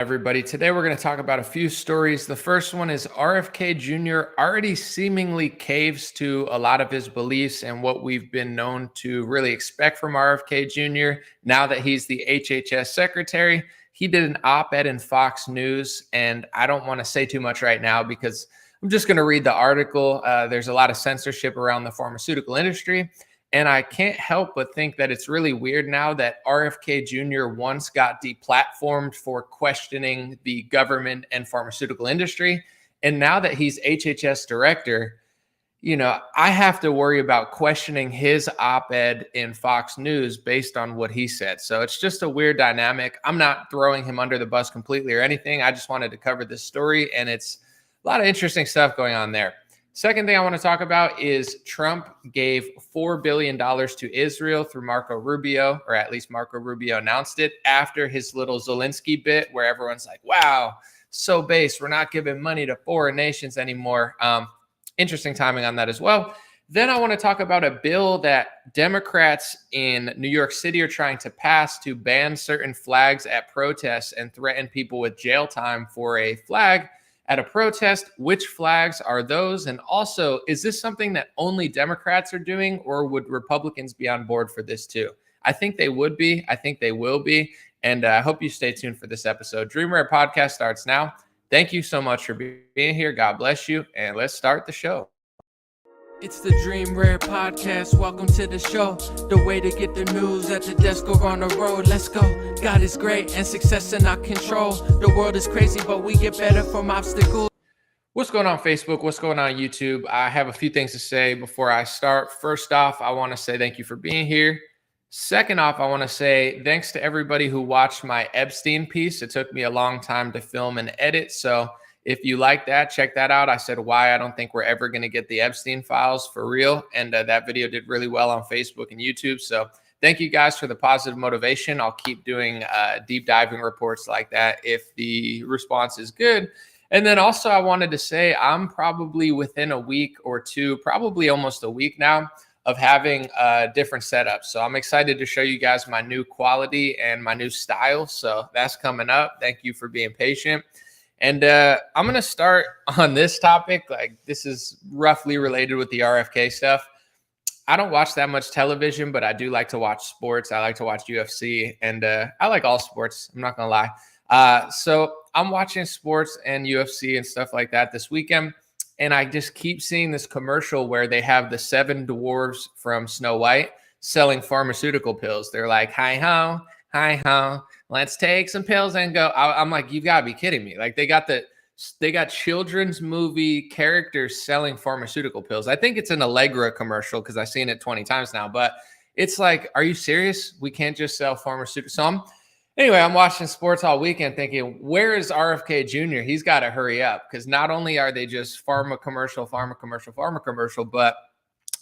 Everybody. Today we're going to talk about a few stories. The first one is RFK Jr. already seemingly caves to a lot of his beliefs and what we've been known to really expect from RFK Jr. Now that he's the HHS secretary. He did an op-ed in Fox News, and I don't want to say too much right now because I'm just going to read the article. There's a lot of censorship around the pharmaceutical industry. And I can't help but think that it's really weird now that RFK Jr. once got deplatformed for questioning the government and pharmaceutical industry. And now that he's HHS director, I have to worry about questioning his op-ed in Fox News based on what he said. So it's just a weird dynamic. I'm not throwing him under the bus completely or anything. I just wanted to cover this story, and it's a lot of interesting stuff going on there. Second thing I want to talk about is Trump gave $4 billion to Israel through Marco Rubio, or at least Marco Rubio announced it after his little Zelensky bit where everyone's like, wow, so base. We're not giving money to foreign nations anymore. Interesting timing on that as well. Then I want to talk about a bill that Democrats in New York City are trying to pass to ban certain flags at protests and threaten people with jail time for a flag at a protest. Which flags are those? And also, is this something that only Democrats are doing, or would Republicans be on board for this too? I think they would be. I think they will be. And I hope you stay tuned for this episode. Dream Rare Podcast starts now. Thank you so much for being here. God bless you. And let's start the show. It's the Dream Rare Podcast. Welcome to the show. The way to get the news at the desk or on the road. Let's go. God is great and success in our control. The world is crazy, but we get better from obstacles. What's going on Facebook? What's going on YouTube? I have a few things to say before I start. First off, I want to say thank you for being here. Second off, I want to say thanks to everybody who watched my Epstein piece. It took me a long time to film and edit, so if you like that, check that out. I said why I don't think we're ever going to get the Epstein files for real. And that video did really well on Facebook and YouTube. So thank you guys for the positive motivation. I'll keep doing deep diving reports like that if the response is good. And then also I wanted to say I'm probably within a week or two, probably almost a week now, of having a different setup. So I'm excited to show you guys my new quality and my new style. So that's coming up. Thank you for being patient. And I'm going to start on this topic. Like, this is roughly related with the RFK stuff. I don't watch that much television, but I do like to watch sports. I like to watch UFC, and I like all sports. I'm not going to lie. So I'm watching sports and UFC and stuff like that this weekend. And I just keep seeing this commercial where they have the 7 dwarves from Snow White selling pharmaceutical pills. They're like, hi ho, let's take some pills and go. I'm like, you've got to be kidding me. Like, they got children's movie characters selling pharmaceutical pills. I think it's an Allegra commercial because I've seen it 20 times now, but it's like, are you serious? We can't just sell pharmaceuticals. So I'm watching sports all weekend thinking, where is RFK Jr.? He's got to hurry up, because not only are they just pharma commercial, but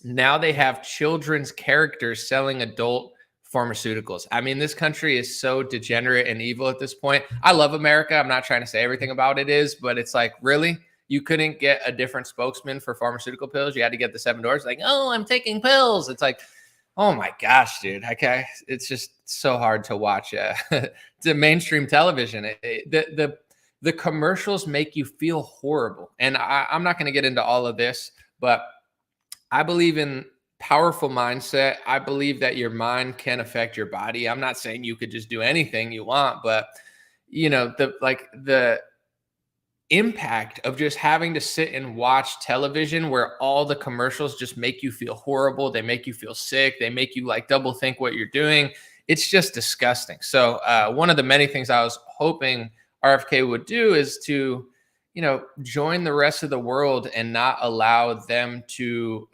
now they have children's characters selling adult pharmaceuticals. I mean, this country is so degenerate and evil at this point. I love America. I'm not trying to say everything about it is, but it's like, really? You couldn't get a different spokesman for pharmaceutical pills? You had to get the 7 doors? Like, oh, I'm taking pills. It's like, oh my gosh, dude. Okay. It's just so hard to watch the mainstream television. The commercials make you feel horrible. And I'm not going to get into all of this, but I believe in powerful mindset. I believe that your mind can affect your body. I'm not saying you could just do anything you want, but the impact of just having to sit and watch television where all the commercials just make you feel horrible. They make you feel sick. They make you like double think what you're doing. It's just disgusting. So one of the many things I was hoping RFK would do is to, join the rest of the world and not allow them to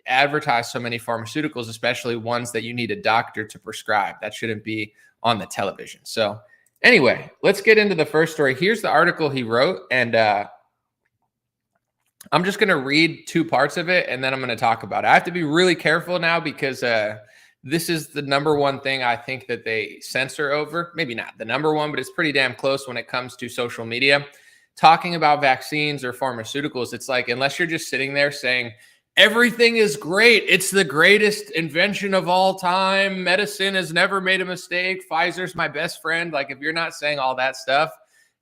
advertise so many pharmaceuticals, especially ones that you need a doctor to prescribe. That shouldn't be on the television. So anyway, let's get into the first story. Here's the article he wrote, and I'm just going to read 2 parts of it, and then I'm going to talk about it. I have to be really careful now because this is the number one thing I think that they censor over. Maybe not the number one, but it's pretty damn close when it comes to social media. Talking about vaccines or pharmaceuticals, it's like, unless you're just sitting there saying, everything is great. It's the greatest invention of all time. Medicine has never made a mistake. Pfizer's my best friend. Like, if you're not saying all that stuff,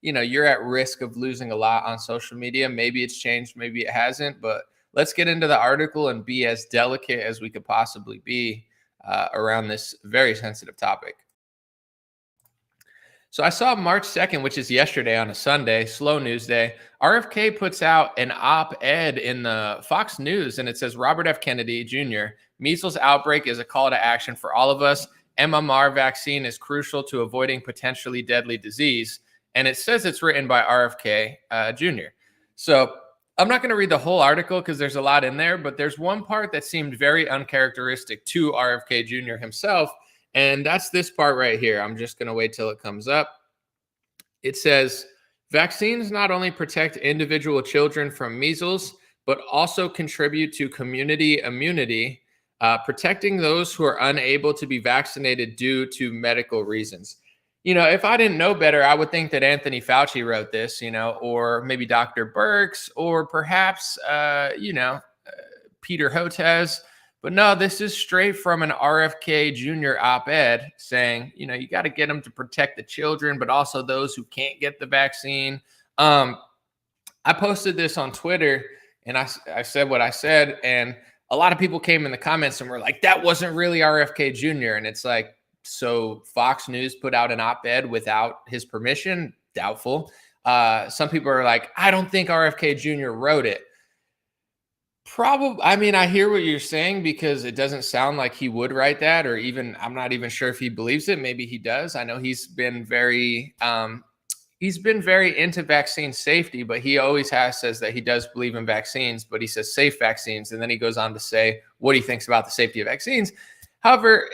you're at risk of losing a lot on social media. Maybe it's changed, maybe it hasn't, but let's get into the article and be as delicate as we could possibly be around this very sensitive topic. So I saw March 2nd, which is yesterday on a Sunday, slow news day. RFK puts out an op-ed in the Fox News, and it says, Robert F. Kennedy Jr., measles outbreak is a call to action for all of us. MMR vaccine is crucial to avoiding potentially deadly disease. And it says it's written by RFK Jr. So I'm not going to read the whole article because there's a lot in there, but there's one part that seemed very uncharacteristic to RFK Jr. himself. And that's this part right here. I'm just going to wait till it comes up. It says, vaccines not only protect individual children from measles, but also contribute to community immunity, protecting those who are unable to be vaccinated due to medical reasons. If I didn't know better, I would think that Anthony Fauci wrote this, or maybe Dr. Birx, or perhaps, Peter Hotez. But no, this is straight from an RFK Jr. op-ed saying, you got to get them to protect the children, but also those who can't get the vaccine. I posted this on Twitter, and I said what I said, and a lot of people came in the comments and were like, that wasn't really RFK Jr. And it's like, so Fox News put out an op-ed without his permission? Doubtful. Some people are like, I don't think RFK Jr. wrote it. Probably. I mean, I hear what you're saying because it doesn't sound like he would write that, or even I'm not even sure if he believes it. Maybe he does. I know he's been very into vaccine safety, but he always says that he does believe in vaccines, but he says safe vaccines, and then he goes on to say what he thinks about the safety of vaccines. However,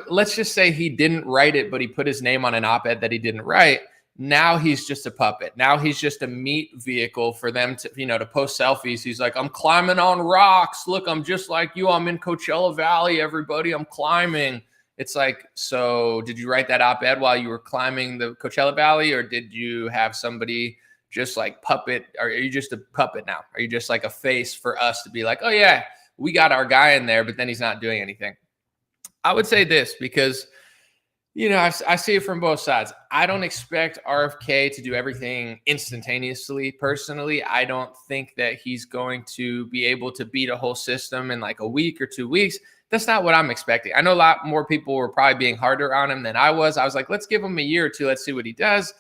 let's just say he didn't write it, but he put his name on an op-ed that he didn't write. Now he's just a puppet. Now he's just a meat vehicle for them to, to post selfies. He's like, I'm climbing on rocks. Look, I'm just like you. I'm in Coachella Valley, everybody. I'm climbing. It's like, so did you write that op-ed while you were climbing the Coachella Valley, or did you have somebody just like puppet? Or are you just a puppet now? Are you just like a face for us to be like, oh yeah, we got our guy in there, but then he's not doing anything? I would say this because I see it from both sides. I don't expect RFK to do everything instantaneously. Personally, I don't think that he's going to be able to beat a whole system in like a week or 2 weeks. That's not what I'm expecting. I know a lot more people were probably being harder on him than I was. I was like, let's give him a year or two. Let's see what he does.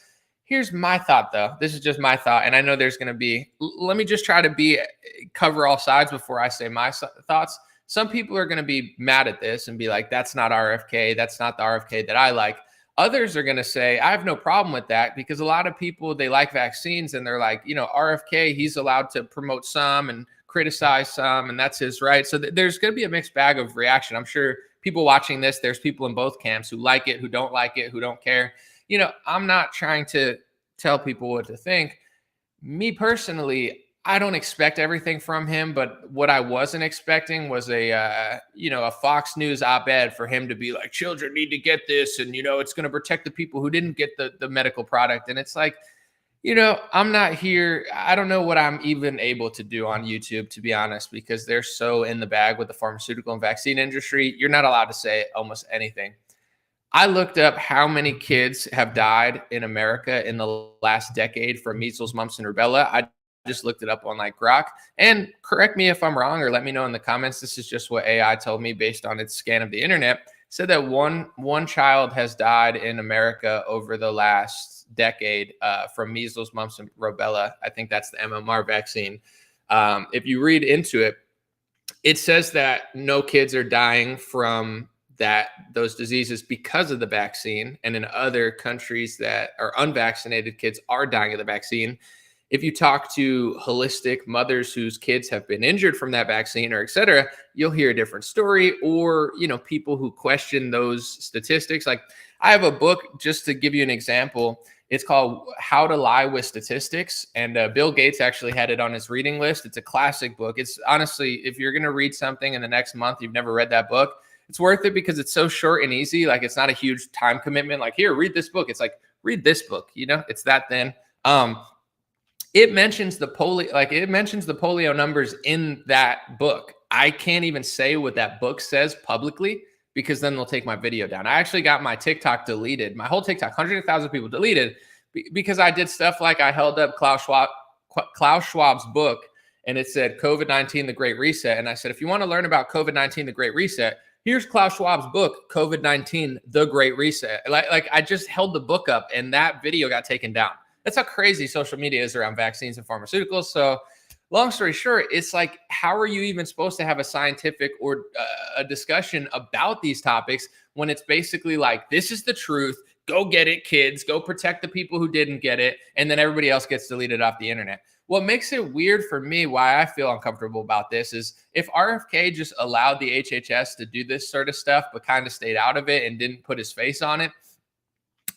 Here's my thought, though. This is just my thought. And I know there's going to be, let me just try to cover all sides before I say my thoughts. Some people are going to be mad at this and be like, that's not RFK. That's not the RFK that I like. Others are going to say, I have no problem with that, because a lot of people, they like vaccines and they're like, RFK, he's allowed to promote some and criticize some, and that's his right. So there's going to be a mixed bag of reaction. I'm sure people watching this, there's people in both camps who like it, who don't like it, who don't care. I'm not trying to tell people what to think. Me personally, I don't expect everything from him, but what I wasn't expecting was a Fox News op-ed for him to be like, children need to get this, and it's going to protect the people who didn't get the medical product. And it's like, I'm not here. I don't know what I'm even able to do on YouTube, to be honest, because they're so in the bag with the pharmaceutical and vaccine industry. You're not allowed to say almost anything. I looked up how many kids have died in America in the last decade from measles, mumps, and rubella. I just looked it up on like Grok, and correct me if I'm wrong or let me know in the comments. This is just what AI told me based on its scan of the internet. It said that one child has died in America over the last decade from measles, mumps, and rubella. I think that's the MMR vaccine. If you read into it, it says that no kids are dying from those diseases because of the vaccine, and in other countries that are unvaccinated, kids are dying of the vaccine. If you talk to holistic mothers whose kids have been injured from that vaccine or et cetera, you'll hear a different story. Or, people who question those statistics. Like, I have a book, just to give you an example. It's called How to Lie with Statistics. And Bill Gates actually had it on his reading list. It's a classic book. It's honestly, if you're going to read something in the next month, you've never read that book, it's worth it because it's so short and easy. Like, it's not a huge time commitment. Like, here, read this book. It's like, read this book, it's that thin. It mentions the polio numbers in that book. I can't even say what that book says publicly because then they'll take my video down. I actually got my TikTok deleted. My whole TikTok, 100,000 people deleted because I did stuff like I held up Klaus Schwab's book, and it said COVID-19, the Great Reset. And I said, if you want to learn about COVID-19, the Great Reset, here's Klaus Schwab's book, COVID-19, the Great Reset. Like I just held the book up, and that video got taken down. That's how crazy social media is around vaccines and pharmaceuticals. So long story short, it's like, how are you even supposed to have a scientific or a discussion about these topics when it's basically like, this is the truth, go get it, kids, go protect the people who didn't get it, and then everybody else gets deleted off the internet. What makes it weird for me, why I feel uncomfortable about this, is if RFK just allowed the HHS to do this sort of stuff, but kind of stayed out of it and didn't put his face on it,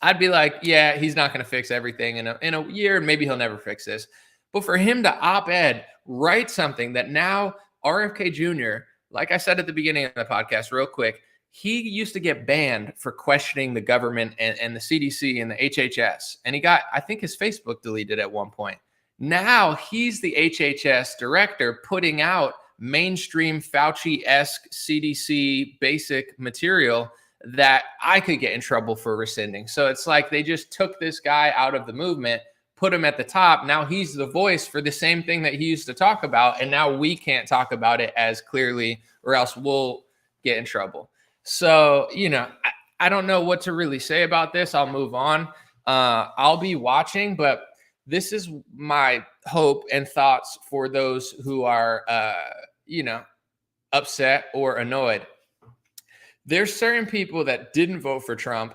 I'd be like, yeah, he's not going to fix everything in a year. Maybe he'll never fix this. But for him to op-ed, write something that now RFK Jr., like I said at the beginning of the podcast, real quick, he used to get banned for questioning the government and the CDC and the HHS. And he got, I think his Facebook deleted at one point. Now he's the HHS director putting out mainstream Fauci-esque CDC basic material that I could get in trouble for rescinding. So it's like they just took this guy out of the movement, put him at the top. Now he's the voice for the same thing that he used to talk about. And now we can't talk about it as clearly, or else we'll get in trouble. So, I don't know what to really say about this. I'll move on. I'll be watching, but this is my hope and thoughts for those who are, upset or annoyed. There's certain people that didn't vote for Trump,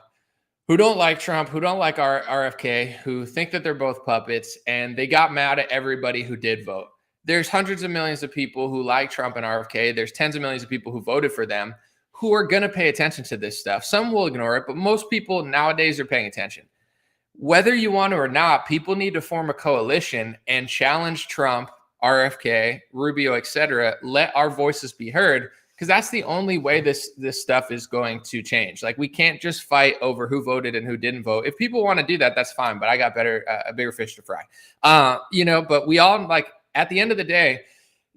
who don't like Trump, who don't like RFK, who think that they're both puppets, and they got mad at everybody who did vote. There's hundreds of millions of people who like Trump and RFK. There's tens of millions of people who voted for them who are going to pay attention to this stuff. Some will ignore it, but most people nowadays are paying attention. Whether you want to or not, people need to form a coalition and challenge Trump, RFK, Rubio, etc. Let our voices be heard, because that's the only way this stuff is going to change. Like, we can't just fight over who voted and who didn't vote. If people want to do that, that's fine, but I got a bigger fish to fry. But we all, like, at the end of the day,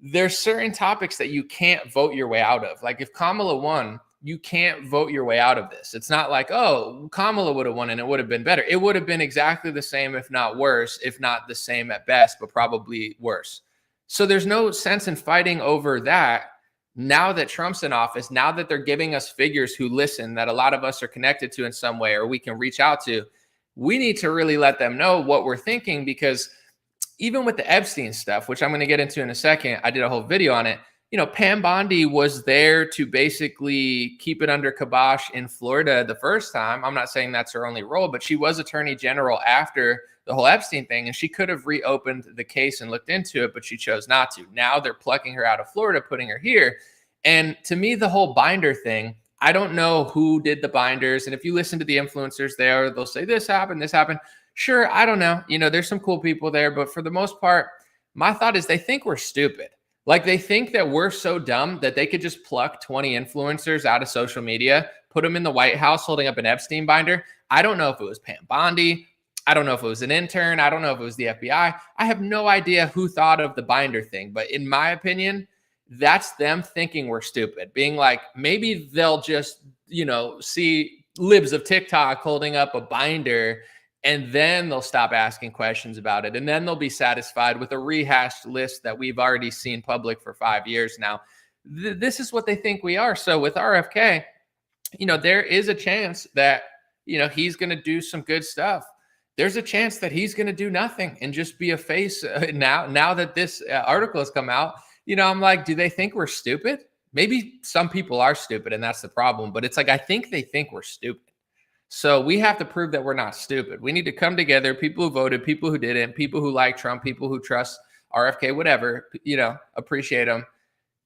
there's certain topics that you can't vote your way out of. Like, if Kamala won, you can't vote your way out of this. It's not like, oh, Kamala would have won and it would have been better. It would have been exactly the same, if not worse, if not the same at best, but probably worse. So there's no sense in fighting over that. Now that Trump's in office, now that they're giving us figures who listen, that a lot of us are connected to in some way, or we can reach out to, we need to really let them know what we're thinking. Because even with the Epstein stuff, which I'm going to get into in a second, I did a whole video on it. Pam Bondi was there to basically keep it under kibosh in Florida the first time. I'm not saying that's her only role, but she was attorney general after the whole Epstein thing, and she could have reopened the case and looked into it, but she chose not to. Now they're plucking her out of Florida, putting her here. And to me, the whole binder thing, I don't know who did the binders. And if you listen to the influencers there, they'll say this happened, this happened. Sure, I don't know. There's some cool people there, but for the most part, my thought is they think we're stupid. Like, they think that we're so dumb that they could just pluck 20 influencers out of social media, put them in the White House holding up an Epstein binder. I don't know if it was Pam Bondi. I don't know if it was an intern. I don't know if it was the FBI. I have no idea who thought of the binder thing. But in my opinion, that's them thinking we're stupid, being like, maybe they'll just, see libs of TikTok holding up a binder, and then they'll stop asking questions about it. And then they'll be satisfied with a rehashed list that we've already seen public for 5 years now. This is what they think we are. So with RFK, there is a chance that, he's going to do some good stuff. There's a chance that he's going to do nothing and just be a face now that this article has come out. I'm like, do they think we're stupid? Maybe some people are stupid, and that's the problem. But it's like, I think they think we're stupid. So we have to prove that we're not stupid. We need to come together, people who voted, people who didn't, people who like Trump, people who trust RFK, whatever, appreciate them,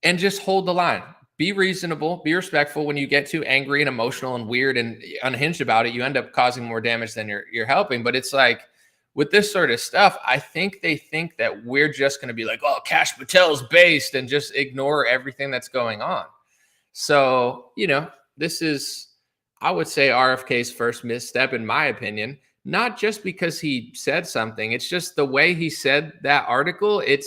and just hold the line. Be reasonable, be respectful. When you get too angry and emotional and weird and unhinged about it, you end up causing more damage than you're helping. But it's like, with this sort of stuff, I think they think that we're just going to be like, oh, Kash Patel's based, and just ignore everything that's going on. So, this is, I would say, RFK's first misstep, in my opinion, not just because he said something. It's just the way he said that article. It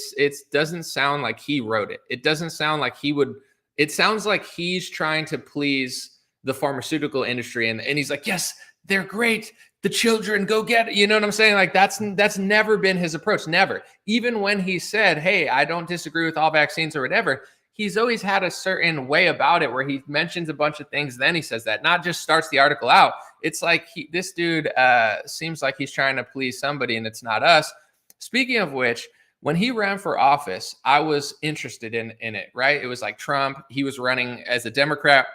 doesn't sound like he wrote it. It doesn't sound like he would. It sounds like he's trying to please the pharmaceutical industry. And he's like, yes, they're great. the children, go get it. You know what I'm saying? Like that's never been his approach. Never. Even when he said, hey, I don't disagree with all vaccines or whatever, he's always had a certain way about it where he mentions a bunch of things. Then he says that, not just starts the article out. It's like this dude seems like he's trying to please somebody and it's not us. Speaking of which, when he ran for office, I was interested in it, right? It was like Trump. He was running as a Democrat.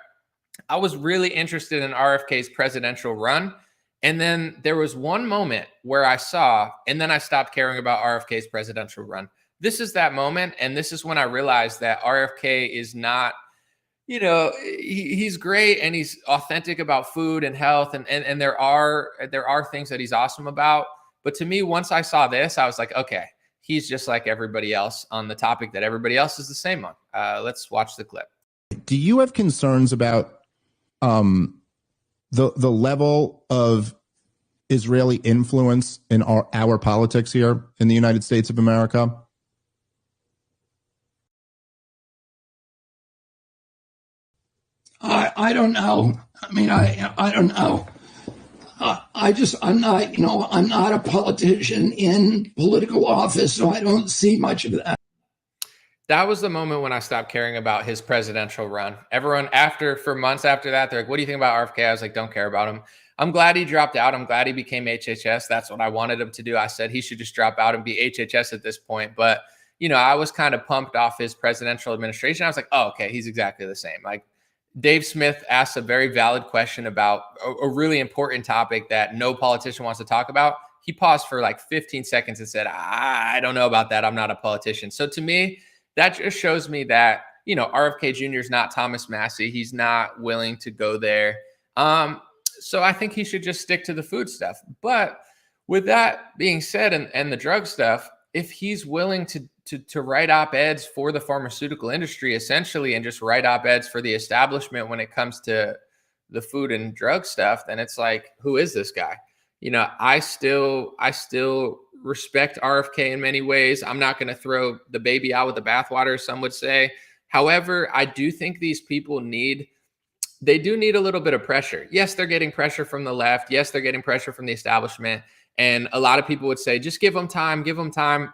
I was really interested in RFK's presidential run. And then there was one moment where I saw, and then I stopped caring about RFK's presidential run. This is that moment. And this is when I realized that RFK is not, you know, he's great and he's authentic about food and health. And there are things that he's awesome about. But to me, once I saw this, I was like, okay, he's just like everybody else on the topic that everybody else is the same on. Let's watch the clip. Do you have concerns about the level of Israeli influence in our politics here in the United States of America? I don't know. I mean, I don't know. I'm not, I'm not a politician in political office, so I don't see much of that. That was the moment when I stopped caring about his presidential run. Everyone for months after that, they're like, what do you think about RFK? I was like, don't care about him. I'm glad he dropped out. I'm glad he became HHS. That's what I wanted him to do. I said he should just drop out and be HHS at this point. But, I was kind of pumped off his presidential administration. I was like, oh, okay, he's exactly the same. Like Dave Smith asked a very valid question about a really important topic that no politician wants to talk about. He paused for like 15 seconds and said, I don't know about that. I'm not a politician. So to me, that just shows me that, RFK Jr. is not Thomas Massey. He's not willing to go there. So I think he should just stick to the food stuff. But with that being said, and the drug stuff, if he's willing to write op-eds for the pharmaceutical industry, essentially, and just write op-eds for the establishment when it comes to the food and drug stuff, then it's like, who is this guy? I still respect RFK in many ways. I'm not going to throw the baby out with the bathwater, some would say. However, I do think these people need a little bit of pressure. Yes, they're getting pressure from the left. Yes, they're getting pressure from the establishment. And a lot of people would say, just give them time, give them time.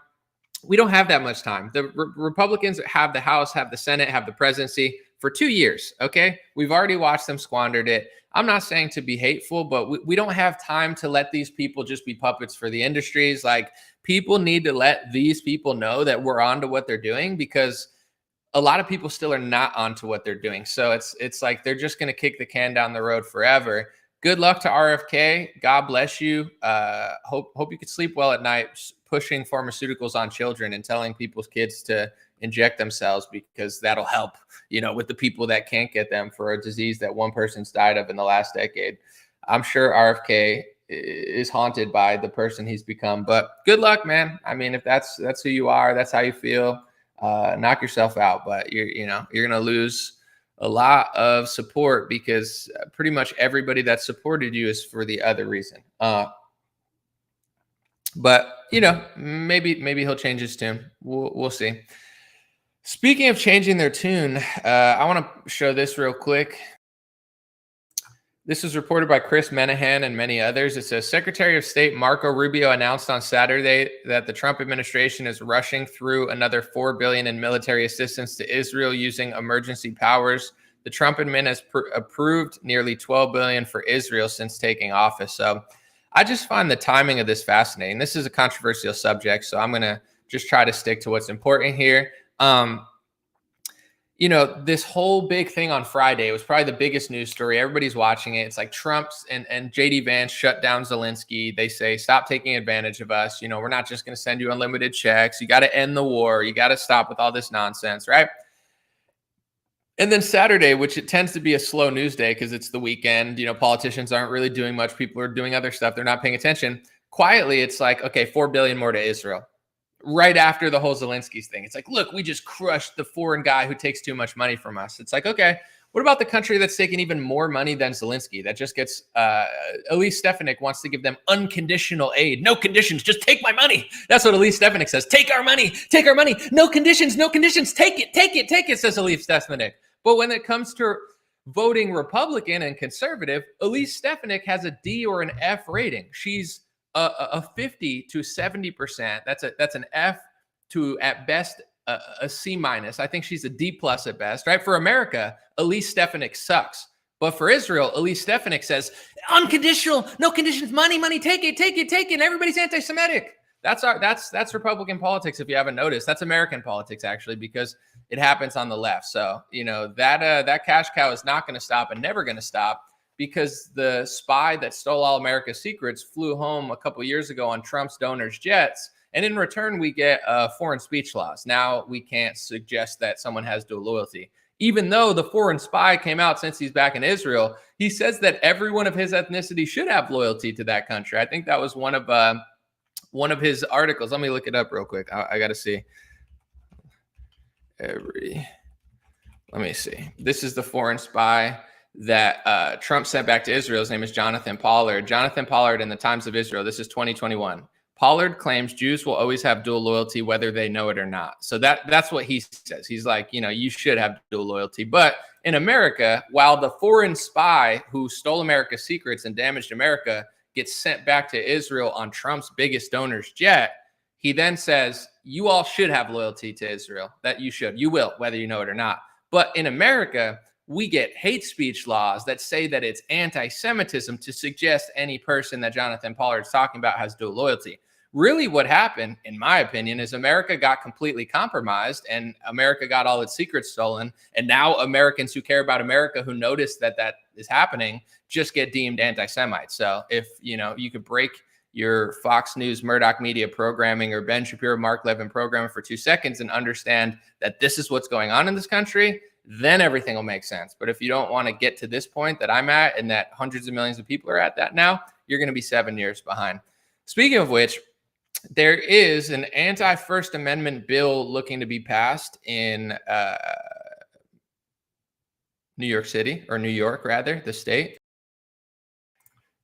We don't have that much time. The Republicans have the House, have the Senate, have the presidency for 2 years. Okay. We've already watched them squandered it. I'm not saying to be hateful, but we don't have time to let these people just be puppets for the industries. Like, people need to let these people know that we're on to what they're doing, because a lot of people still are not onto what they're doing. So it's like they're just going to kick the can down the road forever. Good luck to RFK. God bless you. Hope you could sleep well at night, pushing pharmaceuticals on children and telling people's kids to inject themselves, because that'll help, with the people that can't get them for a disease that one person's died of in the last decade. I'm sure RFK is haunted by the person he's become, but good luck, man. I mean, if that's who you are, that's how you feel, knock yourself out. But you're going to lose a lot of support, because pretty much everybody that supported you is for the other reason. But maybe he'll change his tune. We'll see. Speaking of changing their tune, I want to show this real quick. This was reported by Chris Menahan and many others. It says Secretary of State Marco Rubio announced on Saturday that the Trump administration is rushing through another $4 billion in military assistance to Israel using emergency powers. The Trump admin has approved nearly $12 billion for Israel since taking office. So I just find the timing of this fascinating. This is a controversial subject, so I'm going to just try to stick to what's important here. This whole big thing on Friday was probably the biggest news story. Everybody's watching it. It's like Trump's and JD Vance shut down Zelensky. They say, stop taking advantage of us. We're not just going to send you unlimited checks. You got to end the war. You got to stop with all this nonsense, right? And then Saturday, which it tends to be a slow news day because it's the weekend, politicians aren't really doing much. People are doing other stuff. They're not paying attention. Quietly, it's like, okay, $4 billion more to Israel. Right after the whole Zelensky thing. It's like, look, we just crushed the foreign guy who takes too much money from us. It's like, okay, what about the country that's taking even more money than Zelensky? That just gets, Elise Stefanik wants to give them unconditional aid. No conditions, just take my money. That's what Elise Stefanik says. Take our money, take our money. No conditions, no conditions. Take it, says Elise Stefanik. But when it comes to voting Republican and conservative, Elise Stefanik has a D or an F rating. She's a 50 to 70%. That's an F to at best a C minus. I think she's a D plus at best, right? For America, Elise Stefanik sucks. But for Israel, Elise Stefanik says, unconditional, no conditions, money, take it. And everybody's anti-Semitic. That's Republican politics. If you haven't noticed, that's American politics actually, because it happens on the left. So, that cash cow is not going to stop and never going to stop, because the spy that stole all America's secrets flew home a couple years ago on Trump's donors' jets. And in return, we get foreign speech laws. Now we can't suggest that someone has dual loyalty. Even though the foreign spy came out since he's back in Israel, he says that everyone of his ethnicity should have loyalty to that country. I think that was one of his articles. Let me look it up real quick. I got to see. Let me see. This is the foreign spy that Trump sent back to Israel. His name is Jonathan Pollard. Jonathan Pollard in the Times of Israel. This is 2021. Pollard claims Jews will always have dual loyalty, whether they know it or not. So that's what he says. He's like, you should have dual loyalty. But in America, while the foreign spy who stole America's secrets and damaged America gets sent back to Israel on Trump's biggest donor's jet, he then says, you all should have loyalty to Israel, that you will, whether you know it or not. But in America, we get hate speech laws that say that it's anti-Semitism to suggest any person that Jonathan Pollard's talking about has dual loyalty. Really what happened, in my opinion, is America got completely compromised and America got all its secrets stolen. And now Americans who care about America, who notice that is happening, just get deemed anti-Semites. So if, you could break your Fox News, Murdoch Media programming or Ben Shapiro, Mark Levin programming for 2 seconds and understand that this is what's going on in this country, then everything will make sense. But if you don't want to get to this point that I'm at and that hundreds of millions of people are at that now, you're going to be 7 years behind. Speaking of which, there is an anti-First Amendment bill looking to be passed in New York City, or New York, rather, the state.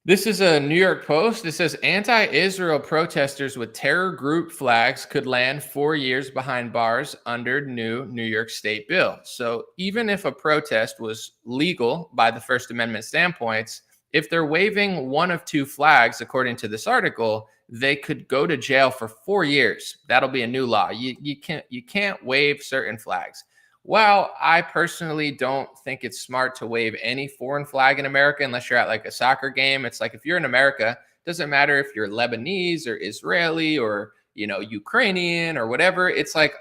This is a New York Post. It says anti-Israel protesters with terror group flags could land 4 years behind bars under new New York State bill. So even if a protest was legal by the First Amendment standpoints, if they're waving one of two flags, according to this article, they could go to jail for 4 years. That'll be a new law. You can't wave certain flags. Well, I personally don't think it's smart to wave any foreign flag in America unless you're at like a soccer game. It's like if you're in America, it doesn't matter if you're Lebanese or Israeli or Ukrainian or whatever. It's like,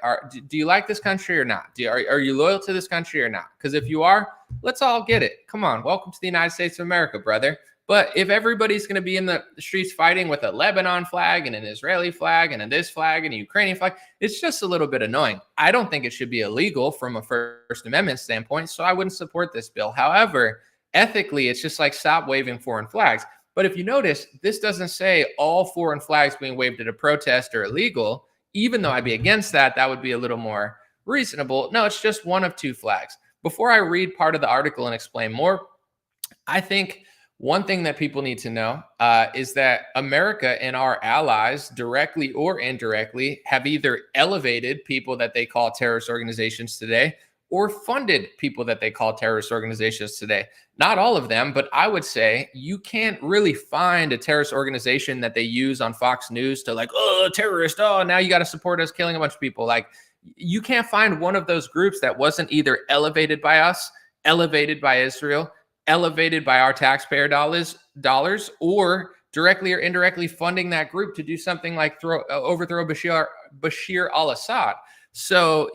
do you like this country or not? Are you loyal to this country or not? Because if you are, let's all get it. Come on, welcome to the United States of America, brother. But if everybody's going to be in the streets fighting with a Lebanon flag and an Israeli flag and this flag and a Ukrainian flag, it's just a little bit annoying. I don't think it should be illegal from a First Amendment standpoint, so I wouldn't support this bill. However, ethically, it's just like stop waving foreign flags. But if you notice, this doesn't say all foreign flags being waved at a protest are illegal. Even though I'd be against that, that would be a little more reasonable. No, it's just one of two flags. Before I read part of the article and explain more, I think one thing that people need to know is that America and our allies, directly or indirectly, have either elevated people that they call terrorist organizations today or funded people that they call terrorist organizations today. Not all of them, but I would say you can't really find a terrorist organization that they use on Fox News to like, oh, terrorist, oh, now you got to support us killing a bunch of people. Like, you can't find one of those groups that wasn't either elevated by us, elevated by Israel, elevated by our taxpayer dollars, or directly or indirectly funding that group to do something like overthrow Bashir al-Assad. So,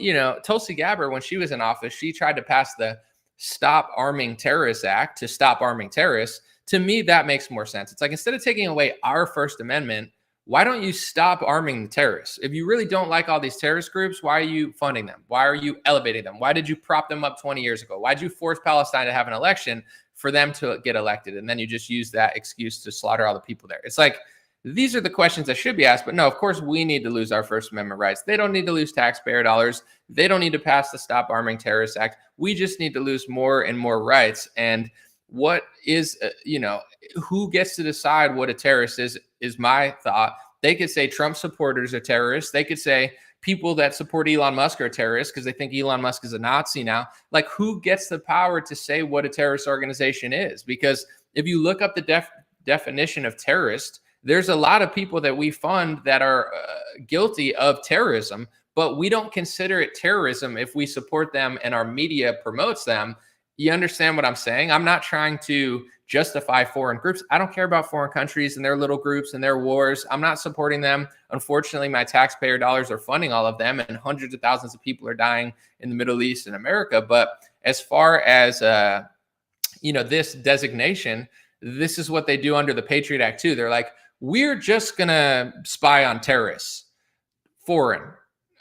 Tulsi Gabbard, when she was in office, she tried to pass the Stop Arming Terrorists Act to stop arming terrorists. To me, that makes more sense. It's like, instead of taking away our First Amendment, why don't you stop arming the terrorists? If you really don't like all these terrorist groups, why are you funding them? Why are you elevating them? Why did you prop them up 20 years ago? Why did you force Palestine to have an election for them to get elected? And then you just use that excuse to slaughter all the people there. It's like, these are the questions that should be asked. But no, of course, we need to lose our First Amendment rights. They don't need to lose taxpayer dollars. They don't need to pass the Stop Arming Terrorists Act. We just need to lose more and more rights. And what is, who gets to decide what a terrorist is my thought. They could say Trump supporters are terrorists. They could say people that support Elon Musk are terrorists because they think Elon Musk is a Nazi now. Like, who gets the power to say what a terrorist organization is? Because if you look up the definition of terrorist, there's a lot of people that we fund that are guilty of terrorism, but we don't consider it terrorism if we support them and our media promotes them. You understand what I'm saying? I'm not trying to justify foreign groups. I don't care about foreign countries and their little groups and their wars. I'm not supporting them. Unfortunately, my taxpayer dollars are funding all of them, and hundreds of thousands of people are dying in the Middle East and America. But as far as this designation, this is what they do under the Patriot Act too. They're like, we're just gonna spy on terrorists, foreign.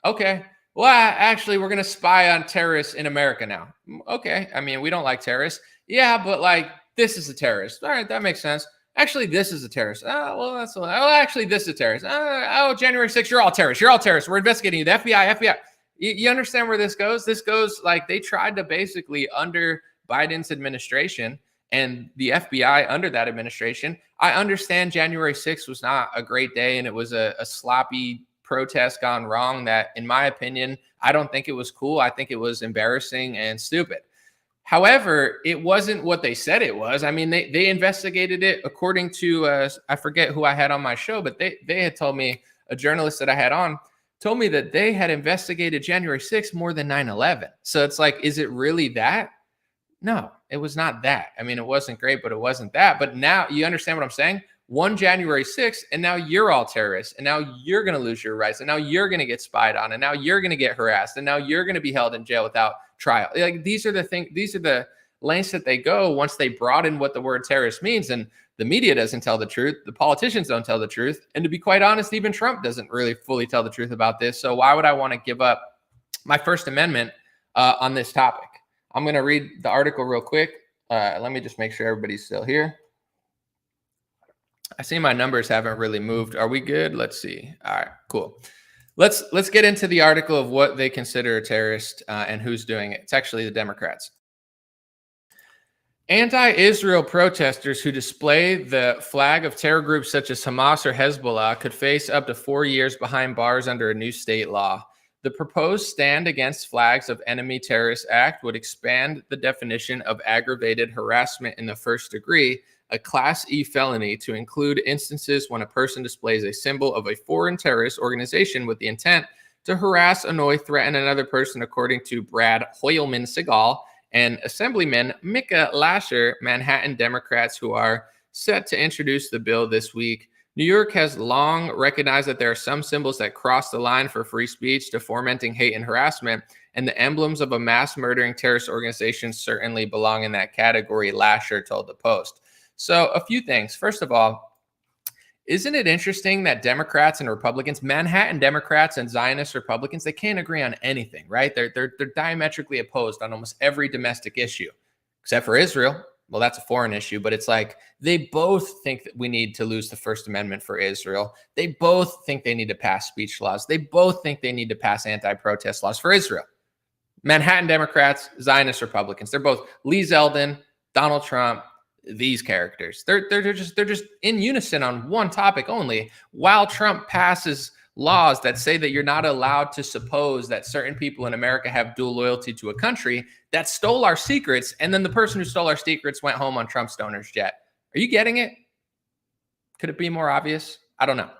Okay. Well, actually, we're going to spy on terrorists in America now. Okay. I mean, we don't like terrorists. Yeah, but like, this is a terrorist. All right, that makes sense. Actually, this is a terrorist. Actually, this is a terrorist. January 6th, you're all terrorists. You're all terrorists. We're investigating you. The FBI. You understand where this goes? This goes like they tried to basically, under Biden's administration and the FBI under that administration. I understand January 6th was not a great day, and it was a sloppy protest gone wrong that, in my opinion, I don't think it was cool. I think it was embarrassing and stupid. However, it wasn't what they said it was. I mean, they investigated it according to, I forget who I had on my show, but they had told me, a journalist that I had on told me that they had investigated January 6th more than 9/11. So it's like, is it really that? No, it was not that. I mean, it wasn't great, but it wasn't that. But now you understand what I'm saying? One January 6th, and now you're all terrorists, and now you're going to lose your rights, and now you're going to get spied on, and now you're going to get harassed, and now you're going to be held in jail without trial. Like, these are the lengths that they go once they broaden what the word terrorist means. And the media doesn't tell the truth. The politicians don't tell the truth. And to be quite honest, even Trump doesn't really fully tell the truth about this. So why would I want to give up my First Amendment on this topic? I'm going to read the article real quick. Let me just make sure everybody's still here. I see my numbers haven't really moved. Are we good? Let's see. All right, cool. Let's get into the article of what they consider a terrorist and who's doing it. It's actually the Democrats. Anti-Israel protesters who display the flag of terror groups such as Hamas or Hezbollah could face up to 4 years behind bars under a new state law. The proposed Stand Against Flags of Enemy Terrorists Act would expand the definition of aggravated harassment in the first degree, a Class E felony, to include instances when a person displays a symbol of a foreign terrorist organization with the intent to harass, annoy, threaten another person, according to Brad Hoylman-Segal and Assemblyman Micah Lasher, Manhattan Democrats, who are set to introduce the bill this week. New York has long recognized that there are some symbols that cross the line for free speech to fomenting hate and harassment, and the emblems of a mass murdering terrorist organization certainly belong in that category, Lasher told the Post. So a few things. First of all, isn't it interesting that Democrats and Republicans, Manhattan Democrats and Zionist Republicans, they can't agree on anything, right? They're diametrically opposed on almost every domestic issue, except for Israel. Well, that's a foreign issue, but it's like they both think that we need to lose the First Amendment for Israel. They both think they need to pass speech laws. They both think they need to pass anti-protest laws for Israel. Manhattan Democrats, Zionist Republicans, they're both Lee Zeldin, Donald Trump, these characters. They're just in unison on one topic only, while Trump passes laws that say that you're not allowed to suppose that certain people in America have dual loyalty to a country that stole our secrets, and then the person who stole our secrets went home on Trump's donor's jet. Are you getting it? Could it be more obvious? I don't know.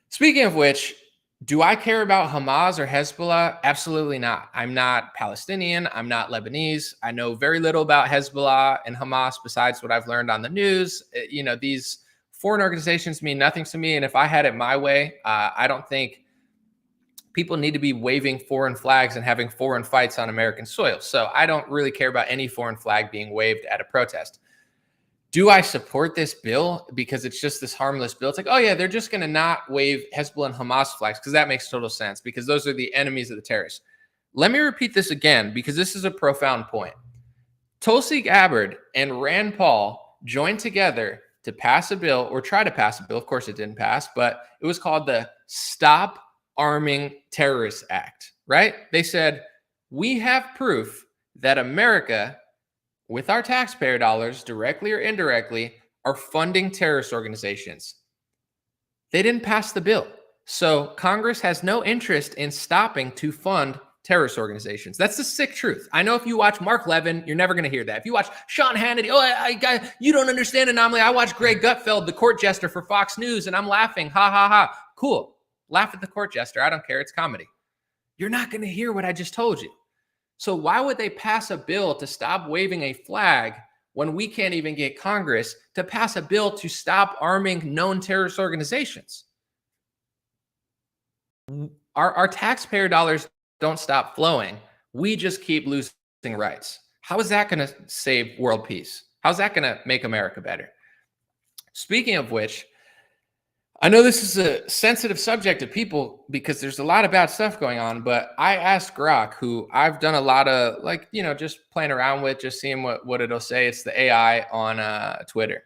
Speaking of which, do I care about Hamas or Hezbollah? Absolutely not. I'm not Palestinian. I'm not Lebanese. I know very little about Hezbollah and Hamas besides what I've learned on the news. These foreign organizations mean nothing to me. And if I had it my way, I don't think people need to be waving foreign flags and having foreign fights on American soil. So I don't really care about any foreign flag being waved at a protest. Do I support this bill because it's just this harmless bill? It's like, oh yeah, they're just going to not wave Hezbollah and Hamas flags because that makes total sense because those are the enemies of the terrorists. Let me repeat this again because this is a profound point. Tulsi Gabbard and Rand Paul joined together to pass a bill, or try to pass a bill. Of course it didn't pass, but it was called the Stop Arming Terrorists Act, right? They said, we have proof that America, with our taxpayer dollars, directly or indirectly, are funding terrorist organizations. They didn't pass the bill. So Congress has no interest in stopping to fund terrorist organizations. That's the sick truth. I know if you watch Mark Levin, you're never going to hear that. If you watch Sean Hannity, you don't understand anomaly. I watch Greg Gutfeld, the court jester for Fox News, and I'm laughing. Ha, ha, ha. Cool. Laugh at the court jester. I don't care. It's comedy. You're not going to hear what I just told you. So why would they pass a bill to stop waving a flag when we can't even get Congress to pass a bill to stop arming known terrorist organizations? Our taxpayer dollars don't stop flowing. We just keep losing rights. How is that going to save world peace? How's that going to make America better? Speaking of which, I know this is a sensitive subject to people because there's a lot of bad stuff going on, but I asked Grok, who I've done a lot of just playing around with, just seeing what it'll say. It's the AI on Twitter.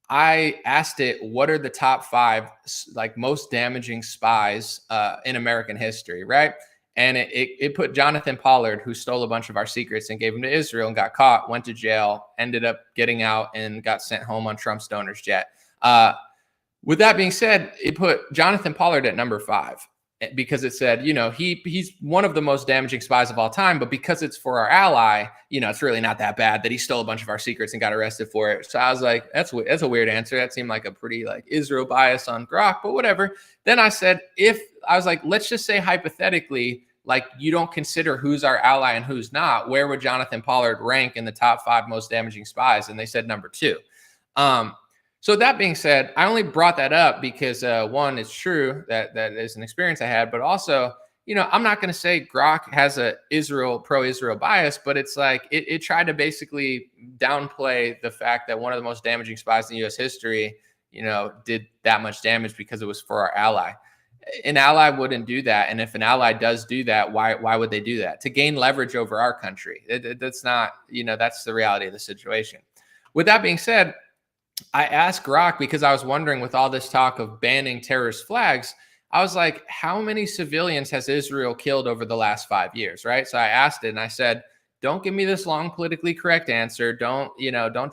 I asked it, what are the top 5 most damaging spies in American history, right? And it put Jonathan Pollard, who stole a bunch of our secrets and gave them to Israel and got caught, went to jail, ended up getting out and got sent home on Trump's donor's jet. With that being said, it put Jonathan Pollard at number 5 because it said, he's one of the most damaging spies of all time, but because it's for our ally, it's really not that bad that he stole a bunch of our secrets and got arrested for it. So I was like, that's a weird answer. That seemed like a pretty Israel bias on Grok, but whatever. Then I said, let's just say hypothetically, you don't consider who's our ally and who's not, where would Jonathan Pollard rank in the top 5 most damaging spies? And they said number 2. So that being said, I only brought that up because one, it's true that is an experience I had, but also, I'm not going to say Grok has a pro-Israel bias, but it's it tried to basically downplay the fact that one of the most damaging spies in U.S. history, did that much damage because it was for our ally. An ally wouldn't do that, and if an ally does do that, why would they do that? To gain leverage over our country. That's not, that's the reality of the situation. With that being said, I asked Grok because I was wondering, with all this talk of banning terrorist flags, I was like, how many civilians has Israel killed over the last 5 years, right? So I asked it and I said, don't give me this long politically correct answer. Don't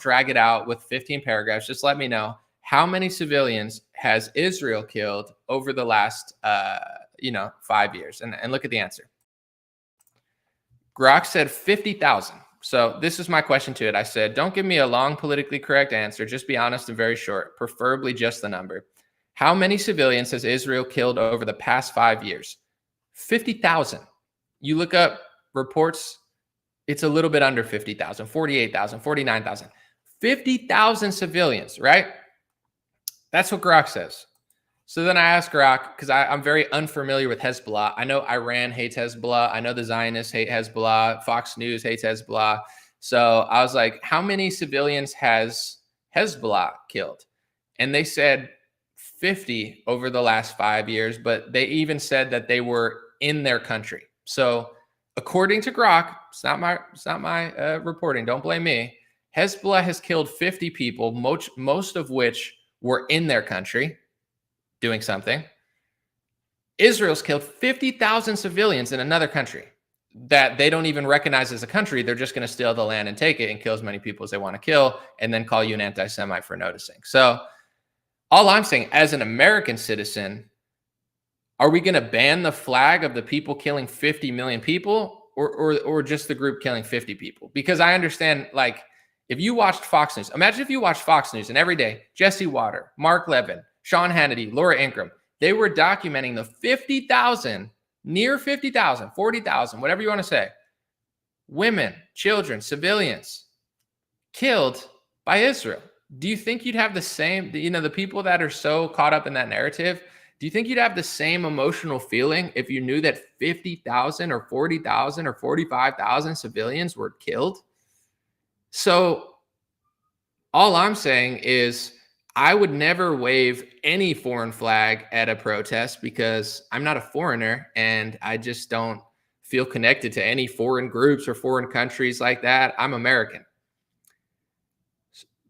drag it out with 15 paragraphs. Just let me know, how many civilians has Israel killed over the last 5 years? And look at the answer. Grok said 50,000. So this is my question to it. I said, don't give me a long politically correct answer. Just be honest and very short, preferably just the number. How many civilians has Israel killed over the past 5 years? 50,000. You look up reports, it's a little bit under 50,000, 48,000, 49,000. 50,000 civilians, right? That's what Grok says. So then I asked Grok, because I'm very unfamiliar with Hezbollah. I know Iran hates Hezbollah. I know the Zionists hate Hezbollah. Fox News hates Hezbollah. So I was like, how many civilians has Hezbollah killed? And they said 50 over the last 5 years, but they even said that they were in their country. So according to Grok, it's not my reporting. Don't blame me. Hezbollah has killed 50 people, most of which were in their country doing something. Israel's killed 50,000 civilians in another country that they don't even recognize as a country. They're just going to steal the land and take it and kill as many people as they want to kill and then call you an anti-Semite for noticing. So all I'm saying, as an American citizen, are we going to ban the flag of the people killing 50 million people or just the group killing 50 people? Because I understand, if you watched Fox News, imagine if you watched Fox News and every day, Jesse Water, Mark Levin, Sean Hannity, Laura Ingraham, they were documenting the 50,000, near 50,000, 40,000, whatever you want to say, women, children, civilians killed by Israel. Do you think you'd have the same, the people that are so caught up in that narrative, do you think you'd have the same emotional feeling if you knew that 50,000 or 40,000 or 45,000 civilians were killed? So all I'm saying is, I would never wave any foreign flag at a protest because I'm not a foreigner and I just don't feel connected to any foreign groups or foreign countries like that. I'm American.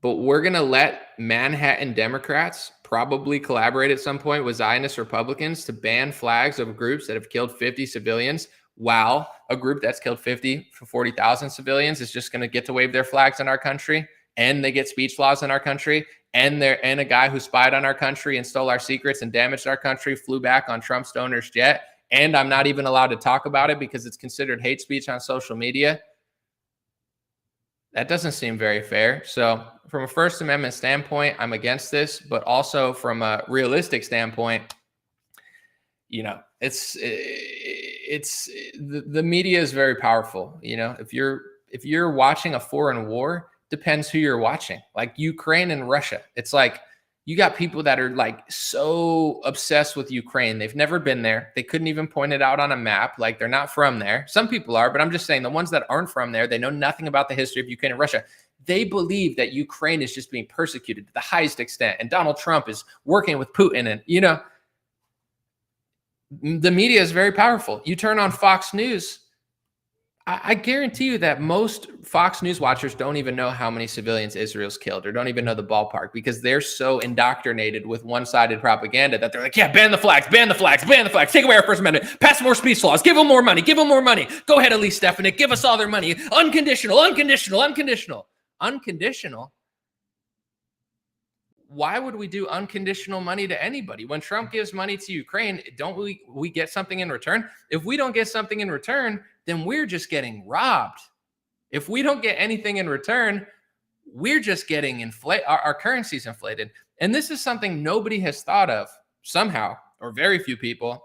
But we're going to let Manhattan Democrats probably collaborate at some point with Zionist Republicans to ban flags of groups that have killed 50 civilians, while a group that's killed 50 to 40,000 civilians is just going to get to wave their flags in our country. and they get speech laws in our country, and a guy who spied on our country and stole our secrets and damaged our country flew back on Trump's donor's jet, and I'm not even allowed to talk about it because it's considered hate speech on social media. That doesn't seem very fair. So from a First Amendment standpoint, I'm against this, but also from a realistic standpoint, it's the media is very powerful. If you're watching a foreign war, depends who you're watching. Like Ukraine and Russia, it's like you got people that are like so obsessed with Ukraine. They've never been there. They couldn't even point it out on a map. Like they're not from there. Some people are, but I'm just saying the ones that aren't from there, they know nothing about the history of Ukraine and Russia. They believe that Ukraine is just being persecuted to the highest extent. And Donald Trump is working with Putin. And, the media is very powerful. You turn on Fox News, I guarantee you that most Fox News watchers don't even know how many civilians Israel's killed or don't even know the ballpark because they're so indoctrinated with one-sided propaganda that they're like, yeah, ban the flags, ban the flags, ban the flags, take away our First Amendment, pass more speech laws, give them more money, give them more money. Go ahead, Elise Stefanik, give us all their money. Unconditional, unconditional, unconditional. Unconditional? Why would we do unconditional money to anybody? When Trump gives money to Ukraine, don't we get something in return? If we don't get something in return, then we're just getting robbed. If we don't get anything in return, we're just getting inflated. Our currency's inflated. And this is something nobody has thought of somehow, or very few people.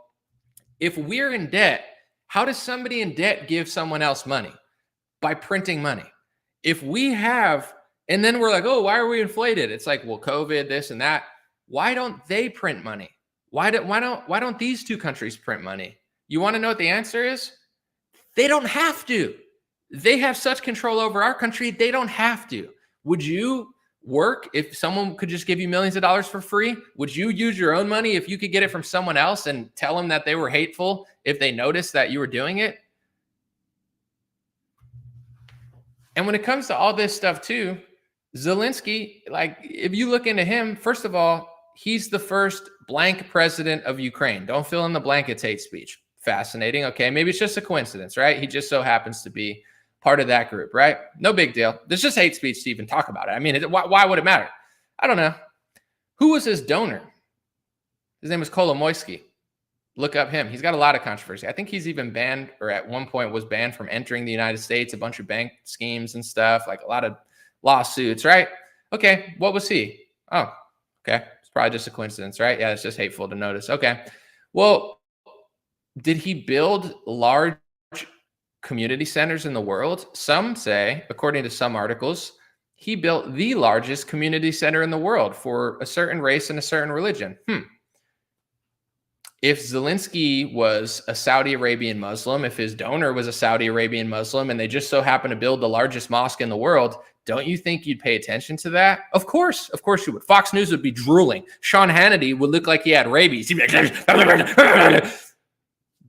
If we're in debt, how does somebody in debt give someone else money? By printing money. If we have, and then we're like, oh, why are we inflated? It's like, well, COVID, this and that. Why don't they print money? Why don't these two countries print money? You want to know what the answer is? They don't have to. They have such control over our country, they don't have to. Would you work if someone could just give you millions of dollars for free? Would you use your own money if you could get it from someone else and tell them that they were hateful if they noticed that you were doing it? And when it comes to all this stuff too, Zelensky, like if you look into him, first of all, he's the first blank president of Ukraine. Don't fill in the blank, it's hate speech. Fascinating. Okay, maybe it's just a coincidence, right? He just so happens to be part of that group, right? No big deal. There's just hate speech to even talk about it. I mean, why would it matter? I don't know. Who was his donor? His name was Kolomoisky. Look up him. He's got a lot of controversy. I think he's even banned, or at one point was banned from entering the United States, a bunch of bank schemes and stuff, like a lot of lawsuits, right? Okay, what was he? Oh, okay. It's probably just a coincidence, right? Yeah, it's just hateful to notice. Okay. Well, did he build large community centers in the world? Some say, according to some articles, he built the largest community center in the world for a certain race and a certain religion. If Zelensky was a Saudi Arabian Muslim, if his donor was a Saudi Arabian Muslim, and they just so happen to build the largest mosque in the world, don't you think you'd pay attention to that? Of course you would. Fox News would be drooling. Sean Hannity would look like he had rabies. He'd be like,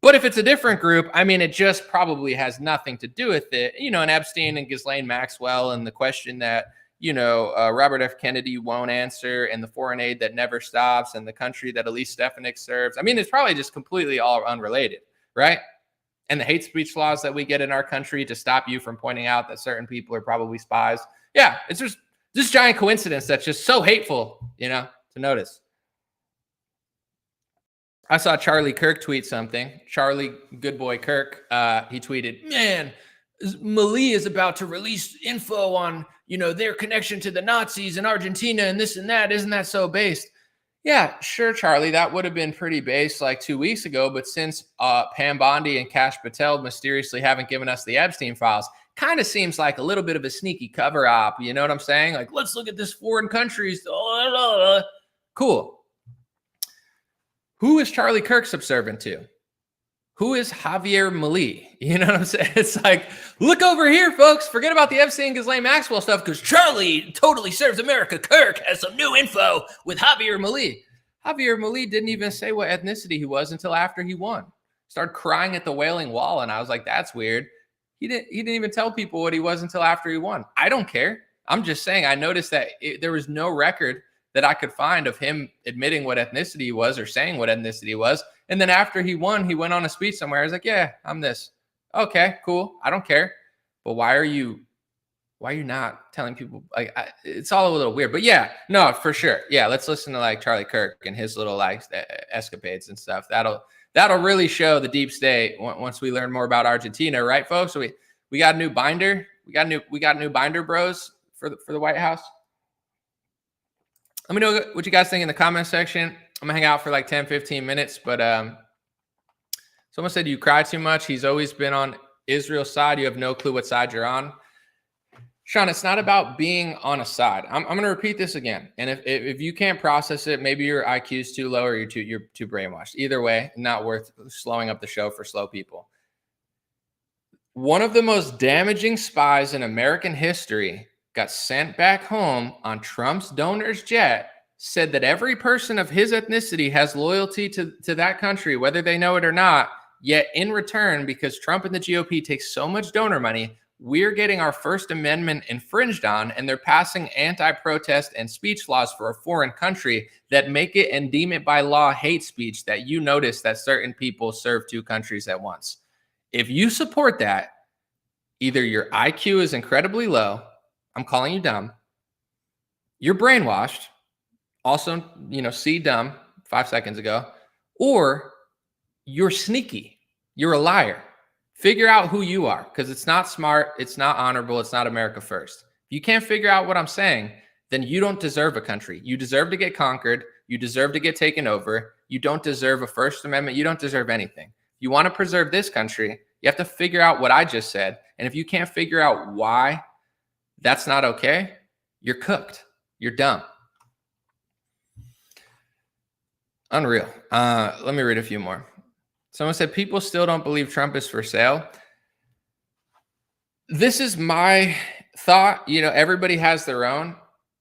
but if it's a different group, I mean, it just probably has nothing to do with it. And Epstein and Ghislaine Maxwell and the question that, Robert F. Kennedy won't answer and the foreign aid that never stops and the country that Elise Stefanik serves. I mean, it's probably just completely all unrelated, right? And the hate speech laws that we get in our country to stop you from pointing out that certain people are probably spies. Yeah, it's just this giant coincidence that's just so hateful, to notice. I saw Charlie Kirk tweet something. Charlie, good boy Kirk, he tweeted, man, Mali is about to release info on, their connection to the Nazis in Argentina and this and that. Isn't that so based? Yeah, sure, Charlie. That would have been pretty based like 2 weeks ago. But since Pam Bondi and Kash Patel mysteriously haven't given us the Epstein files, kind of seems like a little bit of a sneaky cover up. You know what I'm saying? Like, let's look at this foreign countries. Cool. Who is Charlie Kirk subservient to? Who is Javier Mali? You know what I'm saying? It's like, look over here, folks. Forget about the Epstein Ghislaine Maxwell stuff because Charlie totally serves America. Kirk has some new info with Javier Mali. Javier Mali didn't even say what ethnicity he was until after he won. Started crying at the Wailing Wall, and I was like, that's weird. He didn't even tell people what he was until after he won. I don't care. I'm just saying I noticed that there was no record that I could find of him admitting what ethnicity he was or saying what ethnicity he was. And then after he won, he went on a speech somewhere. I was like, yeah, I'm this. Okay, cool. I don't care. But why are you why are you not telling people? Like, it's all a little weird, but yeah, no, for sure. Yeah. Let's listen to like Charlie Kirk and his little like escapades and stuff. That'll really show the deep state once we learn more about Argentina, right, folks? So we got a new binder. We got new binder bros for the White House. Let me know what you guys think in the comment section. I'm gonna hang out for like 10, 15 minutes, but someone said you cry too much. He's always been on Israel's side. You have no clue what side you're on. Sean, it's not about being on a side. I'm going to repeat this again. And if you can't process it, maybe your IQ is too low or you're too brainwashed. Either way, not worth slowing up the show for slow people. One of the most damaging spies in American history got sent back home on Trump's donor's jet, said that every person of his ethnicity has loyalty to that country, whether they know it or not. Yet in return, because Trump and the GOP take so much donor money, we're getting our First Amendment infringed on, and they're passing anti-protest and speech laws for a foreign country that make it and deem it by law hate speech, that you notice that certain people serve two countries at once. If you support that, either your IQ is incredibly low, I'm calling you dumb, you're brainwashed, also, see dumb 5 seconds ago, or you're sneaky, you're a liar. Figure out who you are, because it's not smart, it's not honorable, it's not America first. If you can't figure out what I'm saying, then you don't deserve a country. You deserve to get conquered. You deserve to get taken over. You don't deserve a First Amendment. You don't deserve anything. If you want to preserve this country, you have to figure out what I just said. And if you can't figure out why that's not okay, you're cooked. You're dumb. Unreal. Let me read a few more. Someone said, people still don't believe Trump is for sale. This is my thought. Everybody has their own.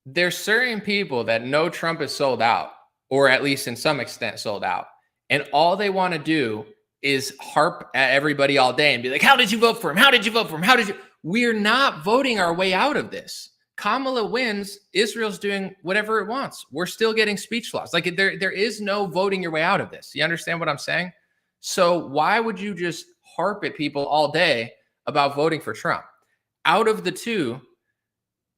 There's certain people that know Trump is sold out, or at least in some extent sold out. And all they want to do is harp at everybody all day and be like, how did you vote for him? How did you vote for him? We're not voting our way out of this. Kamala wins. Israel's doing whatever it wants. We're still getting speech laws. Like there is no voting your way out of this. You understand what I'm saying? So why would you just harp at people all day about voting for Trump? Out of the two,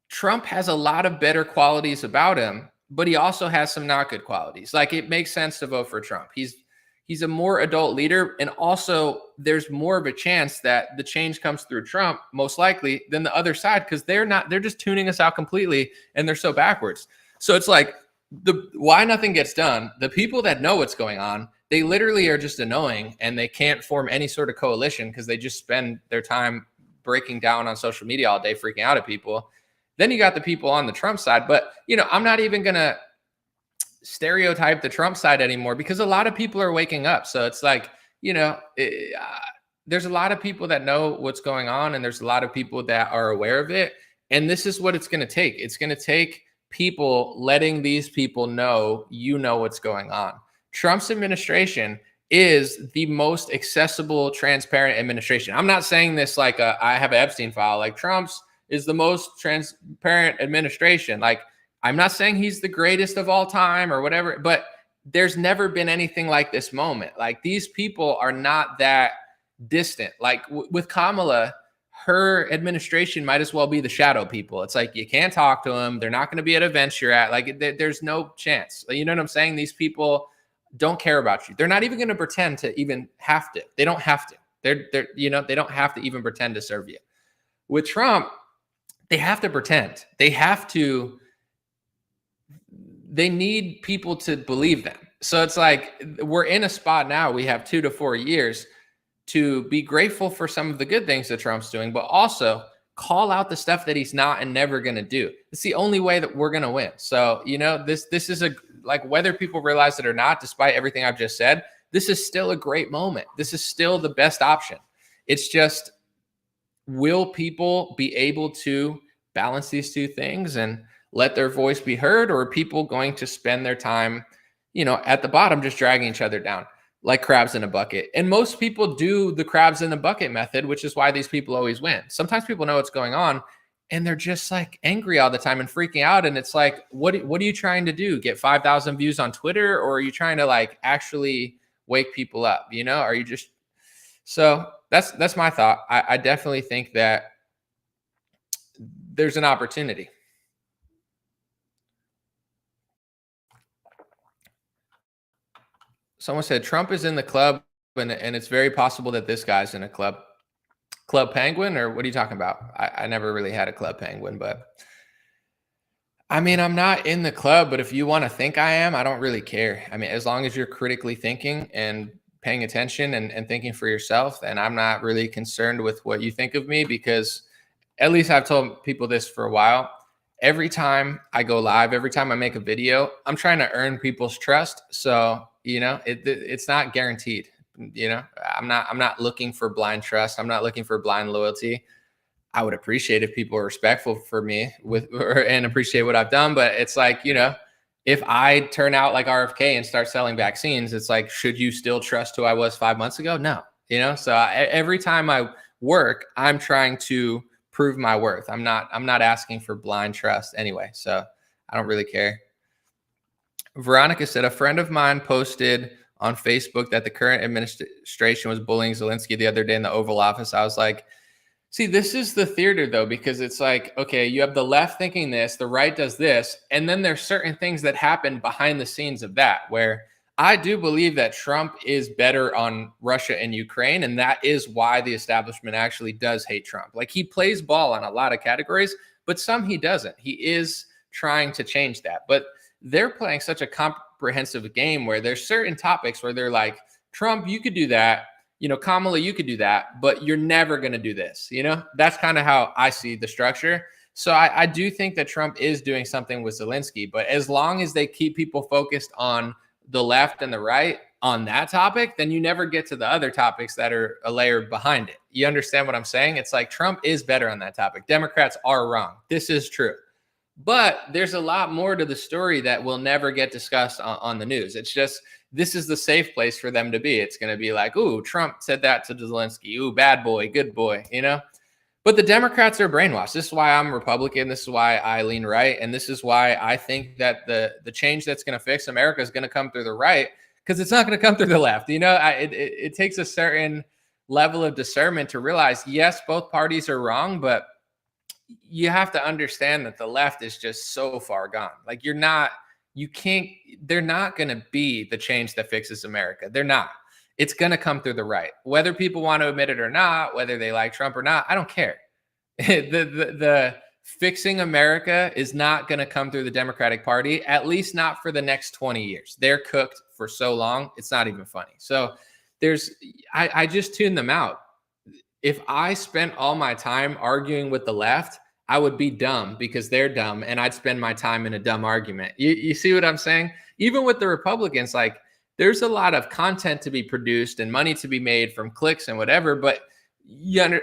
Trump has a lot of better qualities about him, but he also has some not good qualities. Like, it makes sense to vote for Trump. He's a more adult leader, and also there's more of a chance that the change comes through Trump, most likely, than the other side, because they're just tuning us out completely, and they're so backwards. So it's like, why nothing gets done, the people that know what's going on, they literally are just annoying, and they can't form any sort of coalition because they just spend their time breaking down on social media all day, freaking out at people. Then you got the people on the Trump side. But, I'm not even going to stereotype the Trump side anymore, because a lot of people are waking up. So it's like, there's a lot of people that know what's going on, and there's a lot of people that are aware of it. And this is what it's going to take. It's going to take people letting these people know, what's going on. Trump's administration is the most accessible, transparent administration. I'm not saying this like I have an Epstein file. Like, Trump's is the most transparent administration. Like, I'm not saying he's the greatest of all time or whatever, but there's never been anything like this moment. Like, these people are not that distant. Like with Kamala, her administration might as well be the shadow people. It's like, you can't talk to them. They're not going to be at events you're at. Like, there's no chance. You know what I'm saying? These people don't care about you. They're not even going to pretend to even have to. They don't have to. They don't have to even pretend to serve you. With Trump, they have to pretend. They need people to believe them. So it's like, we're in a spot now. We have 2 to 4 years to be grateful for some of the good things that Trump's doing, but also call out the stuff that he's not and never going to do. It's the only way that we're going to win. So, this is like, whether people realize it or not, despite everything I've just said, this is still a great moment. This is still the best option. It's just, will people be able to balance these two things and let their voice be heard, or are people going to spend their time, at the bottom, just dragging each other down like crabs in a bucket? And most people do the crabs in the bucket method, which is why these people always win. Sometimes people know what's going on, and they're just like angry all the time and freaking out. And it's like, what are you trying to do? Get 5,000 views on Twitter? Or are you trying to like actually wake people up? Are you just, so that's my thought. I definitely think that there's an opportunity. Someone said Trump is in the club, and it's very possible that this guy's in a club. Club Penguin, or what are you talking about? I never really had a Club Penguin, but I mean, I'm not in the club, but if you want to think I am, I don't really care. I mean, as long as you're critically thinking and paying attention and thinking for yourself, then I'm not really concerned with what you think of me, because at least I've told people this for a while. Every time I go live, every time I make a video, I'm trying to earn people's trust. So, it's not guaranteed. I'm not looking for blind trust. I'm not looking for blind loyalty. I would appreciate if people are respectful for me and appreciate what I've done. But it's like, if I turn out like RFK and start selling vaccines, it's like, should you still trust who I was 5 months ago? No, so every time I work, I'm trying to prove my worth. I'm not asking for blind trust anyway. So I don't really care. Veronica said, a friend of mine posted on Facebook that the current administration was bullying Zelensky the other day in the Oval Office. I was like, see, this is the theater, though, because it's like, okay, you have the left thinking this, the right does this, and then there's certain things that happen behind the scenes of that, where I do believe that Trump is better on Russia and Ukraine, and that is why the establishment actually does hate Trump. Like, he plays ball on a lot of categories, but some he doesn't. He is trying to change that, but they're playing such a comprehensive game where there's certain topics where they're like, Trump, you could do that. Kamala, you could do that, but you're never going to do this. That's kind of how I see the structure. So I do think that Trump is doing something with Zelensky, but as long as they keep people focused on the left and the right on that topic, then you never get to the other topics that are a layer behind it. You understand what I'm saying? It's like Trump is better on that topic. Democrats are wrong. This is true. But there's a lot more to the story that will never get discussed on the news. It's just, this is the safe place for them to be. It's going to be like, ooh, Trump said that to Zelensky. Ooh, bad boy, good boy, But the Democrats are brainwashed. This is why I'm Republican. This is why I lean right. And this is why I think that the change that's going to fix America is going to come through the right, because it's not going to come through the left. It takes a certain level of discernment to realize, yes, both parties are wrong, but you have to understand that the left is just so far gone. Like, they're not going to be the change that fixes America. They're not. It's going to come through the right. Whether people want to admit it or not, whether they like Trump or not, I don't care. The fixing America is not going to come through the Democratic Party, at least not for the next 20 years. They're cooked for so long, it's not even funny. So I just tune them out. If I spent all my time arguing with the left, I would be dumb because they're dumb, and I'd spend my time in a dumb argument. You see what I'm saying? Even with the Republicans, like, there's a lot of content to be produced and money to be made from clicks and whatever. But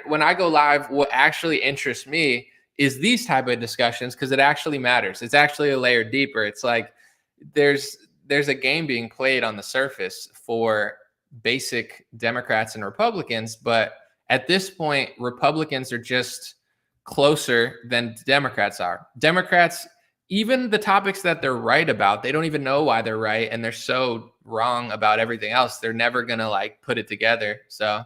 when I go live, what actually interests me is these type of discussions, because it actually matters. It's actually a layer deeper. It's like there's a game being played on the surface for basic Democrats and Republicans, but at this point, Republicans are just closer than Democrats are. Democrats, even the topics that they're right about, they don't even know why they're right, and they're so wrong about everything else. They're never going to put it together. So,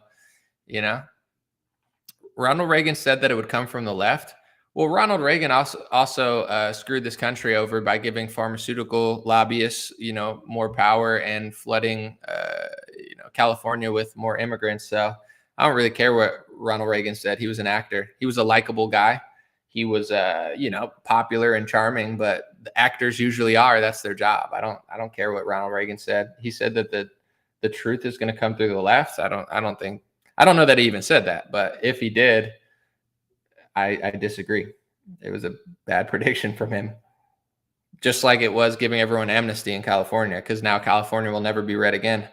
Ronald Reagan said that it would come from the left. Well, Ronald Reagan also screwed this country over by giving pharmaceutical lobbyists, more power and flooding, California with more immigrants. So I don't really care what Ronald Reagan said. He was an actor. He was a likable guy. He was, popular and charming, but the actors usually are. That's their job. I don't care what Ronald Reagan said. He said that the truth is going to come through the left. I don't know that he even said that, but if he did, I disagree. It was a bad prediction from him. Just like it was giving everyone amnesty in California, because now California will never be red again.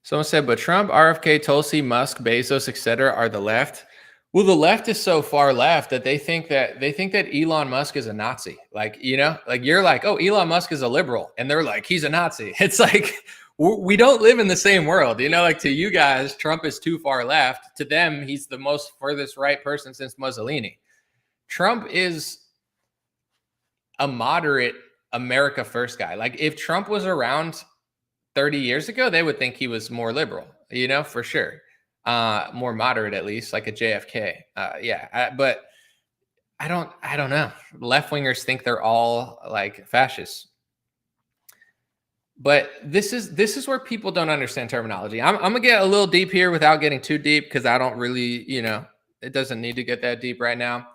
Someone said, but Trump, RFK, Tulsi, Musk, Bezos, etc. are the left. Well, the left is so far left that they think that Elon Musk is a Nazi. You're like, oh, Elon Musk is a liberal, and they're like, he's a Nazi. It's like, we don't live in the same world. To you guys, Trump is too far left. To them, he's the most furthest right person since Mussolini. Trump is a moderate America first guy. Like, if Trump was around 30 years ago, they would think he was more liberal, for sure. more moderate at least, like a JFK. But I don't know. Left wingers think they're all like fascists. But this is where people don't understand terminology. I'm gonna get a little deep here without getting too deep, because I don't really, it doesn't need to get that deep right now.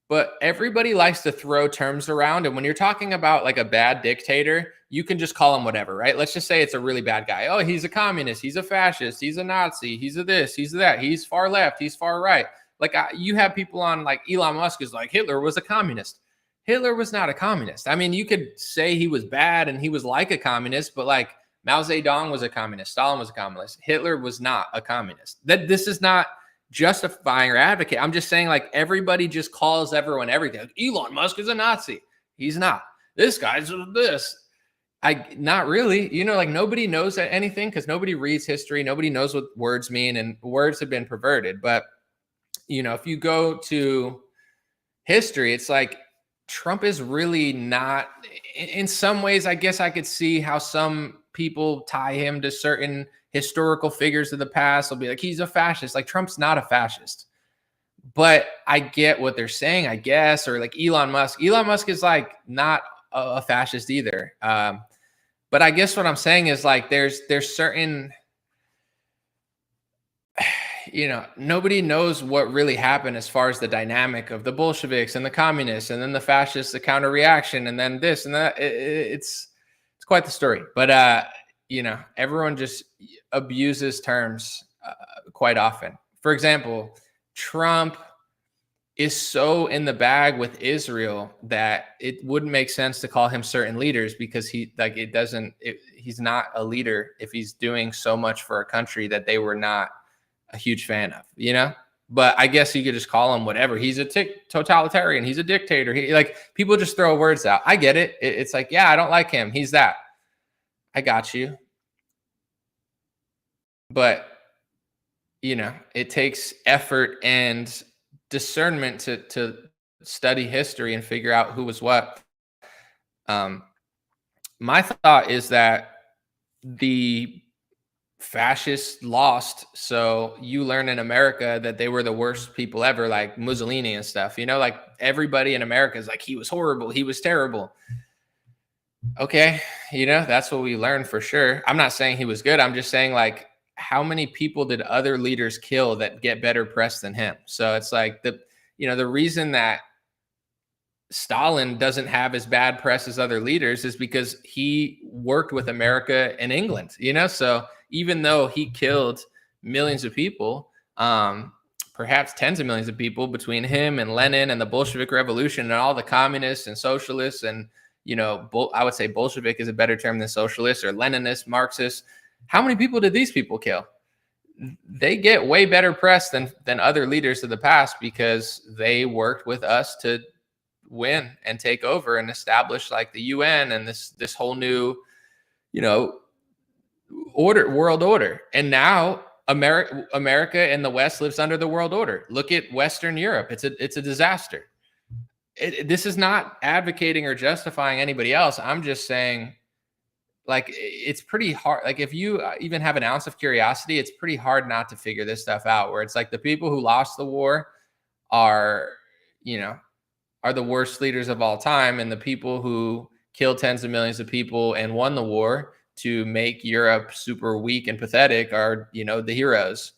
But everybody likes to throw terms around, and when you're talking about like a bad dictator, you can just call him whatever, right? Let's just say it's a really bad guy. Oh, he's a communist, he's a fascist, he's a Nazi, he's a this, he's a that, he's far left, he's far right. Like you have people on, like Elon Musk is like, Hitler was a communist. Hitler was not a communist. I mean, you could say he was bad and he was like a communist, but like Mao Zedong was a communist, Stalin was a communist, Hitler was not a communist. This is not justifying or advocate. I'm just saying, like, everybody just calls everyone everything. Like, Elon Musk is a Nazi. He's not. This guy's this. Not really. Like nobody knows anything because nobody reads history. Nobody knows what words mean, and words have been perverted. But if you go to history, it's like Trump is really not. In some ways, I guess I could see how some people tie him to certain historical figures of the past. They'll be like, he's a fascist. Like, Trump's not a fascist. But I get what they're saying, I guess. Or like Elon Musk. Elon Musk is like not a fascist either. But I guess what I'm saying is, like, there's certain, nobody knows what really happened as far as the dynamic of the Bolsheviks and the communists and then the fascists, the counter reaction, and then this and that. It's quite the story. But everyone just abuses terms quite often. For example, Trump is so in the bag with Israel that it wouldn't make sense to call him certain leaders, because he's not a leader if he's doing so much for a country that they were not a huge fan of, But I guess you could just call him whatever. He's a totalitarian. He's a dictator. People just throw words out. I get it. It's like, yeah, I don't like him. He's that. I got you. But, it takes effort and discernment to study history and figure out who was what. My thought is that the fascists lost, so you learn in America that they were the worst people ever, like Mussolini and stuff. Like everybody in America is like, he was horrible, he was terrible. Okay, that's what we learned for sure. I'm not saying he was good. I'm just saying, like, how many people did other leaders kill that get better press than him? So it's like the reason that Stalin doesn't have as bad press as other leaders is because he worked with America and England, so even though he killed millions of people, perhaps tens of millions of people between him and Lenin and the Bolshevik Revolution and all the communists and socialists, and I would say Bolshevik is a better term than socialist, or Leninist, Marxist. How many people did these people kill? They get way better press than other leaders of the past, because they worked with us to win and take over and establish like the UN and this whole new, world order. And now America and the West lives under the world order. Look at Western Europe. It's a disaster. This is not advocating or justifying anybody else. I'm just saying, like, it's pretty hard. Like, if you even have an ounce of curiosity, it's pretty hard not to figure this stuff out, where it's like the people who lost the war are the worst leaders of all time. And the people who killed tens of millions of people and won the war to make Europe super weak and pathetic are, the heroes.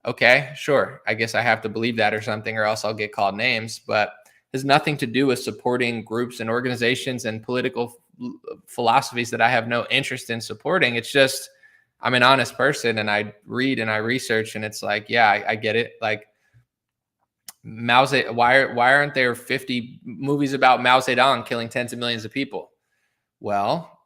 Okay, sure. I guess I have to believe that or something, or else I'll get called names. But it has nothing to do with supporting groups and organizations and political philosophies that I have no interest in supporting. It's just, I'm an honest person and I read and I research, and it's like, yeah, I get it. Like, Mao Zedong, why aren't there 50 movies about Mao Zedong killing tens of millions of people? Well,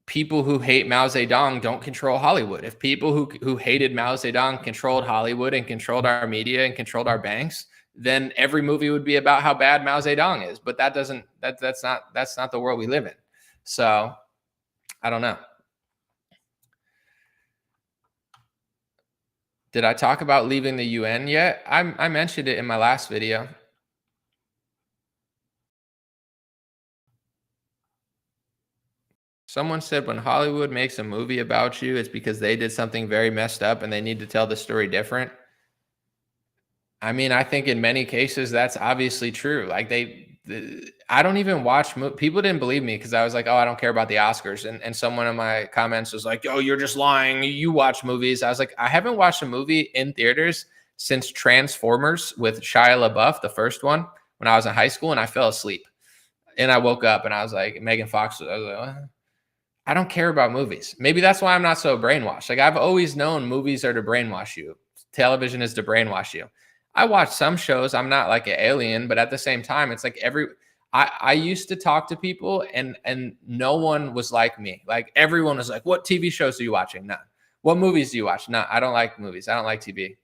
people who hate Mao Zedong don't control Hollywood. If people who hated Mao Zedong controlled Hollywood and controlled our media and controlled our banks, then every movie would be about how bad Mao Zedong is. But that's not the world we live in. So I don't know. Did I talk about leaving the UN yet? I mentioned it in my last video. Someone said when Hollywood makes a movie about you, it's because they did something very messed up and they need to tell the story different. I mean, I think in many cases that's obviously true. Like I don't even watch people didn't believe me because I was like, oh, I don't care about the Oscars. And someone in my comments was like, oh, you're just lying. You watch movies. I was like, I haven't watched a movie in theaters since Transformers with Shia LaBeouf, the first one, when I was in high school, and I fell asleep. And I woke up and I was like, Megan Fox. I was like, what? I don't care about movies. Maybe that's why I'm not so brainwashed. Like I've always known movies are to brainwash you. Television is to brainwash you. I watch some shows. I'm not like an alien, but at the same time, it's like I used to talk to people and no one was like me. Like everyone was like, what TV shows are you watching? No. What movies do you watch? No, I don't like movies. I don't like TV.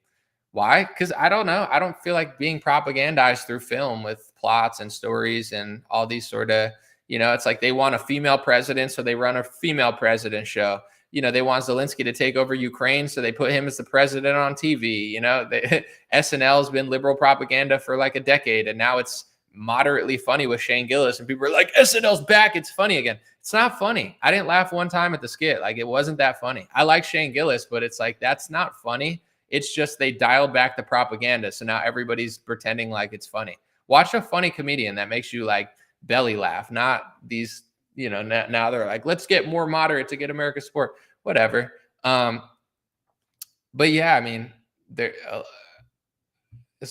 Why? Because I don't know. I don't feel like being propagandized through film with plots and stories and all these sort of, it's like they want a female president, so they run a female president show. They want Zelensky to take over Ukraine, so they put him as the president on TV. SNL has been liberal propaganda for like a decade, and now it's moderately funny with Shane Gillis, and people are like, SNL's back, it's funny again. It's not funny. I didn't laugh one time at the skit. Like it wasn't that funny. I like Shane Gillis, but it's like that's not funny. It's just they dialed back the propaganda, so now everybody's pretending like it's funny. Watch a funny comedian that makes you like belly laugh, not these, now they're like, let's get more moderate to get America's support, whatever. But yeah, I mean, there's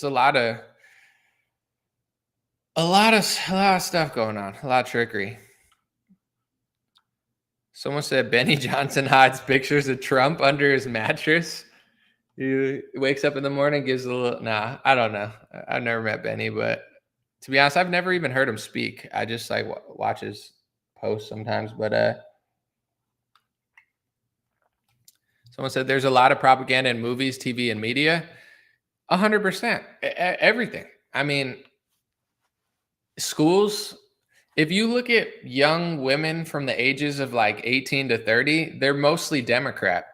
a lot of stuff going on, a lot of trickery. Someone said Benny Johnson hides pictures of Trump under his mattress. He wakes up in the morning, gives a little, nah, I don't know. I've never met Benny, but to be honest, I've never even heard him speak. I just like watch his posts sometimes. But someone said there's a lot of propaganda in movies, TV, and media. 100%. Everything. I mean, schools, if you look at young women from the ages of like 18 to 30, they're mostly Democrat.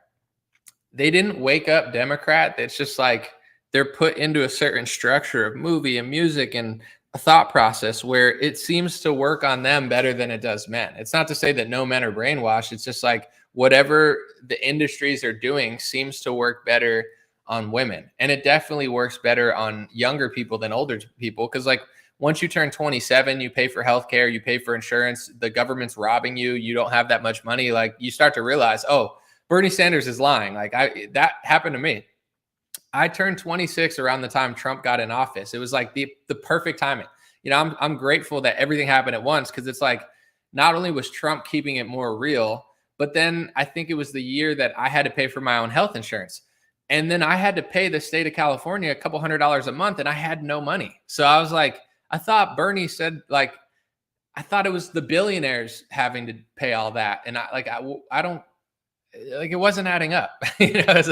They didn't wake up Democrat. It's just like they're put into a certain structure of movie and music and a thought process where it seems to work on them better than it does men. It's not to say that no men are brainwashed. It's just like whatever the industries are doing seems to work better on women. And it definitely works better on younger people than older people. Because like once you turn 27, you pay for healthcare, you pay for insurance, the government's robbing you, you don't have that much money. Like you start to realize, oh, Bernie Sanders is lying. Like that happened to me. I turned 26 around the time Trump got in office. It was like the perfect timing. I'm grateful that everything happened at once because it's like not only was Trump keeping it more real, but then I think it was the year that I had to pay for my own health insurance. And then I had to pay the state of California a couple $100s a month and I had no money. So I was like, I thought Bernie said like, I thought it was the billionaires having to pay all that. And I don't, like it wasn't adding up. It's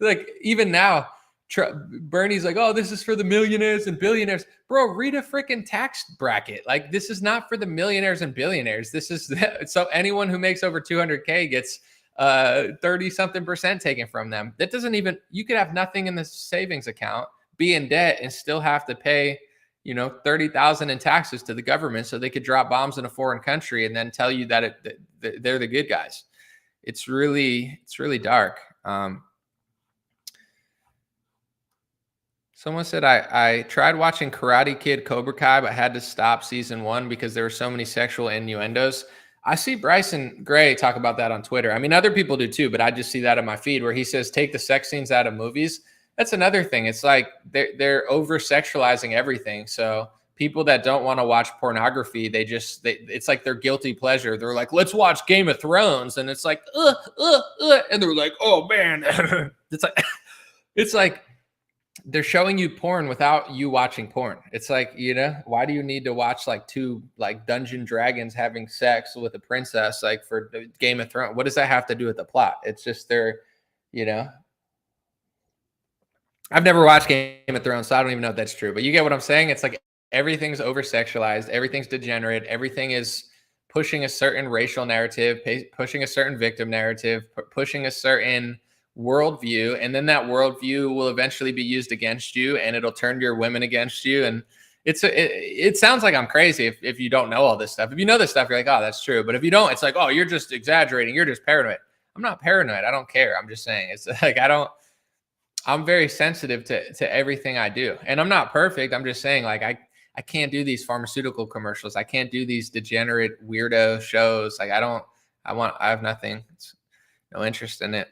like even now, Bernie's like, oh, this is for the millionaires and billionaires. Bro, read a freaking tax bracket. Like this is not for the millionaires and billionaires. This is so anyone who makes over 200K gets 30-something% taken from them. That doesn't even, you could have nothing in the savings account, be in debt and still have to pay, $30,000 in taxes to the government so they could drop bombs in a foreign country and then tell you that they're the good guys. It's really dark. Someone said I tried watching Karate Kid Cobra Kai, but had to stop season 1 because there were so many sexual innuendos. I see Bryson Gray talk about that on Twitter. I mean, other people do too, but I just see that in my feed where he says, take the sex scenes out of movies. That's another thing. It's like they're over sexualizing everything. So people that don't want to watch pornography, it's like their guilty pleasure. They're like, let's watch Game of Thrones. And it's like, and they're like, oh man. It's like they're showing you porn without you watching porn. It's like, why do you need to watch like 2 like dungeon dragons having sex with a princess, like for Game of Thrones? What does that have to do with the plot? It's just I've never watched Game of Thrones, so I don't even know if that's true, but you get what I'm saying? It's like, everything's over-sexualized. Everything's degenerate. Everything is pushing a certain racial narrative, pushing a certain victim narrative, pushing a certain worldview. And then that worldview will eventually be used against you and it'll turn your women against you. And it sounds like I'm crazy if you don't know all this stuff. If you know this stuff, you're like, oh, that's true. But if you don't, it's like, oh, you're just exaggerating. You're just paranoid. I'm not paranoid. I don't care. I'm just saying it's like I'm very sensitive to everything I do. And I'm not perfect. I'm just saying, like, I can't do these pharmaceutical commercials. I can't do these degenerate weirdo shows. Like, I have nothing. No interest in it.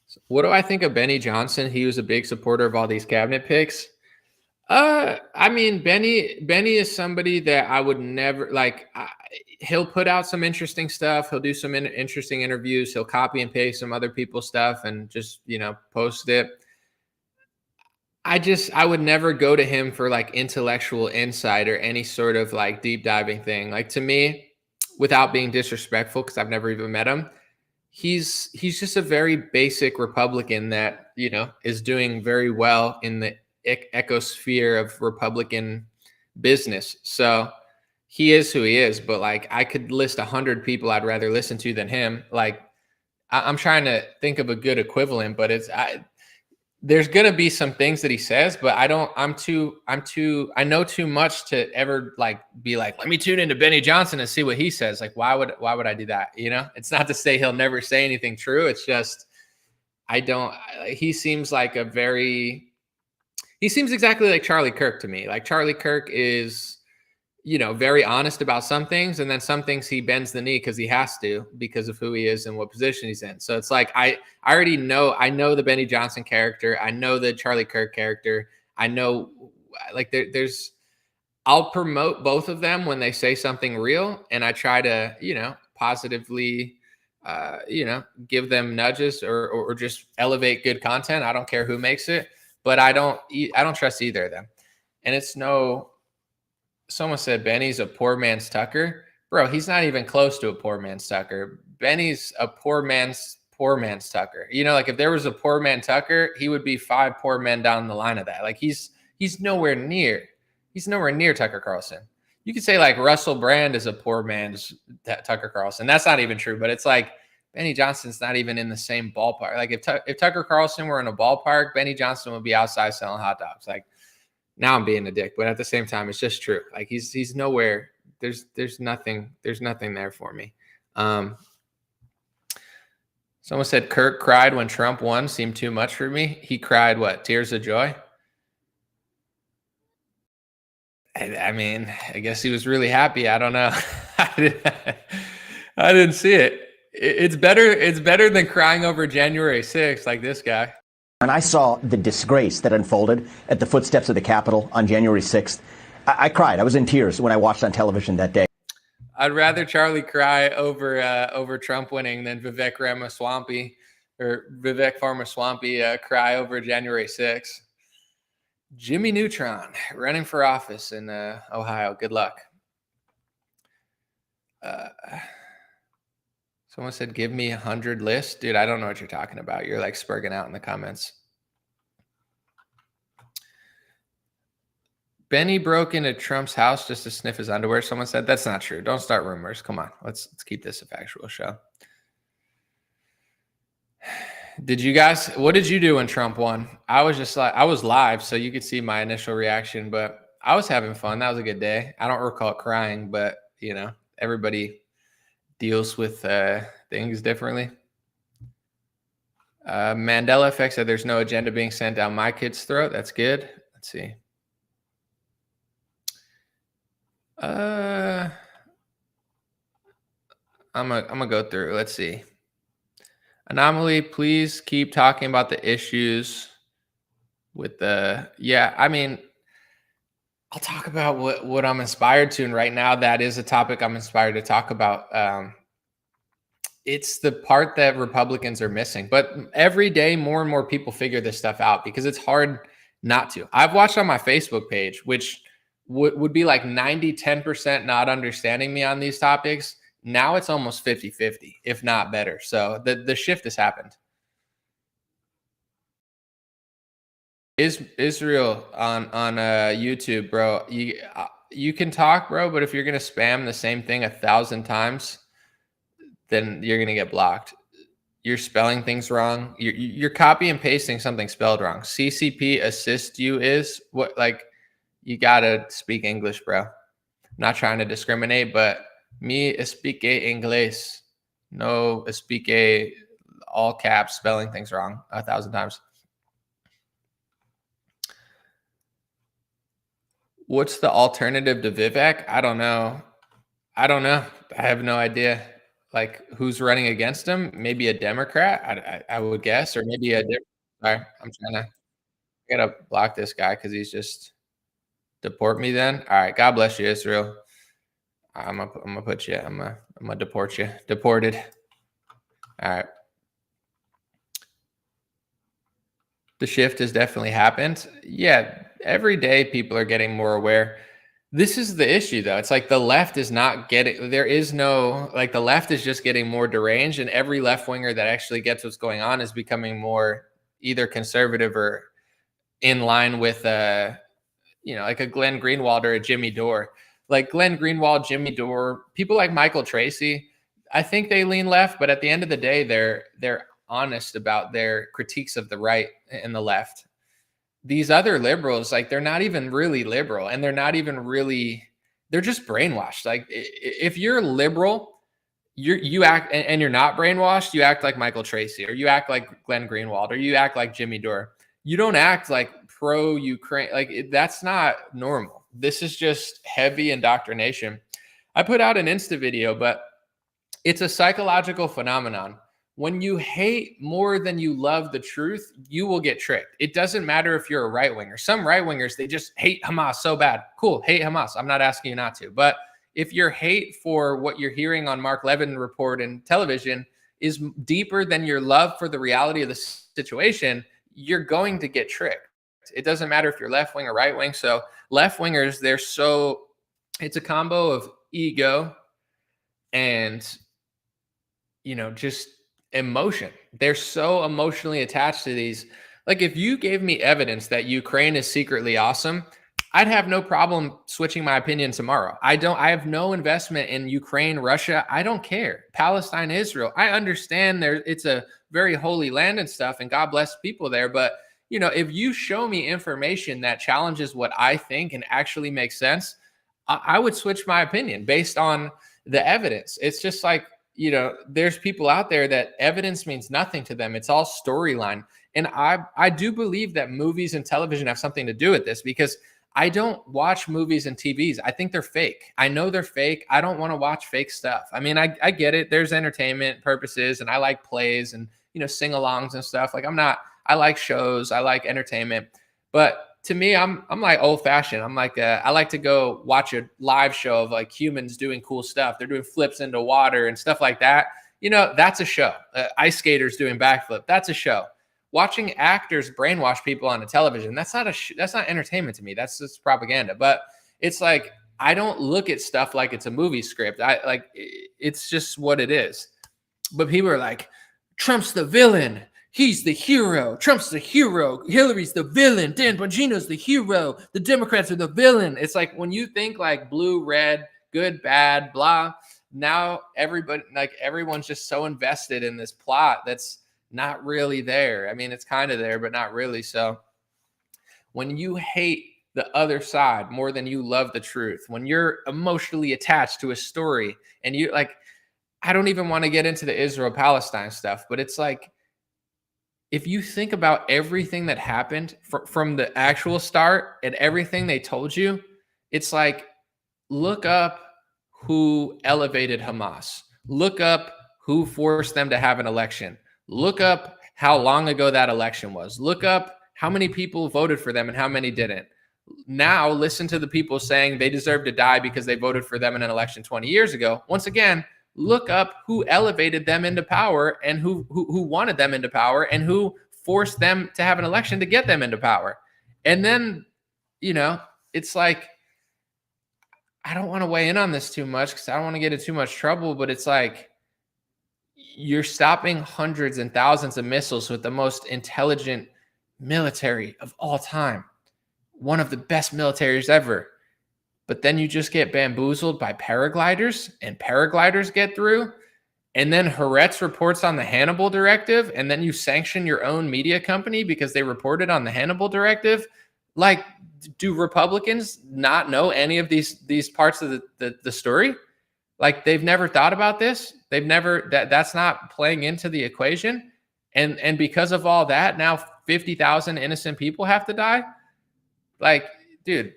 So what do I think of Benny Johnson? He was a big supporter of all these cabinet picks. I mean, Benny is somebody that I would never like. He'll put out some interesting stuff. He'll do some interesting interviews. He'll copy and paste some other people's stuff and just, post it. I would never go to him for like intellectual insight or any sort of like deep diving thing. Like, to me, without being disrespectful, because I've never even met him, he's just a very basic Republican that, is doing very well in the ecosphere of Republican business. So he is who he is, but like, I could list 100 people I'd rather listen to than him. Like, I'm trying to think of a good equivalent, but there's going to be some things that he says, but I know too much to ever like be like, let me tune into Benny Johnson and see what he says. Like, why would I do that? It's not to say he'll never say anything true. It's just, he seems exactly like Charlie Kirk to me. Like, Charlie Kirk is, very honest about some things, and then some things he bends the knee because he has to, because of who he is and what position he's in. So it's like, I already know, the Benny Johnson character. I know the Charlie Kirk character. I know, like, I'll promote both of them when they say something real, and I try to, positively, give them nudges or just elevate good content. I don't care who makes it, but I don't trust either of them. And someone said Benny's a poor man's Tucker. Bro, he's not even close to a poor man's Tucker. Benny's a poor man's Tucker. Like, if there was a poor man Tucker, he would be 5 poor men down the line of that. Like, he's nowhere near Tucker Carlson. You could say like Russell Brand is a poor man's Tucker Carlson. That's not even true, but it's like Benny Johnson's not even in the same ballpark. Like, if Tucker Carlson were in a ballpark, Benny Johnson would be outside selling hot dogs. Like, now I'm being a dick, but at the same time, it's just true. Like, he's nowhere. There's nothing there for me. Someone said Kirk cried when Trump won. Seemed too much for me. He cried what? Tears of joy? I mean, I guess he was really happy. I don't know. I didn't see it. It's better than crying over January 6th like this guy. And I saw the disgrace that unfolded at the footsteps of the Capitol on January 6th. I cried. I was in tears when I watched on television that day. I'd rather Charlie cry over Trump winning than Vivek Ramaswamy cry over January 6th. Jimmy Neutron running for office in Ohio. Good luck. Someone said, give me 100 lists. Dude, I don't know what you're talking about. You're like spurging out in the comments. Benny broke into Trump's house just to sniff his underwear. Someone said, that's not true. Don't start rumors. Come on. Let's keep this a factual show. What did you do when Trump won? I was live, so you could see my initial reaction, but I was having fun. That was a good day. I don't recall crying, but everybody deals with things differently. Mandela Effect said there's no agenda being sent down my kid's throat. That's good. Let's see. I'm gonna go through. Let's see. Anomaly, please keep talking about the issues with I mean, I'll talk about what I'm inspired to, and right now that is a topic I'm inspired to talk about. It's the part that Republicans are missing, but every day more and more people figure this stuff out because it's hard not to. I've watched on my Facebook page, which would be like 10% not understanding me on these topics. Now it's almost 50-50, if not better. So the shift has happened. Israel on YouTube, bro. You can talk, bro, but if you're gonna spam the same thing 1,000 times, then you're gonna get blocked. You're spelling things wrong. You're copy and pasting something spelled wrong. CCP assist you is what, like, you gotta speak English, bro. I'm not trying to discriminate, but me speak English. No, speak all caps, spelling things wrong 1,000 times. What's the alternative to Vivek? I don't know. I have no idea. Like, who's running against him? Maybe a Democrat, I would guess, or maybe a different. Sorry, I gotta block this guy because he's just deport me. Then, all right. God bless you, Israel. I'm gonna put you. I'm gonna deport you. Deported. All right. The shift has definitely happened. Yeah, every day people are getting more aware. This is the issue, though. It's like the left is not getting, there is no, like the left is just getting more deranged, and every left winger that actually gets what's going on is becoming more either conservative or in line with, like a Glenn Greenwald or a Jimmy Dore. Like Glenn Greenwald, Jimmy Dore, people like Michael Tracy, I think they lean left, but at the end of the day, they're honest about their critiques of the right and the left. These other liberals, like, they're not even really liberal, and they're not even really, they're just brainwashed. Like, if you're liberal, you act, and you're not brainwashed, you act like Michael Tracy, or you act like Glenn Greenwald, or you act like Jimmy Dore. You don't act like pro-Ukraine. Like, that's not normal. This is just heavy indoctrination. I put out an Insta video, but it's a psychological phenomenon. When you hate more than you love the truth, you will get tricked. It doesn't matter if you're a right winger. Some right wingers, they just hate Hamas so bad. Cool, hate Hamas. I'm not asking you not to. But if your hate for what you're hearing on Mark Levin report and television is deeper than your love for the reality of the situation, you're going to get tricked. It doesn't matter if you're left wing or right wing. So left wingers, it's a combo of ego and, just emotion. They're so emotionally attached to these. Like, if you gave me evidence that Ukraine is secretly awesome, I'd have no problem switching my opinion tomorrow. I have no investment in Ukraine, Russia. I don't care. Palestine, Israel. I understand it's a very holy land and stuff, and God bless people there. But, if you show me information that challenges what I think and actually makes sense, I would switch my opinion based on the evidence. It's just like, there's people out there that evidence means nothing to them. It's all storyline. And I do believe that movies and television have something to do with this, because I don't watch movies and TVs. I think they're fake. I know they're fake. I don't want to watch fake stuff. I mean, I get it. There's entertainment purposes, and I like plays and, sing-alongs and stuff. Like, I like shows. I like entertainment. But to me, I'm like old fashioned. I'm like, I like to go watch a live show of like humans doing cool stuff. They're doing flips into water and stuff like that. That's a show. Ice skaters doing backflip. That's a show. Watching actors brainwash people on the television, that's not entertainment to me. That's just propaganda. But it's like, I don't look at stuff like it's a movie script. It's just what it is. But people are like, Trump's the villain. He's the hero. Trump's the hero. Hillary's the villain. Dan Bongino's the hero. The Democrats are the villain. It's like, when you think like blue, red, good, bad, blah, now everyone's just so invested in this plot that's not really there. I mean, it's kind of there, but not really. So when you hate the other side more than you love the truth, when you're emotionally attached to a story, and you like, I don't even want to get into the Israel-Palestine stuff, but it's like, if you think about everything that happened from the actual start and everything they told you, it's like, look up who elevated Hamas. Look up who forced them to have an election. Look up how long ago that election was. Look up how many people voted for them and how many didn't. Now listen to the people saying they deserve to die because they voted for them in an election 20 years ago. Once again, look up who elevated them into power and who wanted them into power and who forced them to have an election to get them into power. And then, it's like, I don't want to weigh in on this too much because I don't want to get in too much trouble, but it's like, you're stopping hundreds and thousands of missiles with the most intelligent military of all time. One of the best militaries ever. But then you just get bamboozled by paragliders, and paragliders get through. And then Haaretz reports on the Hannibal Directive, and then you sanction your own media company because they reported on the Hannibal Directive. Like, do Republicans not know any of these parts of the story? Like, they've never thought about this. They've never, that's not playing into the equation. And because of all that, now 50,000 innocent people have to die. Like, dude,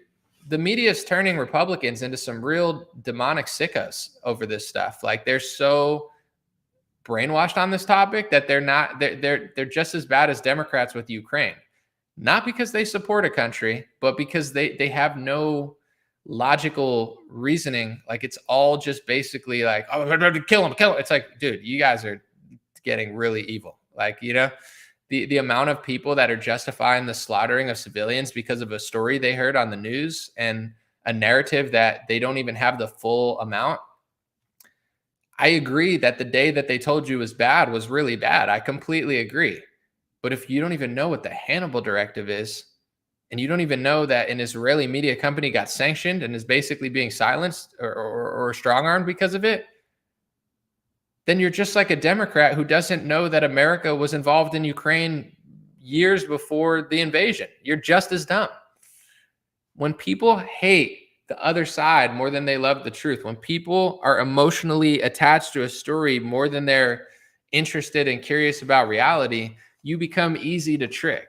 the media is turning Republicans into some real demonic sickos over this stuff. Like, they're so brainwashed on this topic that they're just as bad as Democrats with Ukraine. Not because they support a country, but because they have no logical reasoning. Like, it's all just basically like, oh, kill him. It's like, dude, you guys are getting really evil. Like, you know, the amount of people that are justifying the slaughtering of civilians because of a story they heard on the news and a narrative that they don't even have the full amount. I agree that the day that they told you was bad was really bad. I completely agree. But if you don't even know what the Hannibal Directive is, and you don't even know that an Israeli media company got sanctioned and is basically being silenced or strong-armed because of it, then you're just like a Democrat who doesn't know that America was involved in Ukraine years before the invasion. You're just as dumb. When people hate the other side more than they love the truth, when people are emotionally attached to a story more than they're interested and curious about reality, you become easy to trick.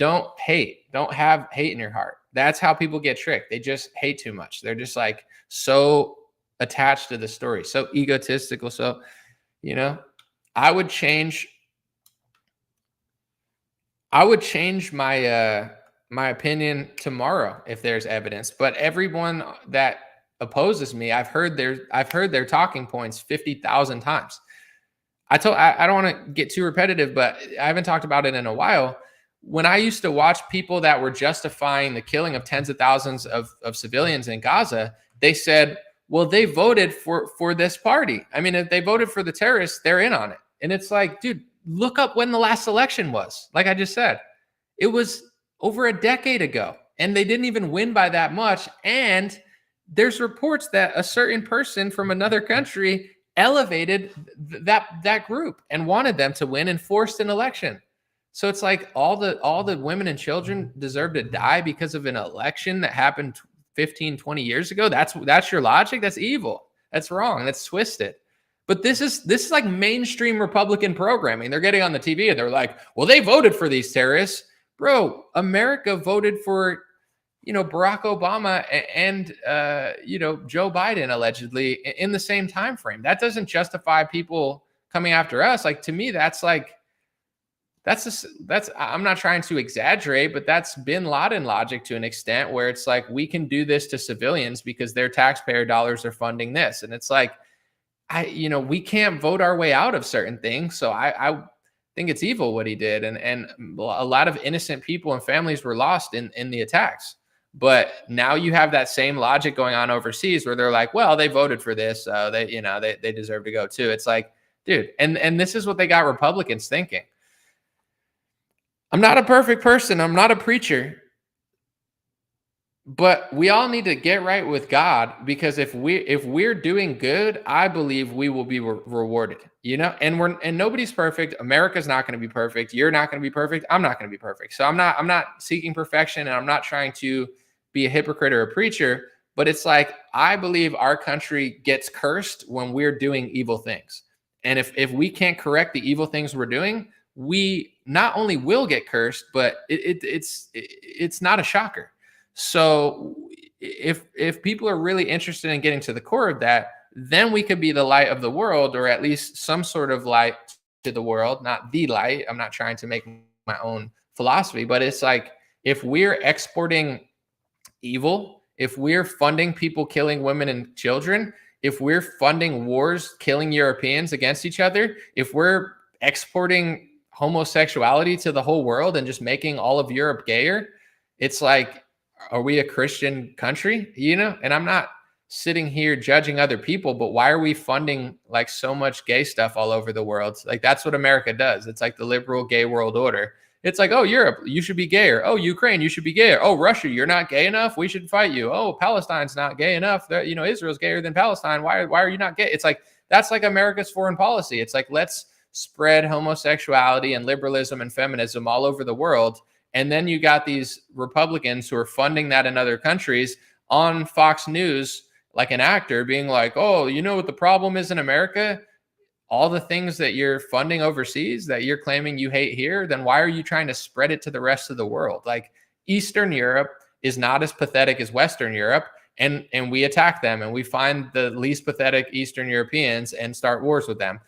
Don't hate. Don't have hate in your heart. That's how people get tricked. They just hate too much. They're just like so attached to the story, so egotistical. So, you know, I would change my my opinion tomorrow if there's evidence. But everyone that opposes me, I've heard their talking points 50,000 times. I don't want to get too repetitive, but I haven't talked about it in a while. When I used to watch people that were justifying the killing of tens of thousands of civilians in Gaza, they said, well, they voted for this party. I mean, if they voted for the terrorists, they're in on it. And it's like, dude, look up when the last election was. Like I just said, it was over a decade ago, and they didn't even win by that much. And there's reports that a certain person from another country elevated that group and wanted them to win and forced an election. So it's like all the women and children deserve to die because of an election that happened 15, 20 years ago. That's your logic. That's evil. That's wrong. That's twisted. But this is like mainstream Republican programming. They're getting on the TV and they're like, well, they voted for these terrorists. Bro, America voted for, you know, Barack Obama and you know, Joe Biden allegedly in the same time frame. That doesn't justify people coming after us. Like, to me, that's I'm not trying to exaggerate, but that's bin Laden logic to an extent, where it's like, we can do this to civilians because their taxpayer dollars are funding this. And it's like, we can't vote our way out of certain things. So I think it's evil what he did. And a lot of innocent people and families were lost in the attacks. But now you have that same logic going on overseas where they're like, well, they voted for this. They deserve to go too. It's like, dude, and this is what they got Republicans thinking. I'm not a perfect person. I'm not a preacher. But we all need to get right with God, because if we're doing good, I believe we will be rewarded, you know, and nobody's perfect. America's not going to be perfect. You're not going to be perfect. I'm not going to be perfect. So I'm not seeking perfection, and I'm not trying to be a hypocrite or a preacher, but it's like, I believe our country gets cursed when we're doing evil things. And if we can't correct the evil things we're doing, we not only will get cursed, but it's not a shocker. So if people are really interested in getting to the core of that, then we could be the light of the world, or at least some sort of light to the world, not the light. I'm not trying to make my own philosophy, but it's like, if we're exporting evil, if we're funding people killing women and children, if we're funding wars, killing Europeans against each other, if we're exporting homosexuality to the whole world and just making all of Europe gayer, it's like, are we a Christian country? You know, and I'm not sitting here judging other people, but why are we funding like so much gay stuff all over the world? Like, that's what America does. It's like the liberal gay world order. It's like, oh, Europe, you should be gayer. Oh, Ukraine, you should be gayer. Oh, Russia, you're not gay enough. We should fight you. Oh, Palestine's not gay enough. Israel's gayer than Palestine. Why are you not gay? It's like, that's like America's foreign policy. It's like, let's spread homosexuality and liberalism and feminism all over the world. And then you got these Republicans who are funding that in other countries on Fox News, like an actor being like, oh, you know what the problem is in America? All the things that you're funding overseas that you're claiming you hate here, then why are you trying to spread it to the rest of the world? Like, Eastern Europe is not as pathetic as Western Europe. And we attack them, and we find the least pathetic Eastern Europeans and start wars with them.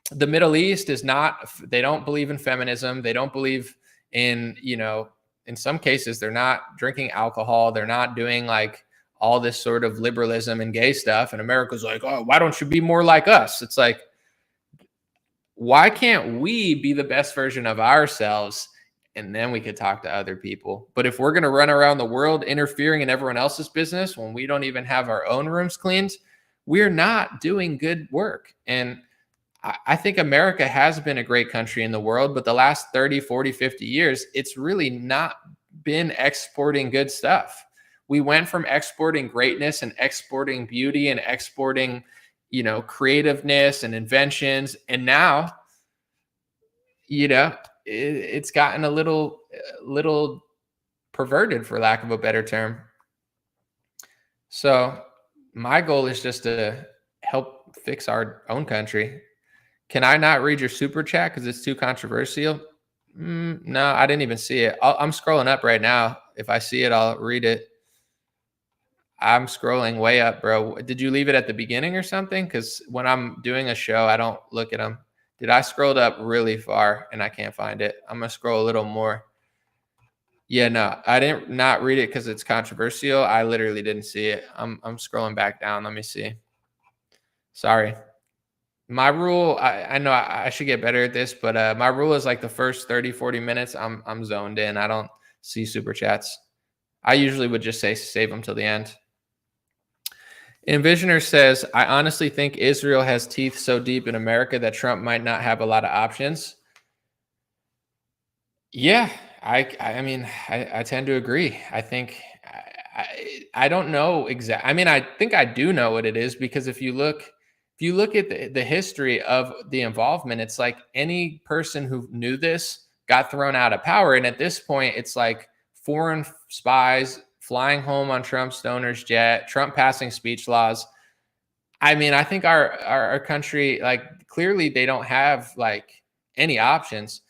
The Middle East is not, they don't believe in feminism. They don't believe in, in some cases, they're not drinking alcohol. They're not doing like all this sort of liberalism and gay stuff. And America's like, oh, why don't you be more like us? It's like, why can't we be the best version of ourselves? And then we could talk to other people. But if we're going to run around the world interfering in everyone else's business when we don't even have our own rooms cleaned, we're not doing good work. And I think America has been a great country in the world, but the last 30, 40, 50 years, it's really not been exporting good stuff. We went from exporting greatness and exporting beauty and exporting, creativeness and inventions. And now, it's gotten a little perverted, for lack of a better term. So my goal is just to help fix our own country. Can I not read your super chat because it's too controversial? No, I didn't even see it. I'm scrolling up right now. If I see it, I'll read it. I'm scrolling way up, bro. Did you leave it at the beginning or something? Because when I'm doing a show, I don't look at them. Did I scroll up really far and I can't find it? I'm going to scroll a little more. Yeah, no, I didn't not read it because it's controversial. I literally didn't see it. I'm scrolling back down. Let me see. Sorry. My rule, I know I should get better at this, but my rule is like the first 30, 40 minutes, I'm zoned in. I don't see super chats. I usually would just say save them till the end. Envisioner says, I honestly think Israel has teeth so deep in America that Trump might not have a lot of options. Yeah, I mean, I tend to agree. I think I don't know exactly. I mean, I think I do know what it is, because if you look at the history of the involvement, it's like any person who knew this got thrown out of power. And at this point, it's like foreign spies flying home on Trump's donor's jet, Trump passing speech laws. I mean, I think our country, like, clearly they don't have like any options.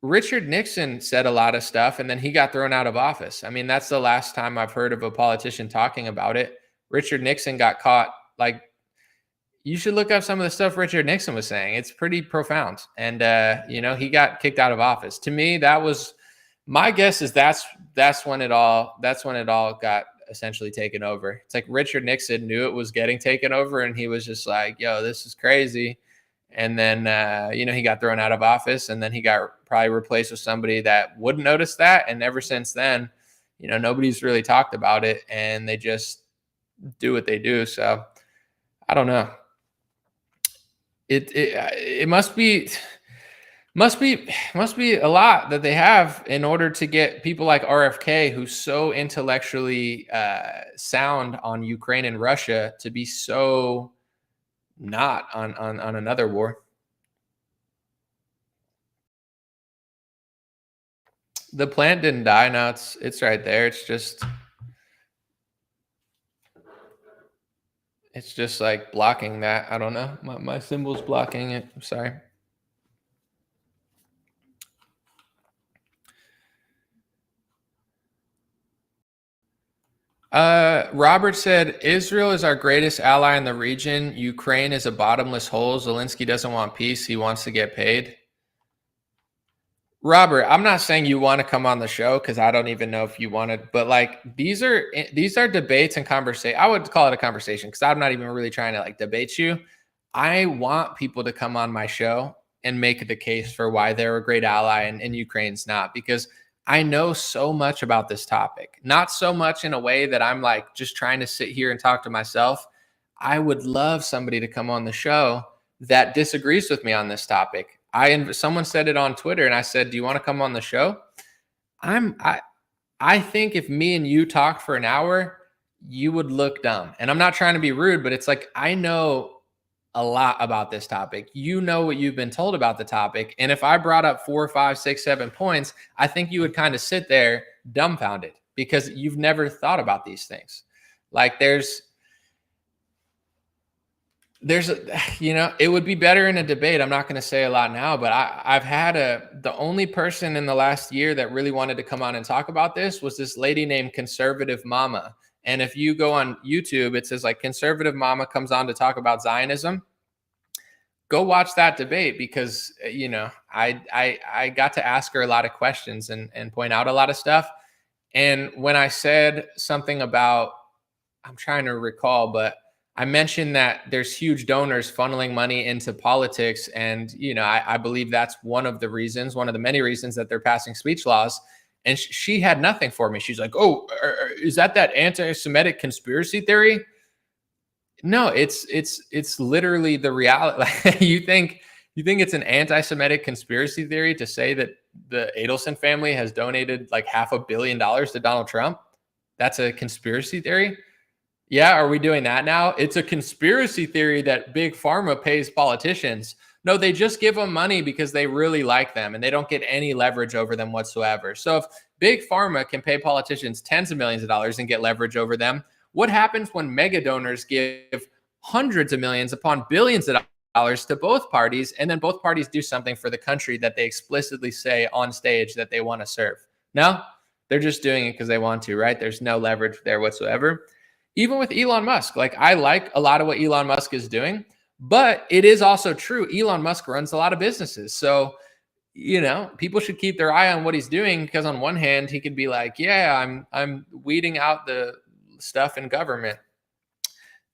Richard Nixon said a lot of stuff and then he got thrown out of office. I mean, that's the last time I've heard of a politician talking about it. Richard Nixon got caught. Like, you should look up some of the stuff Richard Nixon was saying. It's pretty profound. And, he got kicked out of office. To me, that was, my guess is that's when it all got essentially taken over. It's like Richard Nixon knew it was getting taken over and he was just like, yo, this is crazy. And then, he got thrown out of office, and then he got probably replaced with somebody that wouldn't notice that. And ever since then, nobody's really talked about it, and they just do what they do. So I don't know. It must be a lot that they have in order to get people like RFK, who's so intellectually sound on Ukraine and Russia, to be so not on another war. The plant didn't die. No, it's right there. It's just like blocking that. I don't know. My symbol's blocking it. I'm sorry. Robert said, Israel is our greatest ally in the region. Ukraine is a bottomless hole. Zelensky doesn't want peace. He wants to get paid. Robert, I'm not saying you want to come on the show, because I don't even know if you wanted, but like, these are debates and conversation. I would call it a conversation, because I'm not even really trying to like debate you. I want people to come on my show and make the case for why they're a great ally and Ukraine's not, because I know so much about this topic. Not so much in a way that I'm like just trying to sit here and talk to myself. I would love somebody to come on the show that disagrees with me on this topic. Someone said it on Twitter, and I said, do you want to come on the show? I think if me and you talked for an hour, you would look dumb. And I'm not trying to be rude, but it's like, I know a lot about this topic. You know what you've been told about the topic. And if I brought up 4, 5, 6, 7 points, I think you would kind of sit there dumbfounded because you've never thought about these things. Like there's it would be better in a debate. I'm not going to say a lot now, but I've had the only person in the last year that really wanted to come on and talk about this was this lady named Conservative Mama. And if you go on YouTube, it says like Conservative Mama comes on to talk about Zionism. Go watch that debate because, I got to ask her a lot of questions and point out a lot of stuff. And when I said something about, I'm trying to recall, but I mentioned that there's huge donors funneling money into politics. And, I believe that's one of the many reasons that they're passing speech laws. And she had nothing for me. She's like, oh, is that anti-Semitic conspiracy theory? No, it's literally the reality. You think it's an anti-Semitic conspiracy theory to say that the Adelson family has donated like $500 million to Donald Trump? That's a conspiracy theory? Yeah, are we doing that now? It's a conspiracy theory that Big Pharma pays politicians. No, they just give them money because they really like them and they don't get any leverage over them whatsoever. So if Big Pharma can pay politicians tens of millions of dollars and get leverage over them, what happens when mega donors give hundreds of millions upon billions of dollars to both parties, and then both parties do something for the country that they explicitly say on stage that they want to serve? No, they're just doing it because they want to, right? There's no leverage there whatsoever. Even with Elon Musk, like I like a lot of what Elon Musk is doing, but it is also true. Elon Musk runs a lot of businesses. So, people should keep their eye on what he's doing, because on one hand, he could be like, yeah, I'm weeding out the stuff in government.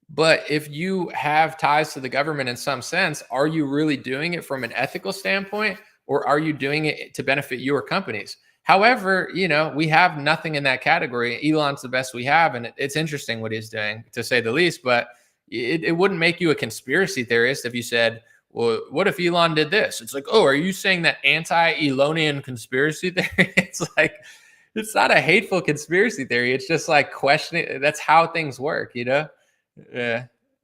But if you have ties to the government in some sense, are you really doing it from an ethical standpoint, or are you doing it to benefit your companies? However, we have nothing in that category. Elon's the best we have, and it's interesting what he's doing, to say the least. But it wouldn't make you a conspiracy theorist if you said, well, what if Elon did this? It's like, oh, are you saying that anti-Elonian conspiracy theory? It's like, it's not a hateful conspiracy theory. It's just like questioning. That's how things work, Elon's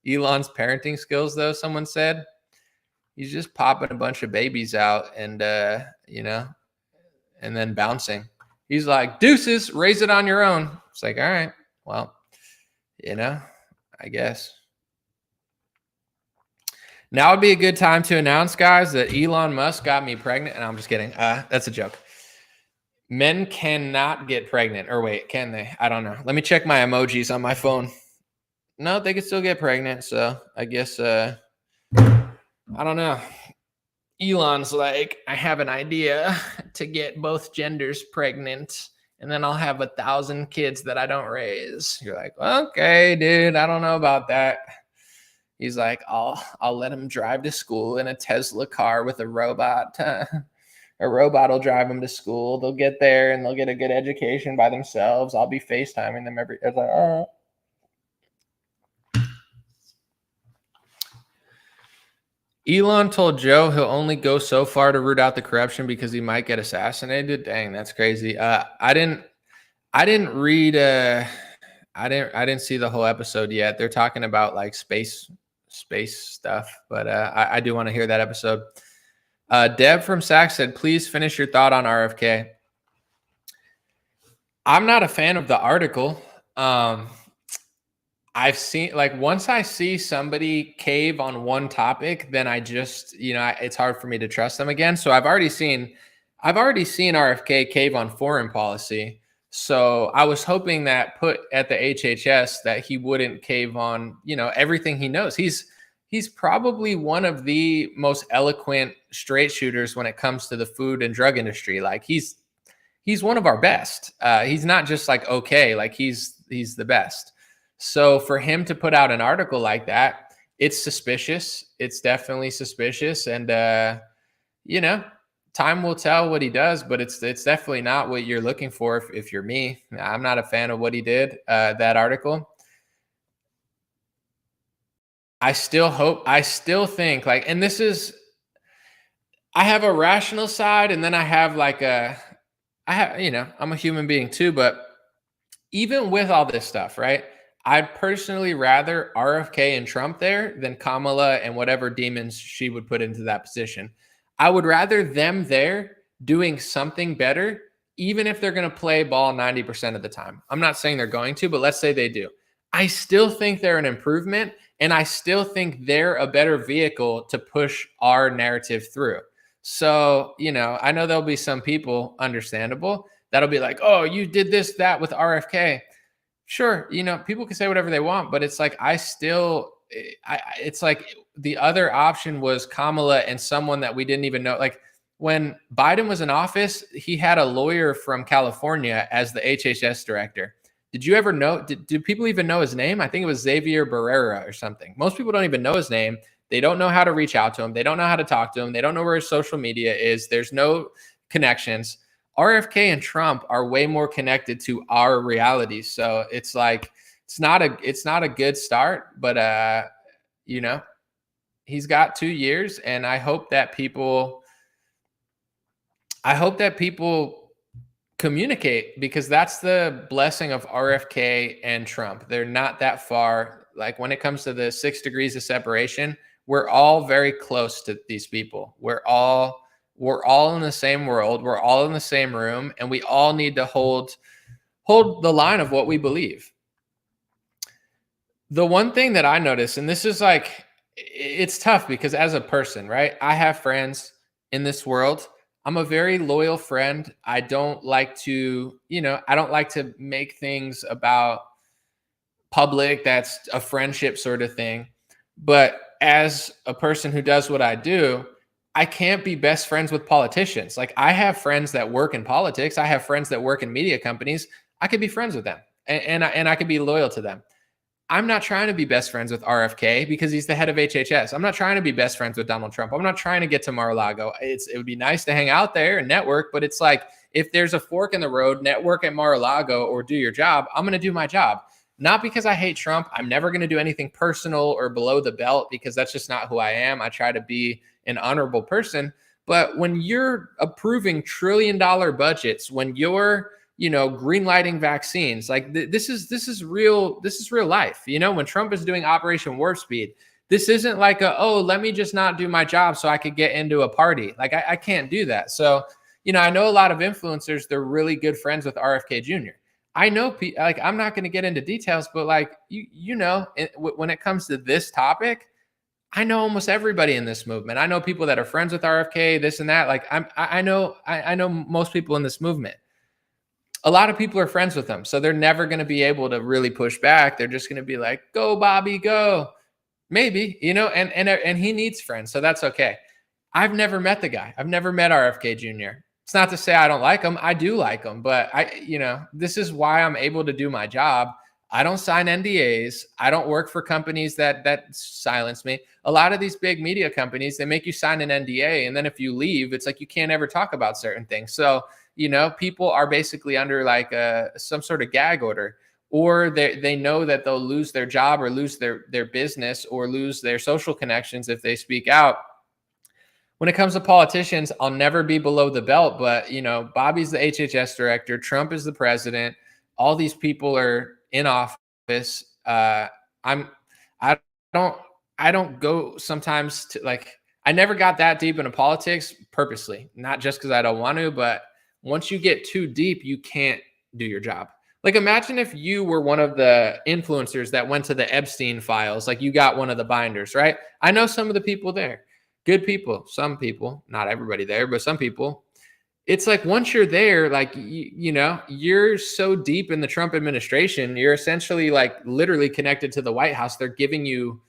parenting skills, though, someone said. He's just popping a bunch of babies out and, and then bouncing. He's like, deuces, raise it on your own. It's like, all right, well, I guess. Now would be a good time to announce, guys, that Elon Musk got me pregnant. And I'm just kidding. That's a joke. Men cannot get pregnant. Or wait, can they? I don't know. Let me check my emojis on my phone. No, they can still get pregnant. So I guess, I don't know. Elon's like, I have an idea to get both genders pregnant, and then I'll have 1,000 kids that I don't raise. You're like, okay, dude, I don't know about that. He's like, I'll let him drive to school in a Tesla car with a robot. A robot will drive them to school. They'll get there and they'll get a good education by themselves. I'll be FaceTiming them every. It's like, all right. Elon told Joe he'll only go so far to root out the corruption because he might get assassinated. Dang, that's crazy. I didn't read. I didn't see the whole episode yet. They're talking about like space stuff, but I do want to hear that episode. Deb from Sac said, please finish your thought on RFK. I'm not a fan of the article. I've seen, like, once I see somebody cave on one topic, then I just, it's hard for me to trust them again. So I've already seen RFK cave on foreign policy. So I was hoping that put at the HHS that he wouldn't cave on, everything he knows. He's probably one of the most eloquent straight shooters when it comes to the food and drug industry. Like he's one of our best. He's not just like, okay, like he's the best. So for him to put out an article like that, it's suspicious. It's definitely suspicious. And, time will tell what he does, but it's definitely not what you're looking for if you're me. I'm not a fan of what he did, that article. I still think like, and this is, I have a rational side, and then I have like I'm a human being too, but even with all this stuff, right? I'd personally rather RFK and Trump there than Kamala and whatever demons she would put into that position. I would rather them there doing something better, even if they're going to play ball 90% of the time. I'm not saying they're going to, but let's say they do. I still think they're an improvement, and I still think they're a better vehicle to push our narrative through. So, I know there'll be some people, understandable, that'll be like, oh, you did this, that with RFK. Sure, people can say whatever they want, but it's like it's like the other option was Kamala and someone that we didn't even know. Like when Biden was in office, he had a lawyer from California as the HHS director. Did you ever know? Did people even know his name? I think it was Xavier Barrera or something. Most people don't even know his name. They don't know how to reach out to him. They don't know how to talk to him. They don't know where his social media is. There's no connections. RFK and Trump are way more connected to our reality. So it's like, it's not a good start, but he's got 2 years, and I hope that people communicate, because that's the blessing of RFK and Trump. They're not that far. Like when it comes to the 6 degrees of separation, we're all very close to these people. We're all in the same world. We're all in the same room, and we all need to hold the line of what we believe. The one thing that I notice, and this is like, it's tough because as a person, right? I have friends in this world. I'm a very loyal friend. I don't like to, make things about public. That's a friendship sort of thing. But as a person who does what I do, I can't be best friends with politicians. Like I have friends that work in politics. I have friends that work in media companies. I could be friends with them and I could be loyal to them. I'm not trying to be best friends with RFK because he's the head of HHS. I'm not trying to be best friends with Donald Trump. I'm not trying to get to Mar-a-Lago. It would be nice to hang out there and network, but it's like, if there's a fork in the road, network at Mar-a-Lago or do your job, I'm going to do my job. Not because I hate Trump. I'm never going to do anything personal or below the belt because that's just not who I am. I try to be an honorable person. But when you're approving $1 trillion budgets, when you're green lighting vaccines, like this is real life. When Trump is doing Operation Warp Speed, this isn't like let me just not do my job so I could get into a party. Like I can't do that. So, I know a lot of influencers, they're really good friends with RFK Jr. I know, like, I'm not going to get into details, but like, when it comes to this topic, I know almost everybody in this movement. I know people that are friends with RFK, this and that. Like I know most people in this movement. A lot of people are friends with them. So they're never going to be able to really push back. They're just going to be like, go Bobby, go. Maybe, and he needs friends. So that's okay. I've never met the guy. I've never met RFK Jr. It's not to say I don't like him. I do like him, but this is why I'm able to do my job. I don't sign NDAs. I don't work for companies that silence me. A lot of these big media companies, they make you sign an NDA. And then if you leave, it's like you can't ever talk about certain things. So, people are basically under like some sort of gag order, or they know that they'll lose their job or lose their business or lose their social connections if they speak out. When it comes to politicians, I'll never be below the belt, but Bobby's the HHS director. Trump is the president. All these people are in office. I don't go sometimes to like, I never got that deep into politics purposely, not just because I don't want to, but once you get too deep, you can't do your job. Like imagine if you were one of the influencers that went to the Epstein files, like you got one of the binders, right? I know some of the people there. Good people, some people, not everybody there, but some people. It's like once you're there, like, you're so deep in the Trump administration, you're essentially like literally connected to the White House. They're giving you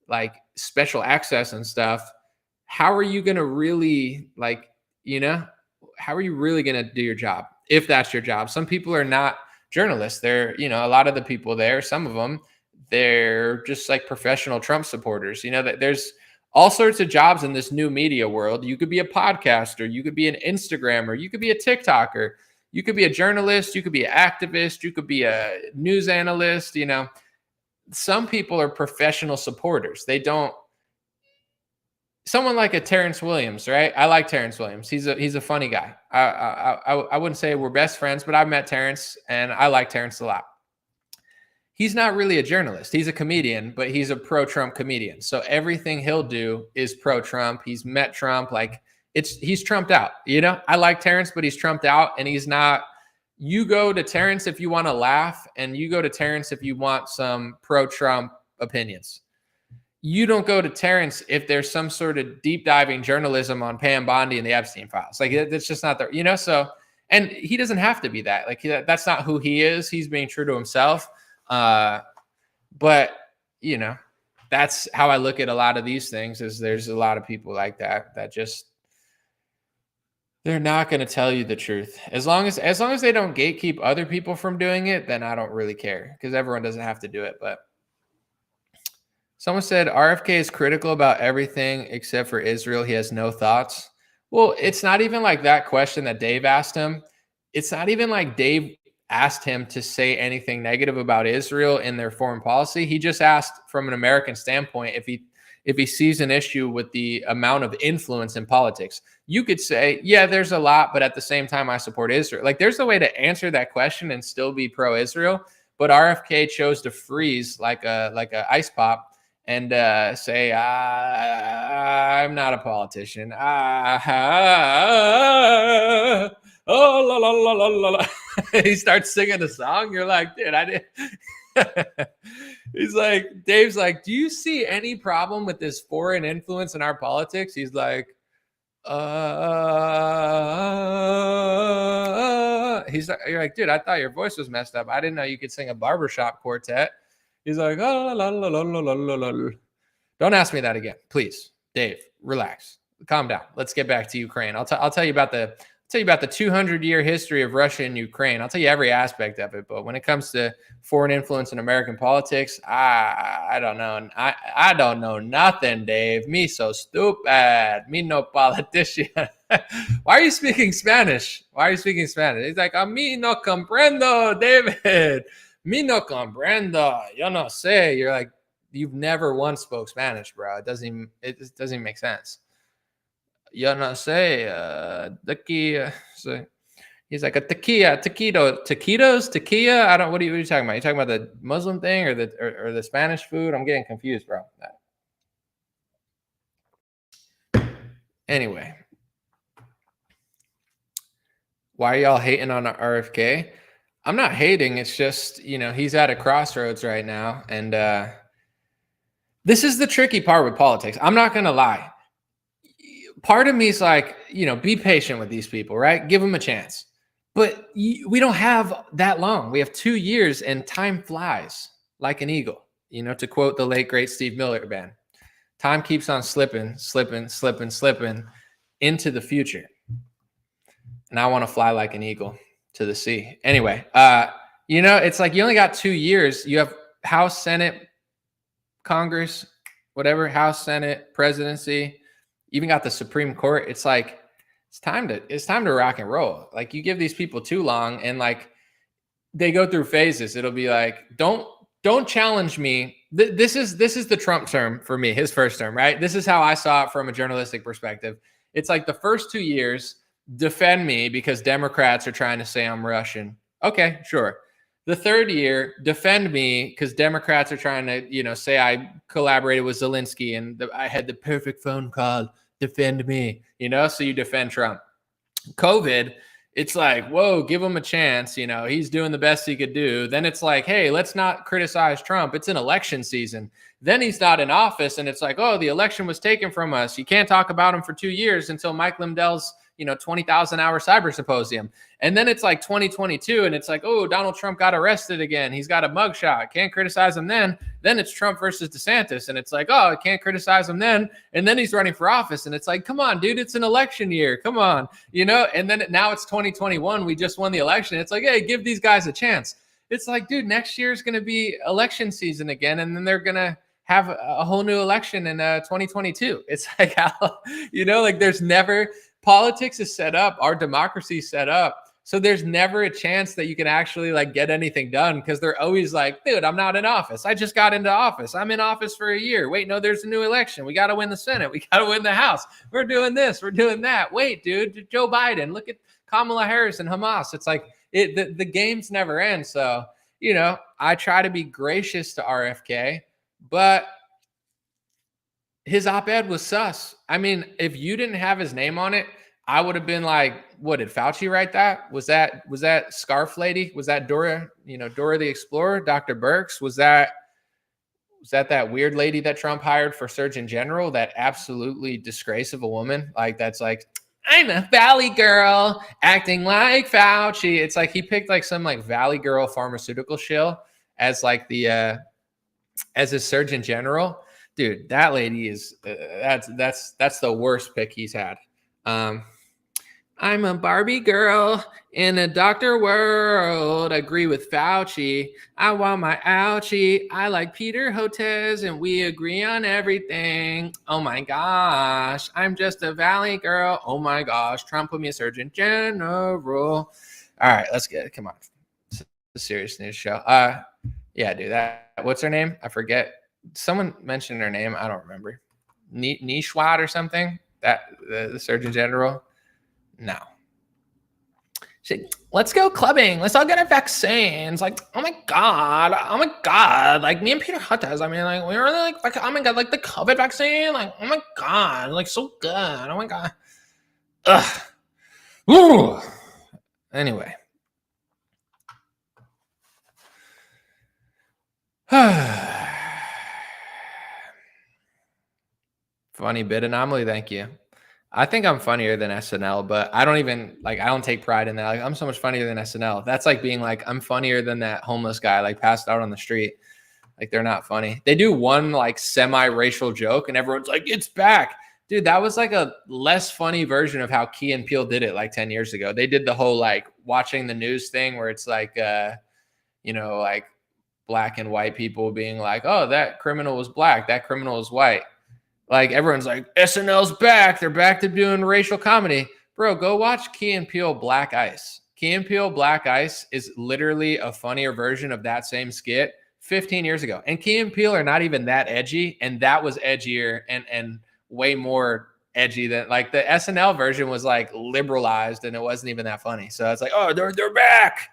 like special access and stuff. How are you going to really how are you really going to do your job if that's your job? Some people are not journalists. They're, a lot of the people there, some of them, they're just like professional Trump supporters. That there's all sorts of jobs in this new media world. You could be a podcaster, you could be an Instagrammer, you could be a TikToker, you could be a journalist, you could be an activist, you could be a news analyst. Some people are professional supporters. They don't. Someone like a Terrence Williams, right? I like Terrence Williams. He's a funny guy. I wouldn't say we're best friends, but I've met Terrence and I like Terrence a lot. he's not really a journalist. He's a comedian, but he's a pro-Trump comedian. So everything he'll do is pro-Trump. He's met Trump. Like he's trumped out. You know, I like Terrence, but he's trumped out, and he's not. You go to Terrence if you want to laugh, and you go to Terrence if you want some pro-Trump opinions. You don't go to Terrence if there's some sort of deep diving journalism on Pam Bondi and the Epstein files. Like it's just not there, you know? So, and he doesn't have to be that. Like that's not who he is. He's being true to himself. But you know, that's how I look at a lot of these things. Is there's a lot of people like that just they're not going to tell you the truth. As long as they don't gatekeep other people from doing it, then I don't really care, because everyone doesn't have to do it. But someone said RFK is critical about everything except for Israel. He has no thoughts. Well, it's not even like that question that Dave asked him. It's not even like Dave asked him to say anything negative about Israel in their foreign policy. He just asked from an American standpoint if he sees an issue with the amount of influence in politics. You could say, yeah, there's a lot, but at the same time, I support Israel. Like there's a way to answer that question and still be pro-Israel. But RFK chose to freeze like a ice pop and say, I'm not a politician. Oh, la, la, la, la, la. He starts singing a song. You're like, dude, I didn't. He's like, Dave's like, do you see any problem with this foreign influence in our politics? He's like, you're like, dude, I thought your voice was messed up. I didn't know you could sing a barbershop quartet. He's like, oh, la, la, la, la, la, la, la. Don't ask me that again, please. Dave, relax, calm down. Let's get back to Ukraine. I'll tell you about the 200-year history of Russia and Ukraine. I'll tell you every aspect of it. But when it comes to foreign influence in American politics, I don't know. I don't know nothing, Dave. Me so stupid. Me no politician. Why are you speaking Spanish? He's like, a mí no comprendo, David. Me no comprendo. Yo no sé. You're like, you've never once spoke Spanish, bro. It doesn't make sense. Yo no sé, tequila. So he's like a taquitos. I don't. What are you talking about? You talking about the Muslim thing or the Spanish food? I'm getting confused, bro. Anyway, why are y'all hating on RFK? I'm not hating. It's just, you know, he's at a crossroads right now, and this is the tricky part with politics. I'm not gonna lie. Part of me is like, you know, be patient with these people, right? Give them a chance. But we don't have that long. We have 2 years, and time flies like an eagle, you know, to quote the late, great Steve Miller Band. Time keeps on slipping into the future. And I want to fly like an eagle to the sea. Anyway, you know, it's like you only got 2 years. You have House, Senate, Congress, whatever, House, Senate, presidency. Even got the Supreme Court. It's like it's time to rock and roll. Like you give these people too long, and like they go through phases. It'll be like, don't challenge me. This is the Trump term for me, his first term, right? This is how I saw it from a journalistic perspective. It's like the first 2 years, defend me because Democrats are trying to say I'm Russian. Okay, sure. The third year, defend me because Democrats are trying to, you know, say I collaborated with Zelensky and I had the perfect phone call. Defend me, you know, so you defend Trump. COVID, it's like, whoa, give him a chance. You know, he's doing the best he could do. Then it's like, hey, let's not criticize Trump. It's an election season. Then he's not in office. And it's like, oh, the election was taken from us. You can't talk about him for 2 years until Mike Lindell's, you know, 20,000 hour cyber symposium. And then it's like 2022 and it's like, oh, Donald Trump got arrested again. He's got a mugshot. Can't criticize him then. Then it's Trump versus DeSantis. And it's like, oh, I can't criticize him then. And then he's running for office. And it's like, come on, dude, it's an election year. Come on, you know? And then now it's 2021. We just won the election. It's like, hey, give these guys a chance. It's like, dude, next year is going to be election season again. And then they're going to have a whole new election in 2022. It's like, you know, like there's never, politics is set up. Our democracy is set up. So there's never a chance that you can actually like get anything done because they're always like, dude, I'm not in office. I just got into office. I'm in office for a year. Wait, no, there's a new election. We got to win the Senate. We got to win the House. We're doing this. We're doing that. Wait, dude, Joe Biden, look at Kamala Harris and Hamas. It's like the games never end. So you know, I try to be gracious to RFK, but his op-ed was sus. I mean, if you didn't have his name on it, I would have been like, what, did Fauci write that? Was that Scarf Lady? Was that Dora, Dora the Explorer, Dr. Birx? Was that weird lady that Trump hired for Surgeon General, that absolutely disgrace of a woman? Like, that's like, I'm a Valley girl acting like Fauci. It's like he picked like some like Valley girl pharmaceutical shill as like the as his Surgeon General. Dude, that lady is that's the worst pick he's had. I'm a Barbie girl in a doctor world. Agree with Fauci. I want my ouchie. I like Peter Hotez and we agree on everything. Oh my gosh, I'm just a Valley girl. Oh my gosh, Trump put me a Surgeon General. All right, let's get it. Come on, it's a serious news show. Yeah, dude. What's her name? I forget. Someone mentioned her name. I don't remember. Nishwat or something. That the Surgeon General. No. She, let's go clubbing. Let's all get our vaccines. Like, oh my god. Like me and Peter Hotez. I mean, like we were like, oh my god, like the COVID vaccine. Like, oh my god, like so good. Oh my god. Ugh. Ooh. Anyway. Funny bit anomaly, thank you. I think I'm funnier than SNL, but I don't take pride in that. Like, I'm so much funnier than SNL. That's like being like, I'm funnier than that homeless guy like passed out on the street. Like, they're not funny. They do one like semi-racial joke and everyone's like, it's back. Dude, that was like a less funny version of how Key and Peele did it like 10 years ago. They did the whole like watching the news thing where it's like like black and white people being like, oh, that criminal was black, that criminal was white. Like, everyone's like, SNL's back. They're back to doing racial comedy. Bro, go watch Key and Peele Black Ice. Key and Peele Black Ice is literally a funnier version of that same skit 15 years ago. And Key and Peele are not even that edgy. And that was edgier and way more edgy than like the SNL version was like liberalized and it wasn't even that funny. So it's like, oh, they're back.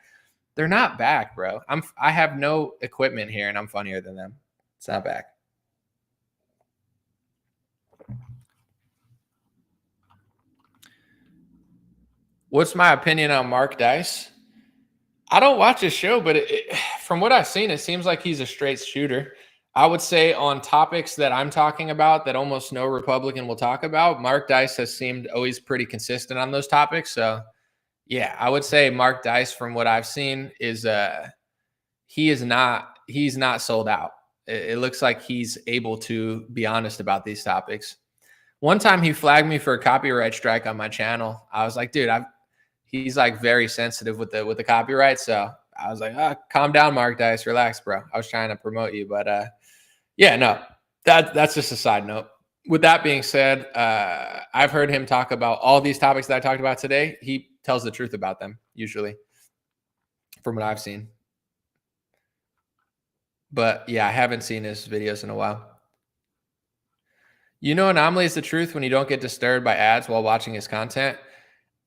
They're not back, bro. I have no equipment here and I'm funnier than them. It's not back. What's my opinion on Mark Dice? I don't watch his show, but from what I've seen, it seems like he's a straight shooter. I would say on topics that I'm talking about that almost no Republican will talk about, Mark Dice has seemed always pretty consistent on those topics. So, yeah, I would say Mark Dice, from what I've seen, is he's not sold out. It looks like he's able to be honest about these topics. One time he flagged me for a copyright strike on my channel. I was like, dude, he's like very sensitive with the copyright. So I was like, calm down, Mark Dice, relax, bro. I was trying to promote you, but yeah, no, that's just a side note. With that being said, I've heard him talk about all these topics that I talked about today. He tells the truth about them, usually, from what I've seen. But yeah, I haven't seen his videos in a while. Anomaly is the truth when you don't get disturbed by ads while watching his content.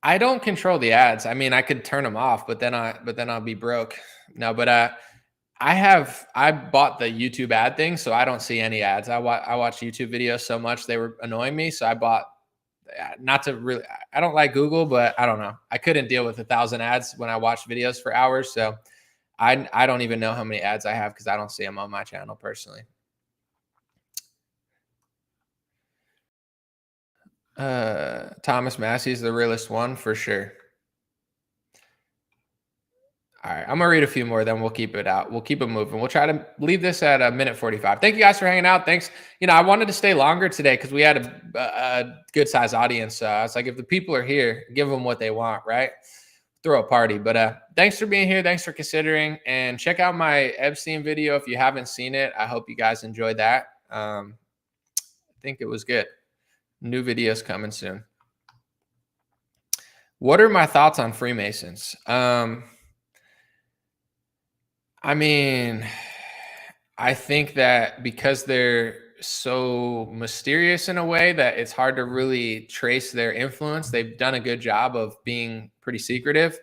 I don't control the ads. I mean, I could turn them off, but then I'll be broke. No, but I bought the YouTube ad thing, so I don't see any ads. I watch YouTube videos so much they were annoying me, so I bought. Not to really, I don't like Google, but I don't know. I couldn't deal with 1,000 ads when I watched videos for hours, so I don't even know how many ads I have because I don't see them on my channel personally. Thomas Massey's the realest one for sure. All right, I'm gonna read a few more, then we'll keep it out. We'll keep it moving. We'll try to leave this at a minute 45. Thank you guys for hanging out. Thanks. I wanted to stay longer today because we had a good size audience. It's like, if the people are here, give them what they want, right? Throw a party. But thanks for being here. Thanks for considering, and check out my Epstein video if you haven't seen it. I hope you guys enjoyed that. I think it was good. New videos coming soon. What are my thoughts on Freemasons? I mean, I think that because they're so mysterious in a way that it's hard to really trace their influence, they've done a good job of being pretty secretive.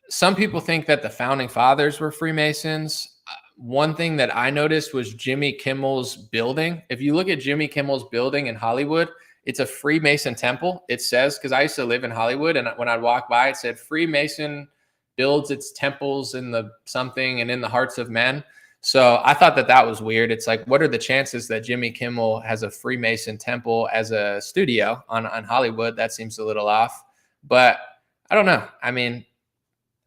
some people think that the founding fathers were Freemasons. One thing that I noticed was Jimmy Kimmel's building. If you look at Jimmy Kimmel's building in Hollywood, it's a Freemason temple. It says, because I used to live in Hollywood, and when I'd walk by, it said Freemason builds its temples in the something and in the hearts of men. So I thought that was weird. It's like, what are the chances that Jimmy Kimmel has a Freemason temple as a studio on Hollywood? That seems a little off. But I don't know. I mean,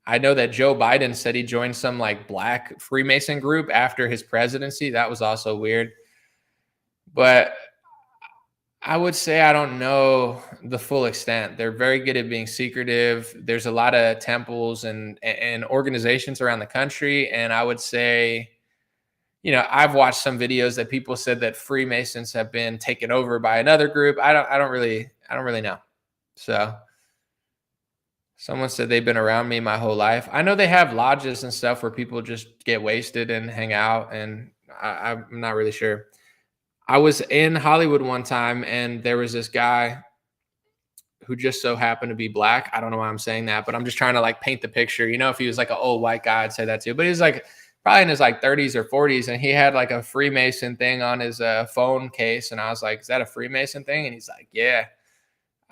I know that Joe Biden said he joined some like black Freemason group after his presidency. That was also weird. But I would say I don't know the full extent. They're very good at being secretive. There's a lot of temples and organizations around the country. And I would say, you know, I've watched some videos that people said that Freemasons have been taken over by another group. I don't really know. So someone said they've been around me my whole life. I know they have lodges and stuff where people just get wasted and hang out, and I'm not really sure. I was in Hollywood one time, and there was this guy who just so happened to be black. I don't know why I'm saying that, but I'm just trying to like paint the picture. You know, if he was like an old white guy, I'd say that too. But he was like probably in his like 30s or 40s, and he had like a Freemason thing on his phone case. And I was like, is that a Freemason thing? And he's like, yeah.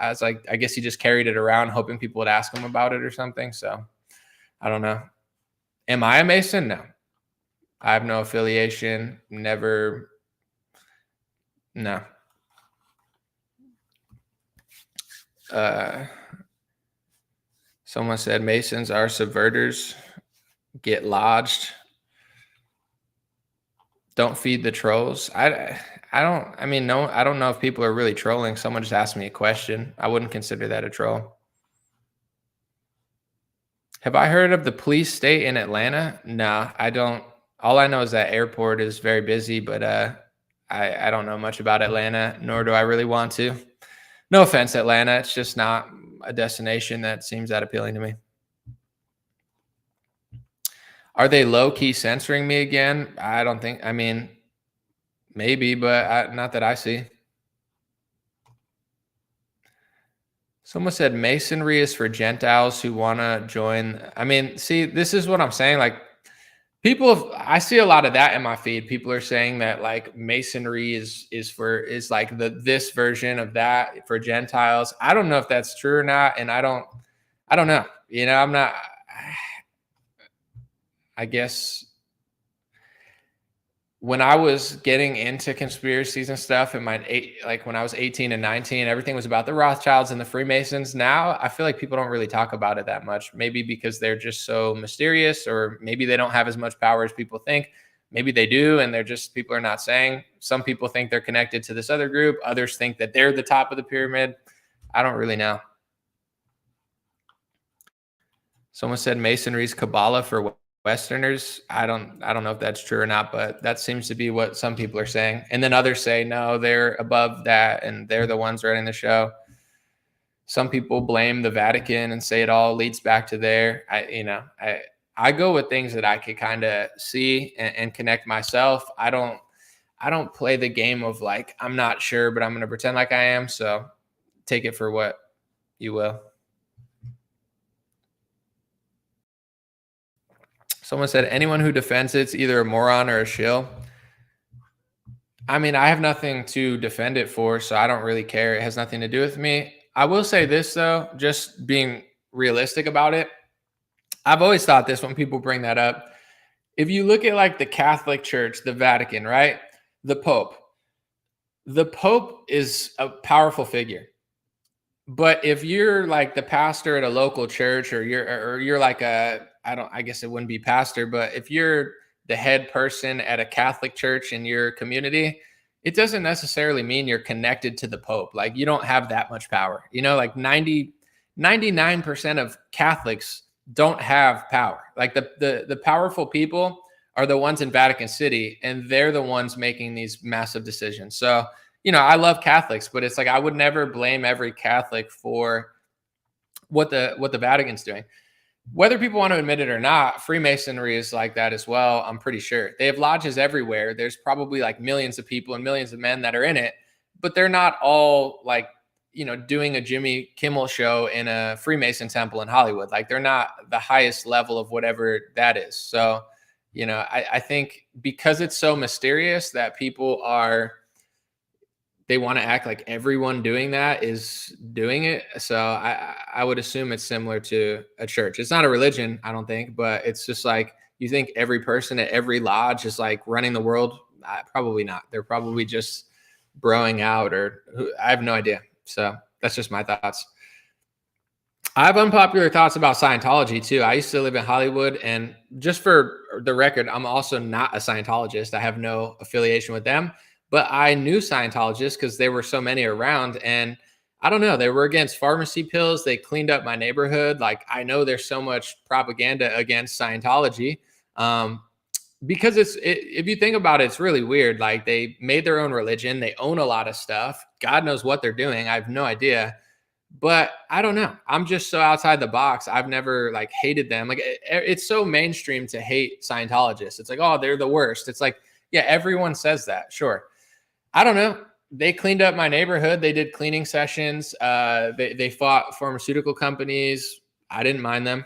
I was like, I guess he just carried it around hoping people would ask him about it or something. So I don't know. Am I a Mason? No. I have no affiliation. Never. No. Someone said Masons are subverters. Get lodged. Don't feed the trolls. I don't know if people are really trolling. Someone just asked me a question. I wouldn't consider that a troll. Have I heard of the police state in Atlanta? No, I don't. All I know is that airport is very busy, but I don't know much about Atlanta, nor do I really want to. No offense, Atlanta. It's just not a destination that seems that appealing to me. Are they low-key censoring me again? I don't think. I mean, maybe, but not that I see. Someone said Masonry is for Gentiles who want to join. I mean, see, this is what I'm saying. Like, I see a lot of that in my feed. People are saying that like Masonry is like this version of that for Gentiles. I don't know if that's true or not, and I don't know. You know, I'm not. I guess when I was getting into conspiracies and stuff in when I was 18 and 19, everything was about the Rothschilds and the Freemasons. Now I feel like people don't really talk about it that much, maybe because they're just so mysterious, or maybe they don't have as much power as people think. Maybe they do, and people are not saying. Some people think they're connected to this other group. Others think that they're the top of the pyramid. I don't really know. Someone said Masonry's Kabbalah for Westerners. I don't know if that's true or not, but that seems to be what some people are saying. And then others say, no, they're above that and they're the ones running the show. Some people blame the Vatican and say it all leads back to there. I go with things that I could kind of see and connect myself. I don't play the game of like, I'm not sure, but I'm going to pretend like I am. So take it for what you will. Someone said anyone who defends it's either a moron or a shill. I mean, I have nothing to defend it for, so I don't really care. It has nothing to do with me. I will say this, though, just being realistic about it. I've always thought this when people bring that up. If you look at like the Catholic Church, the Vatican, right? The Pope is a powerful figure. But if you're like the pastor at a local church, or you're like I guess it wouldn't be pastor, but if you're the head person at a Catholic church in your community, it doesn't necessarily mean you're connected to the Pope. Like, you don't have that much power. You know, like 99% of Catholics don't have power. Like the powerful people are the ones in Vatican City, and they're the ones making these massive decisions. So, you know, I love Catholics, but it's like I would never blame every Catholic for what the Vatican's doing. Whether people want to admit it or not, Freemasonry is like that as well. I'm pretty sure they have lodges everywhere. There's probably like millions of people and millions of men that are in it, but they're not all like doing a Jimmy Kimmel show in a Freemason temple in Hollywood. Like they're not the highest level of whatever that is. So, I think because it's so mysterious that people they want to act like everyone doing that is doing it. So I would assume it's similar to a church. It's not a religion, I don't think, but it's just like, you think every person at every lodge is like running the world? Probably not. They're probably just broing out, or I have no idea. So that's just my thoughts. I have unpopular thoughts about Scientology too. I used to live in Hollywood, and just for the record, I'm also not a Scientologist. I have no affiliation with them, but I knew Scientologists because there were so many around, and I don't know, they were against pharmacy pills. They cleaned up my neighborhood. Like I know there's so much propaganda against Scientology. Because if you think about it, it's really weird. Like they made their own religion. They own a lot of stuff. God knows what they're doing. I have no idea. But I don't know. I'm just so outside the box. I've never like hated them. Like it's so mainstream to hate Scientologists. It's like, oh, they're the worst. It's like, yeah, everyone says that. Sure. I don't know. They cleaned up my neighborhood. They did cleaning sessions. They fought pharmaceutical companies. I didn't mind them.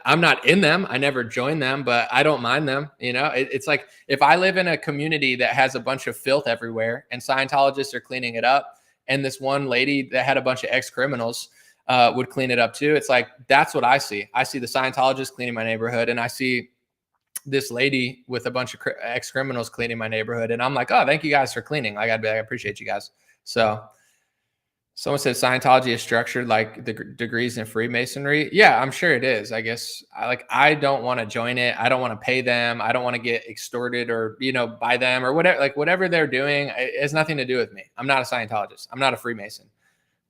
I'm not in them. I never joined them, but I don't mind them. It's like if I live in a community that has a bunch of filth everywhere and Scientologists are cleaning it up, and this one lady that had a bunch of ex-criminals would clean it up too. It's like, that's what I see. I see the Scientologists cleaning my neighborhood, and I see this lady with a bunch of ex-criminals cleaning my neighborhood. And I'm like, oh, thank you guys for cleaning. Like, I'd be like, I appreciate you guys. So someone said Scientology is structured like the degrees in Freemasonry. Yeah, I'm sure it is. I guess I don't want to join it. I don't want to pay them. I don't want to get extorted or, by them or whatever. Like whatever they're doing, it has nothing to do with me. I'm not a Scientologist. I'm not a Freemason.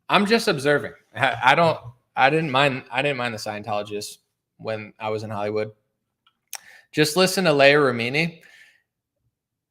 I'm just observing. I didn't mind the Scientologists when I was in Hollywood. Just listen to Leah Remini.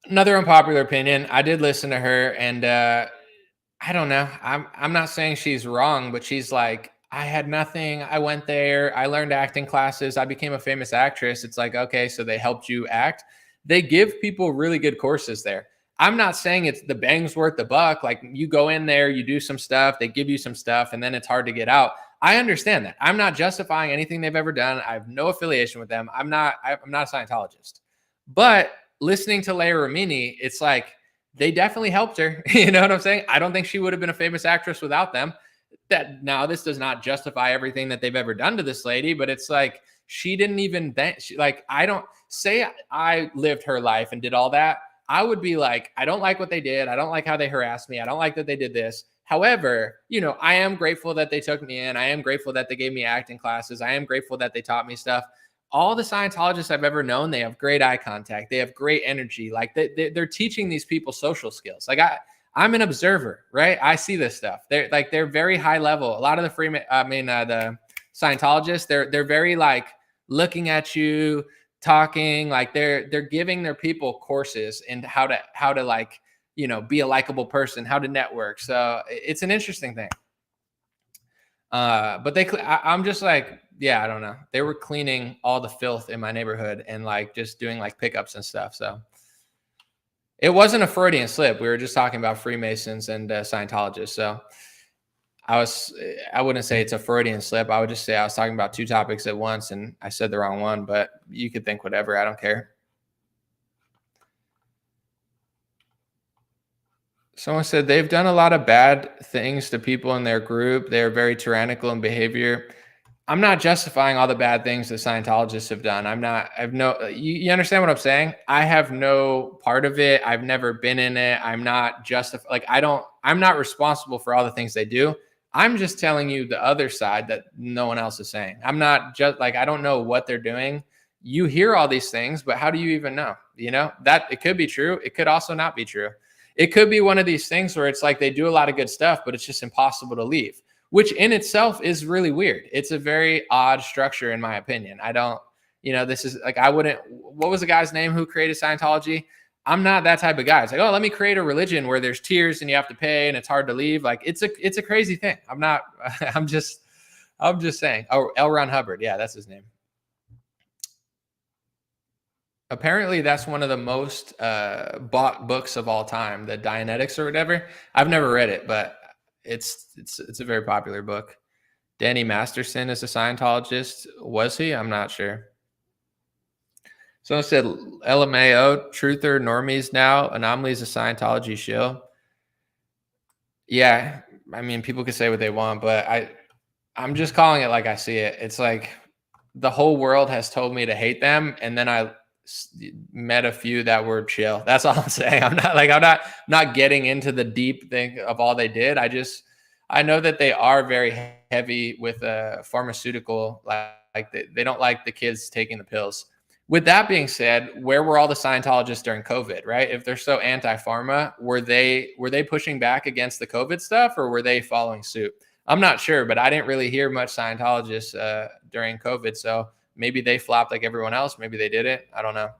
Another unpopular opinion. I did listen to her, and I don't know. I'm not saying she's wrong, but she's like, I had nothing. I went there. I learned acting classes. I became a famous actress. It's like, okay, so they helped you act. They give people really good courses there. I'm not saying it's the bang's worth the buck. Like you go in there, you do some stuff, they give you some stuff, and then it's hard to get out. I understand that. I'm not justifying anything they've ever done. I have no affiliation with them. I'm not a Scientologist. But listening to Leah Remini, it's like, they definitely helped her. You know what I'm saying? I don't think she would have been a famous actress without them. That now this does not justify everything that they've ever done to this lady, but it's like, she didn't even I don't say I lived her life and did all that. I would be like, I don't like what they did. I don't like how they harassed me. I don't like that they did this. However, I am grateful that they took me in. I am grateful that they gave me acting classes. I am grateful that they taught me stuff. All the Scientologists I've ever known, they have great eye contact. They have great energy. Like they're teaching these people social skills. Like I'm an observer, right? I see this stuff. They're very high level. A lot of the Scientologists, they're very like looking at you, talking, like they're giving their people courses in how to like, be a likable person, how to network. So it's an interesting thing. But I'm just like, yeah, I don't know. They were cleaning all the filth in my neighborhood and like just doing like pickups and stuff. So it wasn't a Freudian slip. We were just talking about Freemasons and Scientologists. So I wouldn't say it's a Freudian slip. I would just say I was talking about two topics at once and I said the wrong one, but you could think whatever. I don't care. Someone said they've done a lot of bad things to people in their group. They're very tyrannical in behavior. I'm not justifying all the bad things that Scientologists have done. You understand what I'm saying? I have no part of it. I've never been in it. I'm not I'm not responsible for all the things they do. I'm just telling you the other side that no one else is saying. I'm not just I don't know what they're doing. You hear all these things, but how do you even know? That it could be true. It could also not be true. It could be one of these things where it's like they do a lot of good stuff, but it's just impossible to leave, which in itself is really weird. It's a very odd structure, in my opinion. I don't, this is like, what was the guy's name who created Scientology? I'm not that type of guy. It's like, oh, let me create a religion where there's tiers and you have to pay and it's hard to leave. Like it's a crazy thing. I'm just saying. Oh, L. Ron Hubbard. Yeah, that's his name. Apparently, that's one of the most bought books of all time, the Dianetics or whatever. I've never read it, but It's a very popular book. Danny Masterson is a Scientologist. Was he? I'm not sure. Someone said LMAO, truther, normies now. Anomaly's a Scientology shill. Yeah, I mean, people could say what they want, but I'm just calling it like I see it. It's like the whole world has told me to hate them, and then I met a few that were chill. That's all I'm saying. I'm not getting into the deep thing of all they did. I know that they are very heavy with pharmaceutical, like they don't like the kids taking the pills. With that being said, where were all the Scientologists during COVID, right? If they're so anti-pharma, were they pushing back against the COVID stuff, or were they following suit? I'm not sure, but I didn't really hear much Scientologists during COVID. So maybe they flopped like everyone else. Maybe they didn't. I don't know.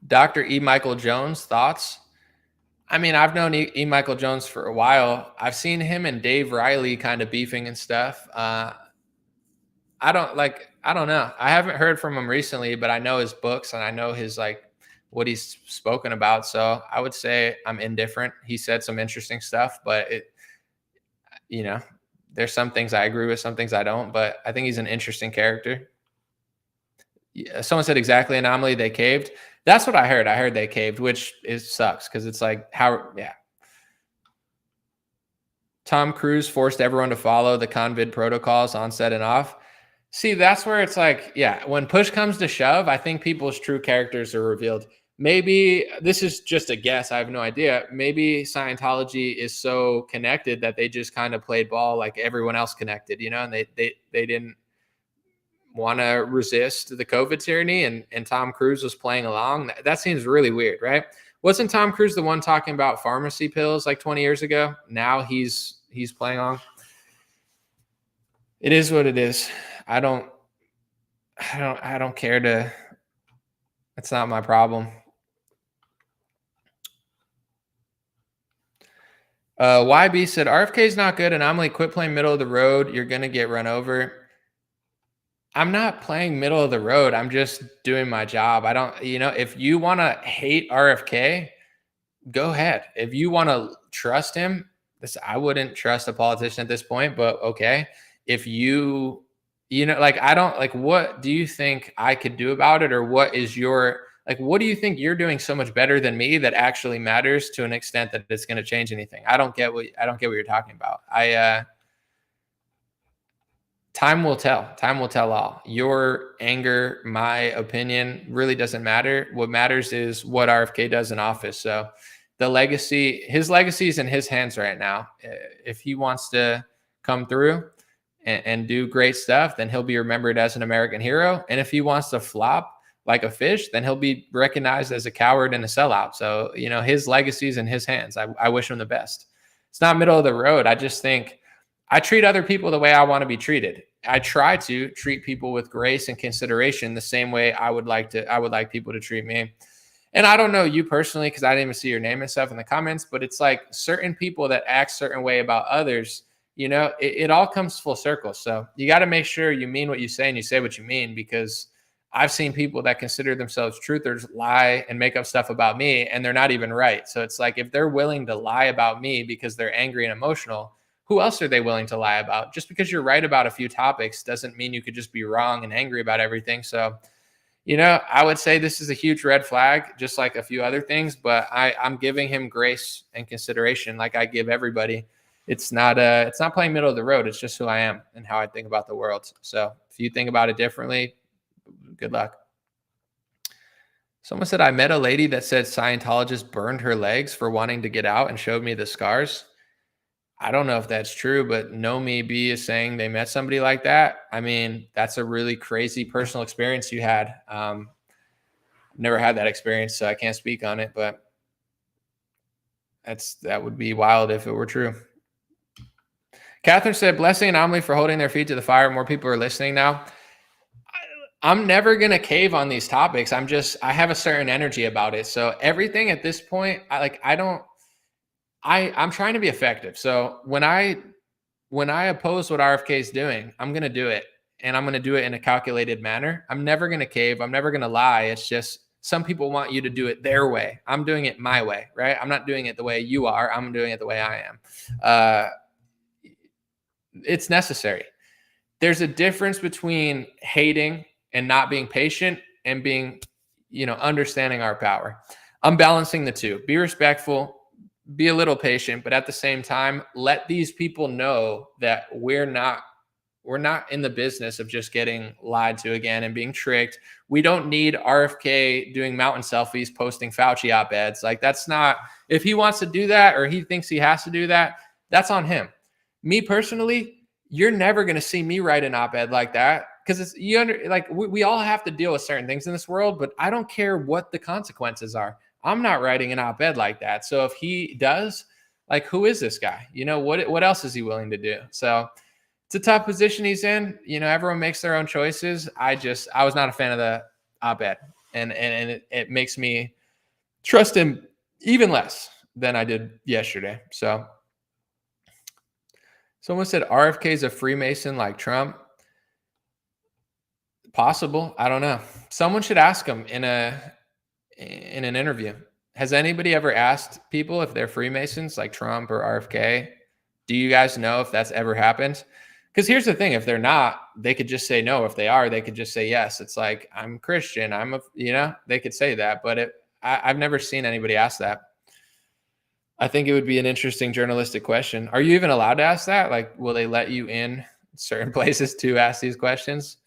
Dr. E. Michael Jones, thoughts? I mean, I've known E. Michael Jones for a while. I've seen him and Dave Riley kind of beefing and stuff. I don't know. I haven't heard from him recently, but I know his books and I know his what he's spoken about. So I would say I'm indifferent. He said some interesting stuff, but there's some things I agree with, some things I don't, but I think he's an interesting character. Yeah, someone said exactly anomaly, they caved. That's what I heard. I heard they caved, which sucks because it's like Tom Cruise forced everyone to follow the convid protocols on set and off. See, that's where it's like, yeah, when push comes to shove, I think people's true characters are revealed. Maybe this is just a guess. I have no idea. Maybe Scientology is so connected that they just kind of played ball like everyone else connected, and they didn't want to resist the COVID tyranny, and Tom Cruise was playing along. That seems really weird, right? Wasn't Tom Cruise the one talking about pharmacy pills like 20 years ago? Now he's playing along. It is what it is. I don't care to. It's not my problem. YB said RFK is not good. Anomaly, quit playing middle of the road. You're gonna get run over. I'm not playing middle of the road. I'm just doing my job. I don't, if you want to hate RFK, go ahead. If you want to trust him, I wouldn't trust a politician at this point, but okay. If what do you think I could do about it? Or what is what do you think you're doing so much better than me that actually matters to an extent that it's going to change anything? I don't get what you're talking about. Time will tell. Time will tell all. Your anger, my opinion really doesn't matter. What matters is what RFK does in office. So his legacy is in his hands right now. If he wants to come through and do great stuff, then he'll be remembered as an American hero. And if he wants to flop like a fish, then he'll be recognized as a coward and a sellout. So, his legacy is in his hands. I wish him the best. It's not middle of the road. I just think I treat other people the way I want to be treated. I try to treat people with grace and consideration the same way I would like people to treat me. And I don't know you personally, because I didn't even see your name and stuff in the comments, but it's like certain people that act certain way about others, it all comes full circle. So you got to make sure you mean what you say and you say what you mean, because I've seen people that consider themselves truthers lie and make up stuff about me, and they're not even right. So it's like, if they're willing to lie about me because they're angry and emotional, who else are they willing to lie about? Just because you're right about a few topics doesn't mean you could just be wrong and angry about everything. So, I would say this is a huge red flag, just like a few other things, but I'm giving him grace and consideration like I give everybody. It's not playing middle of the road. It's just who I am and how I think about the world. So if you think about it differently, good luck. Someone said, I met a lady that said Scientologists burned her legs for wanting to get out and showed me the scars. I don't know if that's true, but Know Me B is saying they met somebody like that. I mean, that's a really crazy personal experience you had. Never had that experience, so I can't speak on it, but that would be wild if it were true. Catherine said, blessing Anomaly for holding their feet to the fire. More people are listening now. I'm never going to cave on these topics. I have a certain energy about it. So everything at this point, I'm trying to be effective. So when I oppose what RFK is doing, I'm going to do it, and I'm going to do it in a calculated manner. I'm never going to cave. I'm never going to lie. It's just some people want you to do it their way. I'm doing it my way, right? I'm not doing it the way you are. I'm doing it the way I am. It's necessary. There's a difference between hating and not being patient and being, understanding our power. I'm balancing the two. Be respectful, be a little patient, but at the same time, let these people know that we're not in the business of just getting lied to again and being tricked. We don't need RFK doing mountain selfies, posting Fauci op-eds. Like, that's not, if he wants to do that or he thinks he has to do that, that's on him. Me personally, you're never going to see me write an op-ed like that, because we all have to deal with certain things in this world, but I don't care what the consequences are. I'm not writing an op-ed like that. So if he does, like, who is this guy? What else is he willing to do? So it's a tough position he's in. Everyone makes their own choices. I was not a fan of the op-ed, and it makes me trust him even less than I did yesterday. So someone said RFK is a Freemason like Trump. Possible. I don't know. Someone should ask him in an interview. Has anybody ever asked people if they're Freemasons like Trump or RFK? Do you guys know if that's ever happened? Because here's the thing: if they're not, they could just say no. If they are, they could just say yes. It's like, I'm Christian. They could say that, but I've never seen anybody ask that. I think it would be an interesting journalistic question. Are you even allowed to ask that? Like, will they let you in certain places to ask these questions?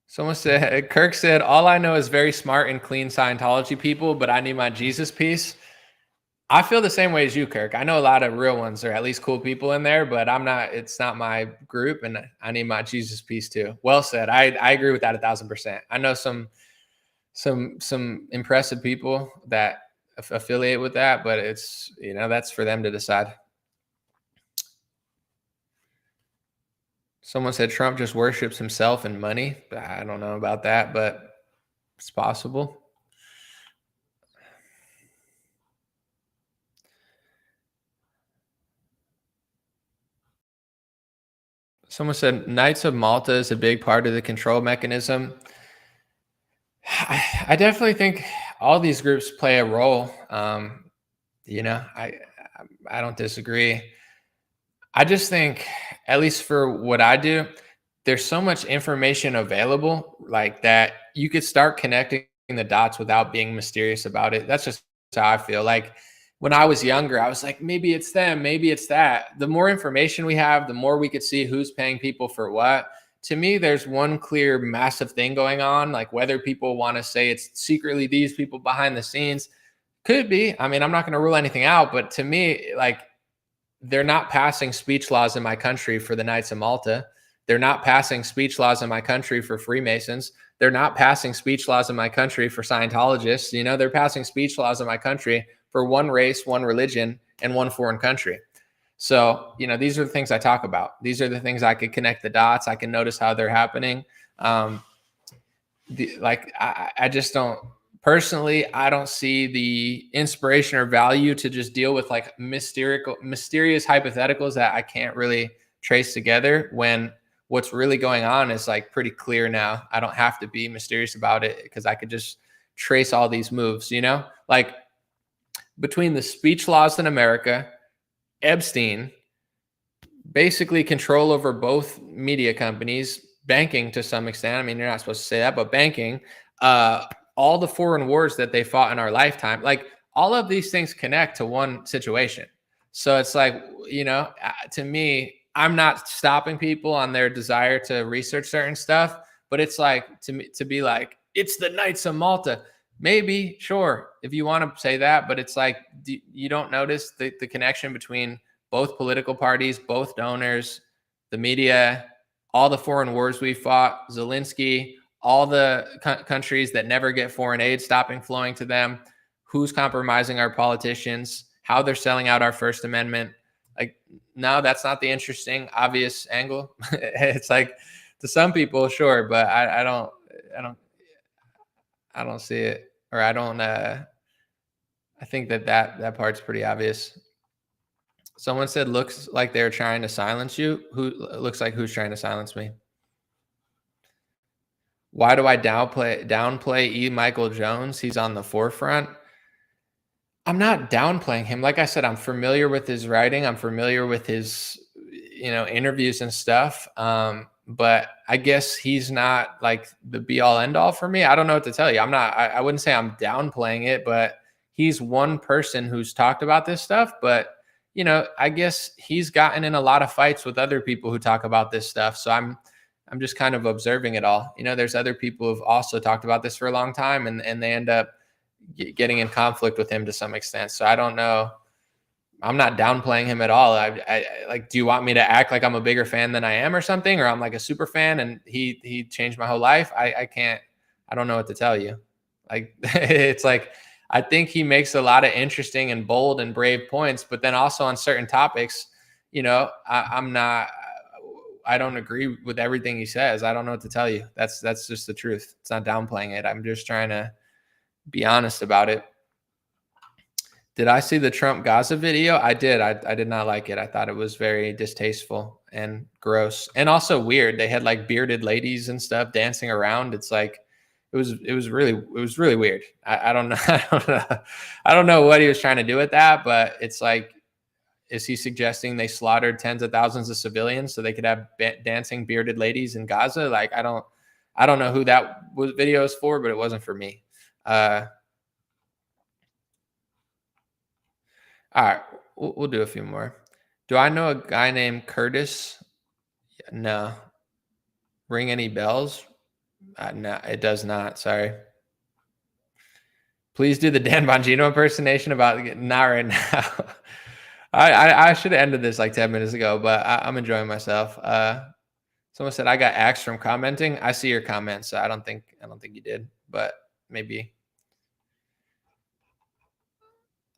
Someone said, Kirk said, all I know is very smart and clean Scientology people, but I need my Jesus piece. I feel the same way as you, Kirk. I know a lot of real ones, or at least cool people in there, but it's not my group, and I need my Jesus piece too. Well said. I agree with that 1,000%. I know some impressive people that affiliate with that, but it's, that's for them to decide. Someone said Trump just worships himself and money. I don't know about that, but it's possible. Someone said Knights of Malta is a big part of the control mechanism. I definitely think all these groups play a role. I don't disagree. I just think, at least for what I do, there's so much information available like that you could start connecting the dots without being mysterious about it. That's just how I feel. Like, when I was younger, I was like, maybe it's them, maybe it's that. The more information we have, the more we could see who's paying people for what. To me, there's one clear, massive thing going on. Like, whether people want to say it's secretly these people behind the scenes, could be. I mean, I'm not going to rule anything out, but to me, like, they're not passing speech laws in my country for the Knights of Malta. They're not passing speech laws in my country for Freemasons. They're not passing speech laws in my country for Scientologists. They're passing speech laws in my country for one race, one religion, and one foreign country. So, these are the things I talk about. These are the things I could connect the dots. I can notice how they're happening. I just don't. Personally, I don't see the inspiration or value to just deal with like mysterious hypotheticals that I can't really trace together, when what's really going on is like pretty clear now. I don't have to be mysterious about it, because I could just trace all these moves, like between the speech laws in America, Epstein, basically control over both media companies, banking to some extent. I mean, you're not supposed to say that, but banking, all the foreign wars that they fought in our lifetime, like, all of these things connect to one situation. So it's like, to me, I'm not stopping people on their desire to research certain stuff, but it's like, to me, to be like, it's the Knights of Malta. Maybe, sure, if you want to say that, but it's like, you don't notice the connection between both political parties, both donors, the media, all the foreign wars we fought, Zelensky, all the countries that never get foreign aid stopping flowing to them, who's compromising our politicians, how they're selling out our First Amendment. Like, no, that's not the interesting, obvious angle. It's like, to some people, sure, but I don't see it, or I don't. I think that part's pretty obvious. Someone said, looks like they're trying to silence you. Who looks like who's trying to silence me? Why do I downplay E. Michael Jones? He's on the forefront. I'm not downplaying him. Like I said, I'm familiar with his writing. I'm familiar with his, interviews and stuff. But I guess he's not like the be all end all for me. I don't know what to tell you. I wouldn't say I'm downplaying it, but he's one person who's talked about this stuff. But, I guess he's gotten in a lot of fights with other people who talk about this stuff. So I'm just kind of observing it all. There's other people who've also talked about this for a long time and they end up getting in conflict with him to some extent. So I don't know. I'm not downplaying him at all. I like, do you want me to act like I'm a bigger fan than I am or something? Or I'm like a super fan and he changed my whole life? I don't know what to tell you. Like, it's like, I think he makes a lot of interesting and bold and brave points, but then also on certain topics, I don't agree with everything he says. I don't know what to tell you. That's just the truth. It's not downplaying it. I'm just trying to be honest about it. Did I see the Trump Gaza video? I did. I did not like it. I thought it was very distasteful and gross and also weird. They had like bearded ladies and stuff dancing around. It's like, it was really weird. I don't know. I don't know what he was trying to do with that, but it's like, is he suggesting they slaughtered tens of thousands of civilians so they could have dancing bearded ladies in Gaza? Like, I don't know who that video is for, but it wasn't for me. All right, we'll do a few more. Do I know a guy named Curtis? No. Ring any bells? No, it does not. Sorry. Please do the Dan Bongino impersonation about not right now. I should have ended this like 10 minutes ago, but I'm enjoying myself. Someone said I got axed from commenting. I see your comments, so I don't think you did, but maybe.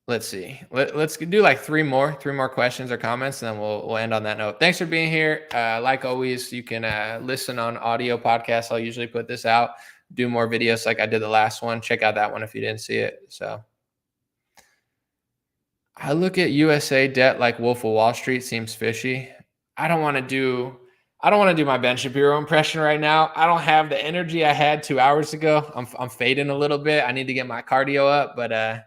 Let's see. Let's do like three more questions or comments, and then we'll end on that note. Thanks for being here. Like always, you can listen on audio podcasts. I'll usually put this out, do more videos like I did the last one. Check out that one if you didn't see it. So I look at USA debt like Wolf of Wall Street seems fishy. I don't want to do my Ben Shapiro impression right now. I don't have the energy I had 2 hours ago. I'm fading a little bit. I need to get my cardio up, but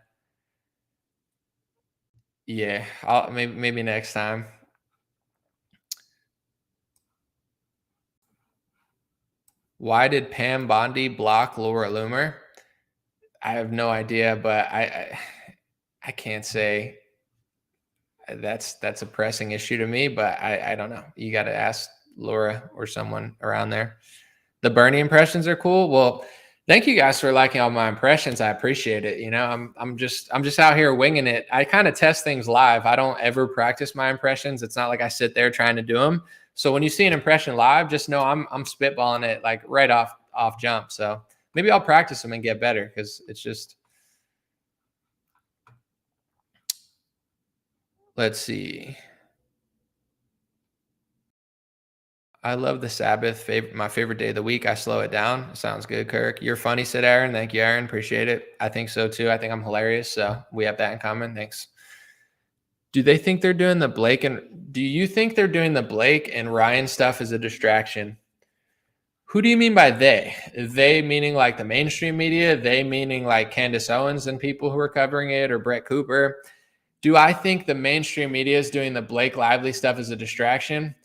yeah, I'll maybe next time. Why did Pam Bondi block Laura Loomer? I have no idea, but I can't say that's a pressing issue to me, but I don't know. You got to ask Laura or someone around there. The Bernie impressions are cool. Well, thank you guys for liking all my impressions. I appreciate it. I'm just out here winging it. I kind of test things live. I don't ever practice my impressions. It's not like I sit there trying to do them. So when you see an impression live, just know I'm spitballing it like right off jump. So maybe I'll practice them and get better because it's just. Let's see. I love the Sabbath, my favorite day of the week. I slow it down. Sounds good, Kirk. You're funny, said Aaron. Thank you, Aaron. Appreciate it. I think so too. I think I'm hilarious. So we have that in common. Thanks. Do you think they're doing the Blake and Ryan stuff as a distraction? Who do you mean by they? They meaning like the mainstream media? They meaning like Candace Owens and people who are covering it, or Brett Cooper? Do I think the mainstream media is doing the Blake Lively stuff as a distraction?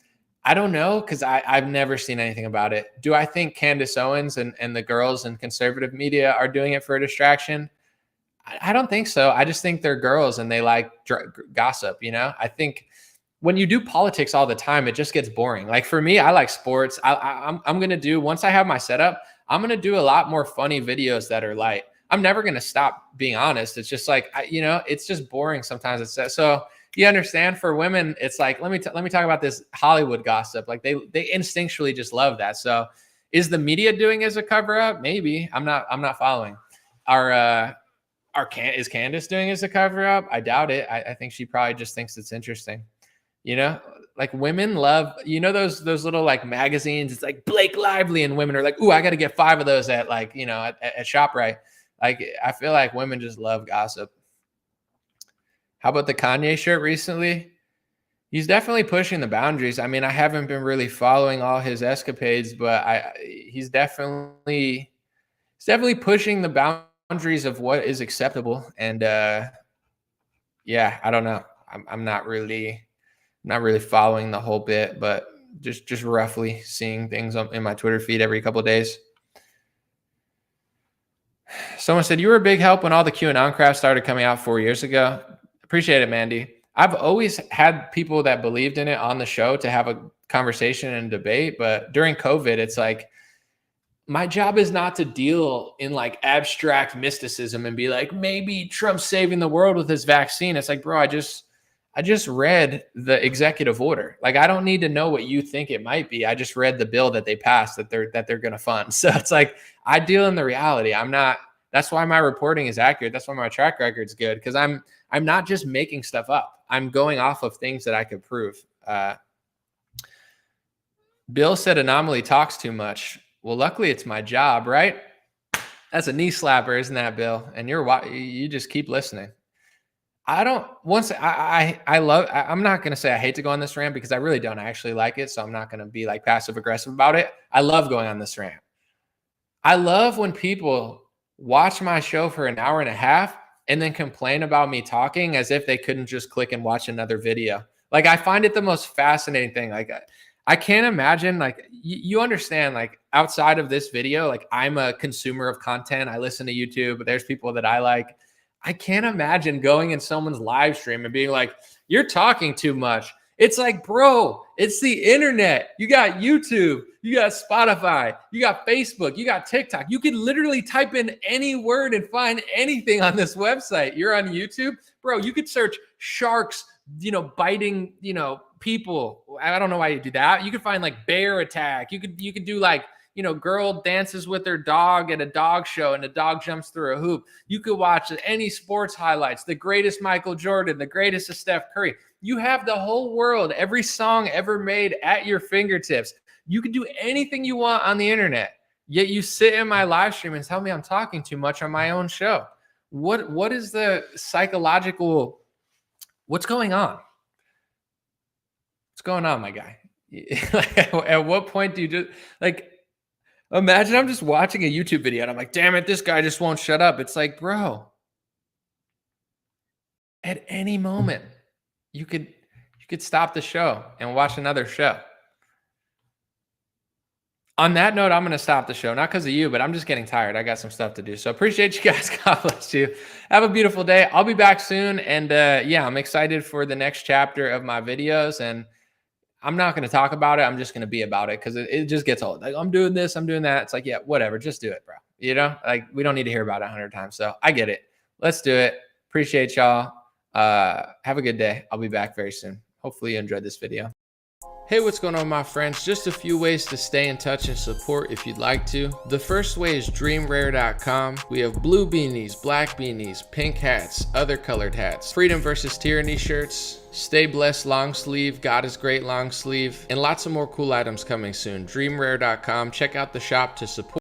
I don't know, because I've never seen anything about it. Do I think Candace Owens and the girls in conservative media are doing it for a distraction? I don't think so. I just think they're girls and they like gossip, I think when you do politics all the time, it just gets boring. Like for me, I like sports. I'm going to do, once I have my setup, I'm going to do a lot more funny videos that are light. I'm never going to stop being honest. It's just like, it's just boring sometimes. So you understand, for women, it's like, let me talk about this Hollywood gossip. Like they instinctually just love that. So is the media doing as a cover up? Maybe. I'm not following. Is Candace doing as a cover up? I doubt it. I think she probably just thinks it's interesting. Like women love, those little like magazines. It's like Blake Lively, and women are like, ooh, I got to get 5 of those at like, at ShopRite. Like, I feel like women just love gossip. How about the Kanye shirt recently? He's definitely pushing the boundaries. I mean, I haven't been really following all his escapades, but he's definitely pushing the boundaries of what is acceptable. And yeah, I don't know. I'm not really following the whole bit, but just roughly seeing things in my Twitter feed every couple of days. Someone said, you were a big help when all the QAnon crap started coming out 4 years ago. Appreciate it, Mandy. I've always had people that believed in it on the show to have a conversation and debate. But during COVID, it's like, my job is not to deal in like abstract mysticism and be like, maybe Trump's saving the world with his vaccine. It's like, bro, I just read the executive order. Like, I don't need to know what you think it might be. I just read the bill that they passed that they're going to fund. So it's like, I deal in the reality. That's why my reporting is accurate. That's why my track record's good. Because I'm not just making stuff up. I'm going off of things that I could prove. Bill said Anomaly talks too much. Well, luckily it's my job, right? That's a knee slapper, isn't that, Bill? And you just keep listening. I'm not going to say I hate to go on this rant because I really don't actually like it. So I'm not going to be like passive aggressive about it. I love going on this rant. I love when people watch my show for an hour and a half and then complain about me talking as if they couldn't just click and watch another video. Like, I find it the most fascinating thing. Like, I can't imagine, like, you understand, like, outside of this video, like, I'm a consumer of content. I listen to YouTube, but there's people that I like. I can't imagine going in someone's live stream and being like, you're talking too much. It's like, bro, it's the internet. You got YouTube, you got Spotify, you got Facebook, you got TikTok. You can literally type in any word and find anything on this website. You're on YouTube, bro. You could search sharks, biting, people. I don't know why you do that. You could find like bear attack. You could do like, girl dances with her dog at a dog show and the dog jumps through a hoop. You could watch any sports highlights, the greatest Michael Jordan, the greatest of Steph Curry. You have the whole world, every song ever made at your fingertips. You can do anything you want on the internet. Yet you sit in my live stream and tell me I'm talking too much on my own show. What is the psychological, what's going on? What's going on, my guy? At what point do you just, like, imagine I'm just watching a YouTube video and I'm like, damn it, this guy just won't shut up. It's like, bro, at any moment, you could stop the show and watch another show. On that note, I'm going to stop the show, not because of you, but I'm just getting tired. I got some stuff to do. So appreciate you guys. God bless you. Have a beautiful day. I'll be back soon. And yeah, I'm excited for the next chapter of my videos. And I'm not going to talk about it. I'm just going to be about it because it just gets old. Like, I'm doing this, I'm doing that. It's like, yeah, whatever. Just do it, bro. Like, we don't need to hear about it 100 times. So I get it. Let's do it. Appreciate y'all. Have a good day. I'll be back very soon. Hopefully you enjoyed this video. Hey, what's going on, my friends? Just a few ways to stay in touch and support if you'd like to. The first way is dreamrare.com. We have blue beanies, black beanies, pink hats, other colored hats, freedom versus tyranny shirts, stay blessed long sleeve, God is great long sleeve, and lots of more cool items coming soon. Dreamrare.com. Check out the shop to support.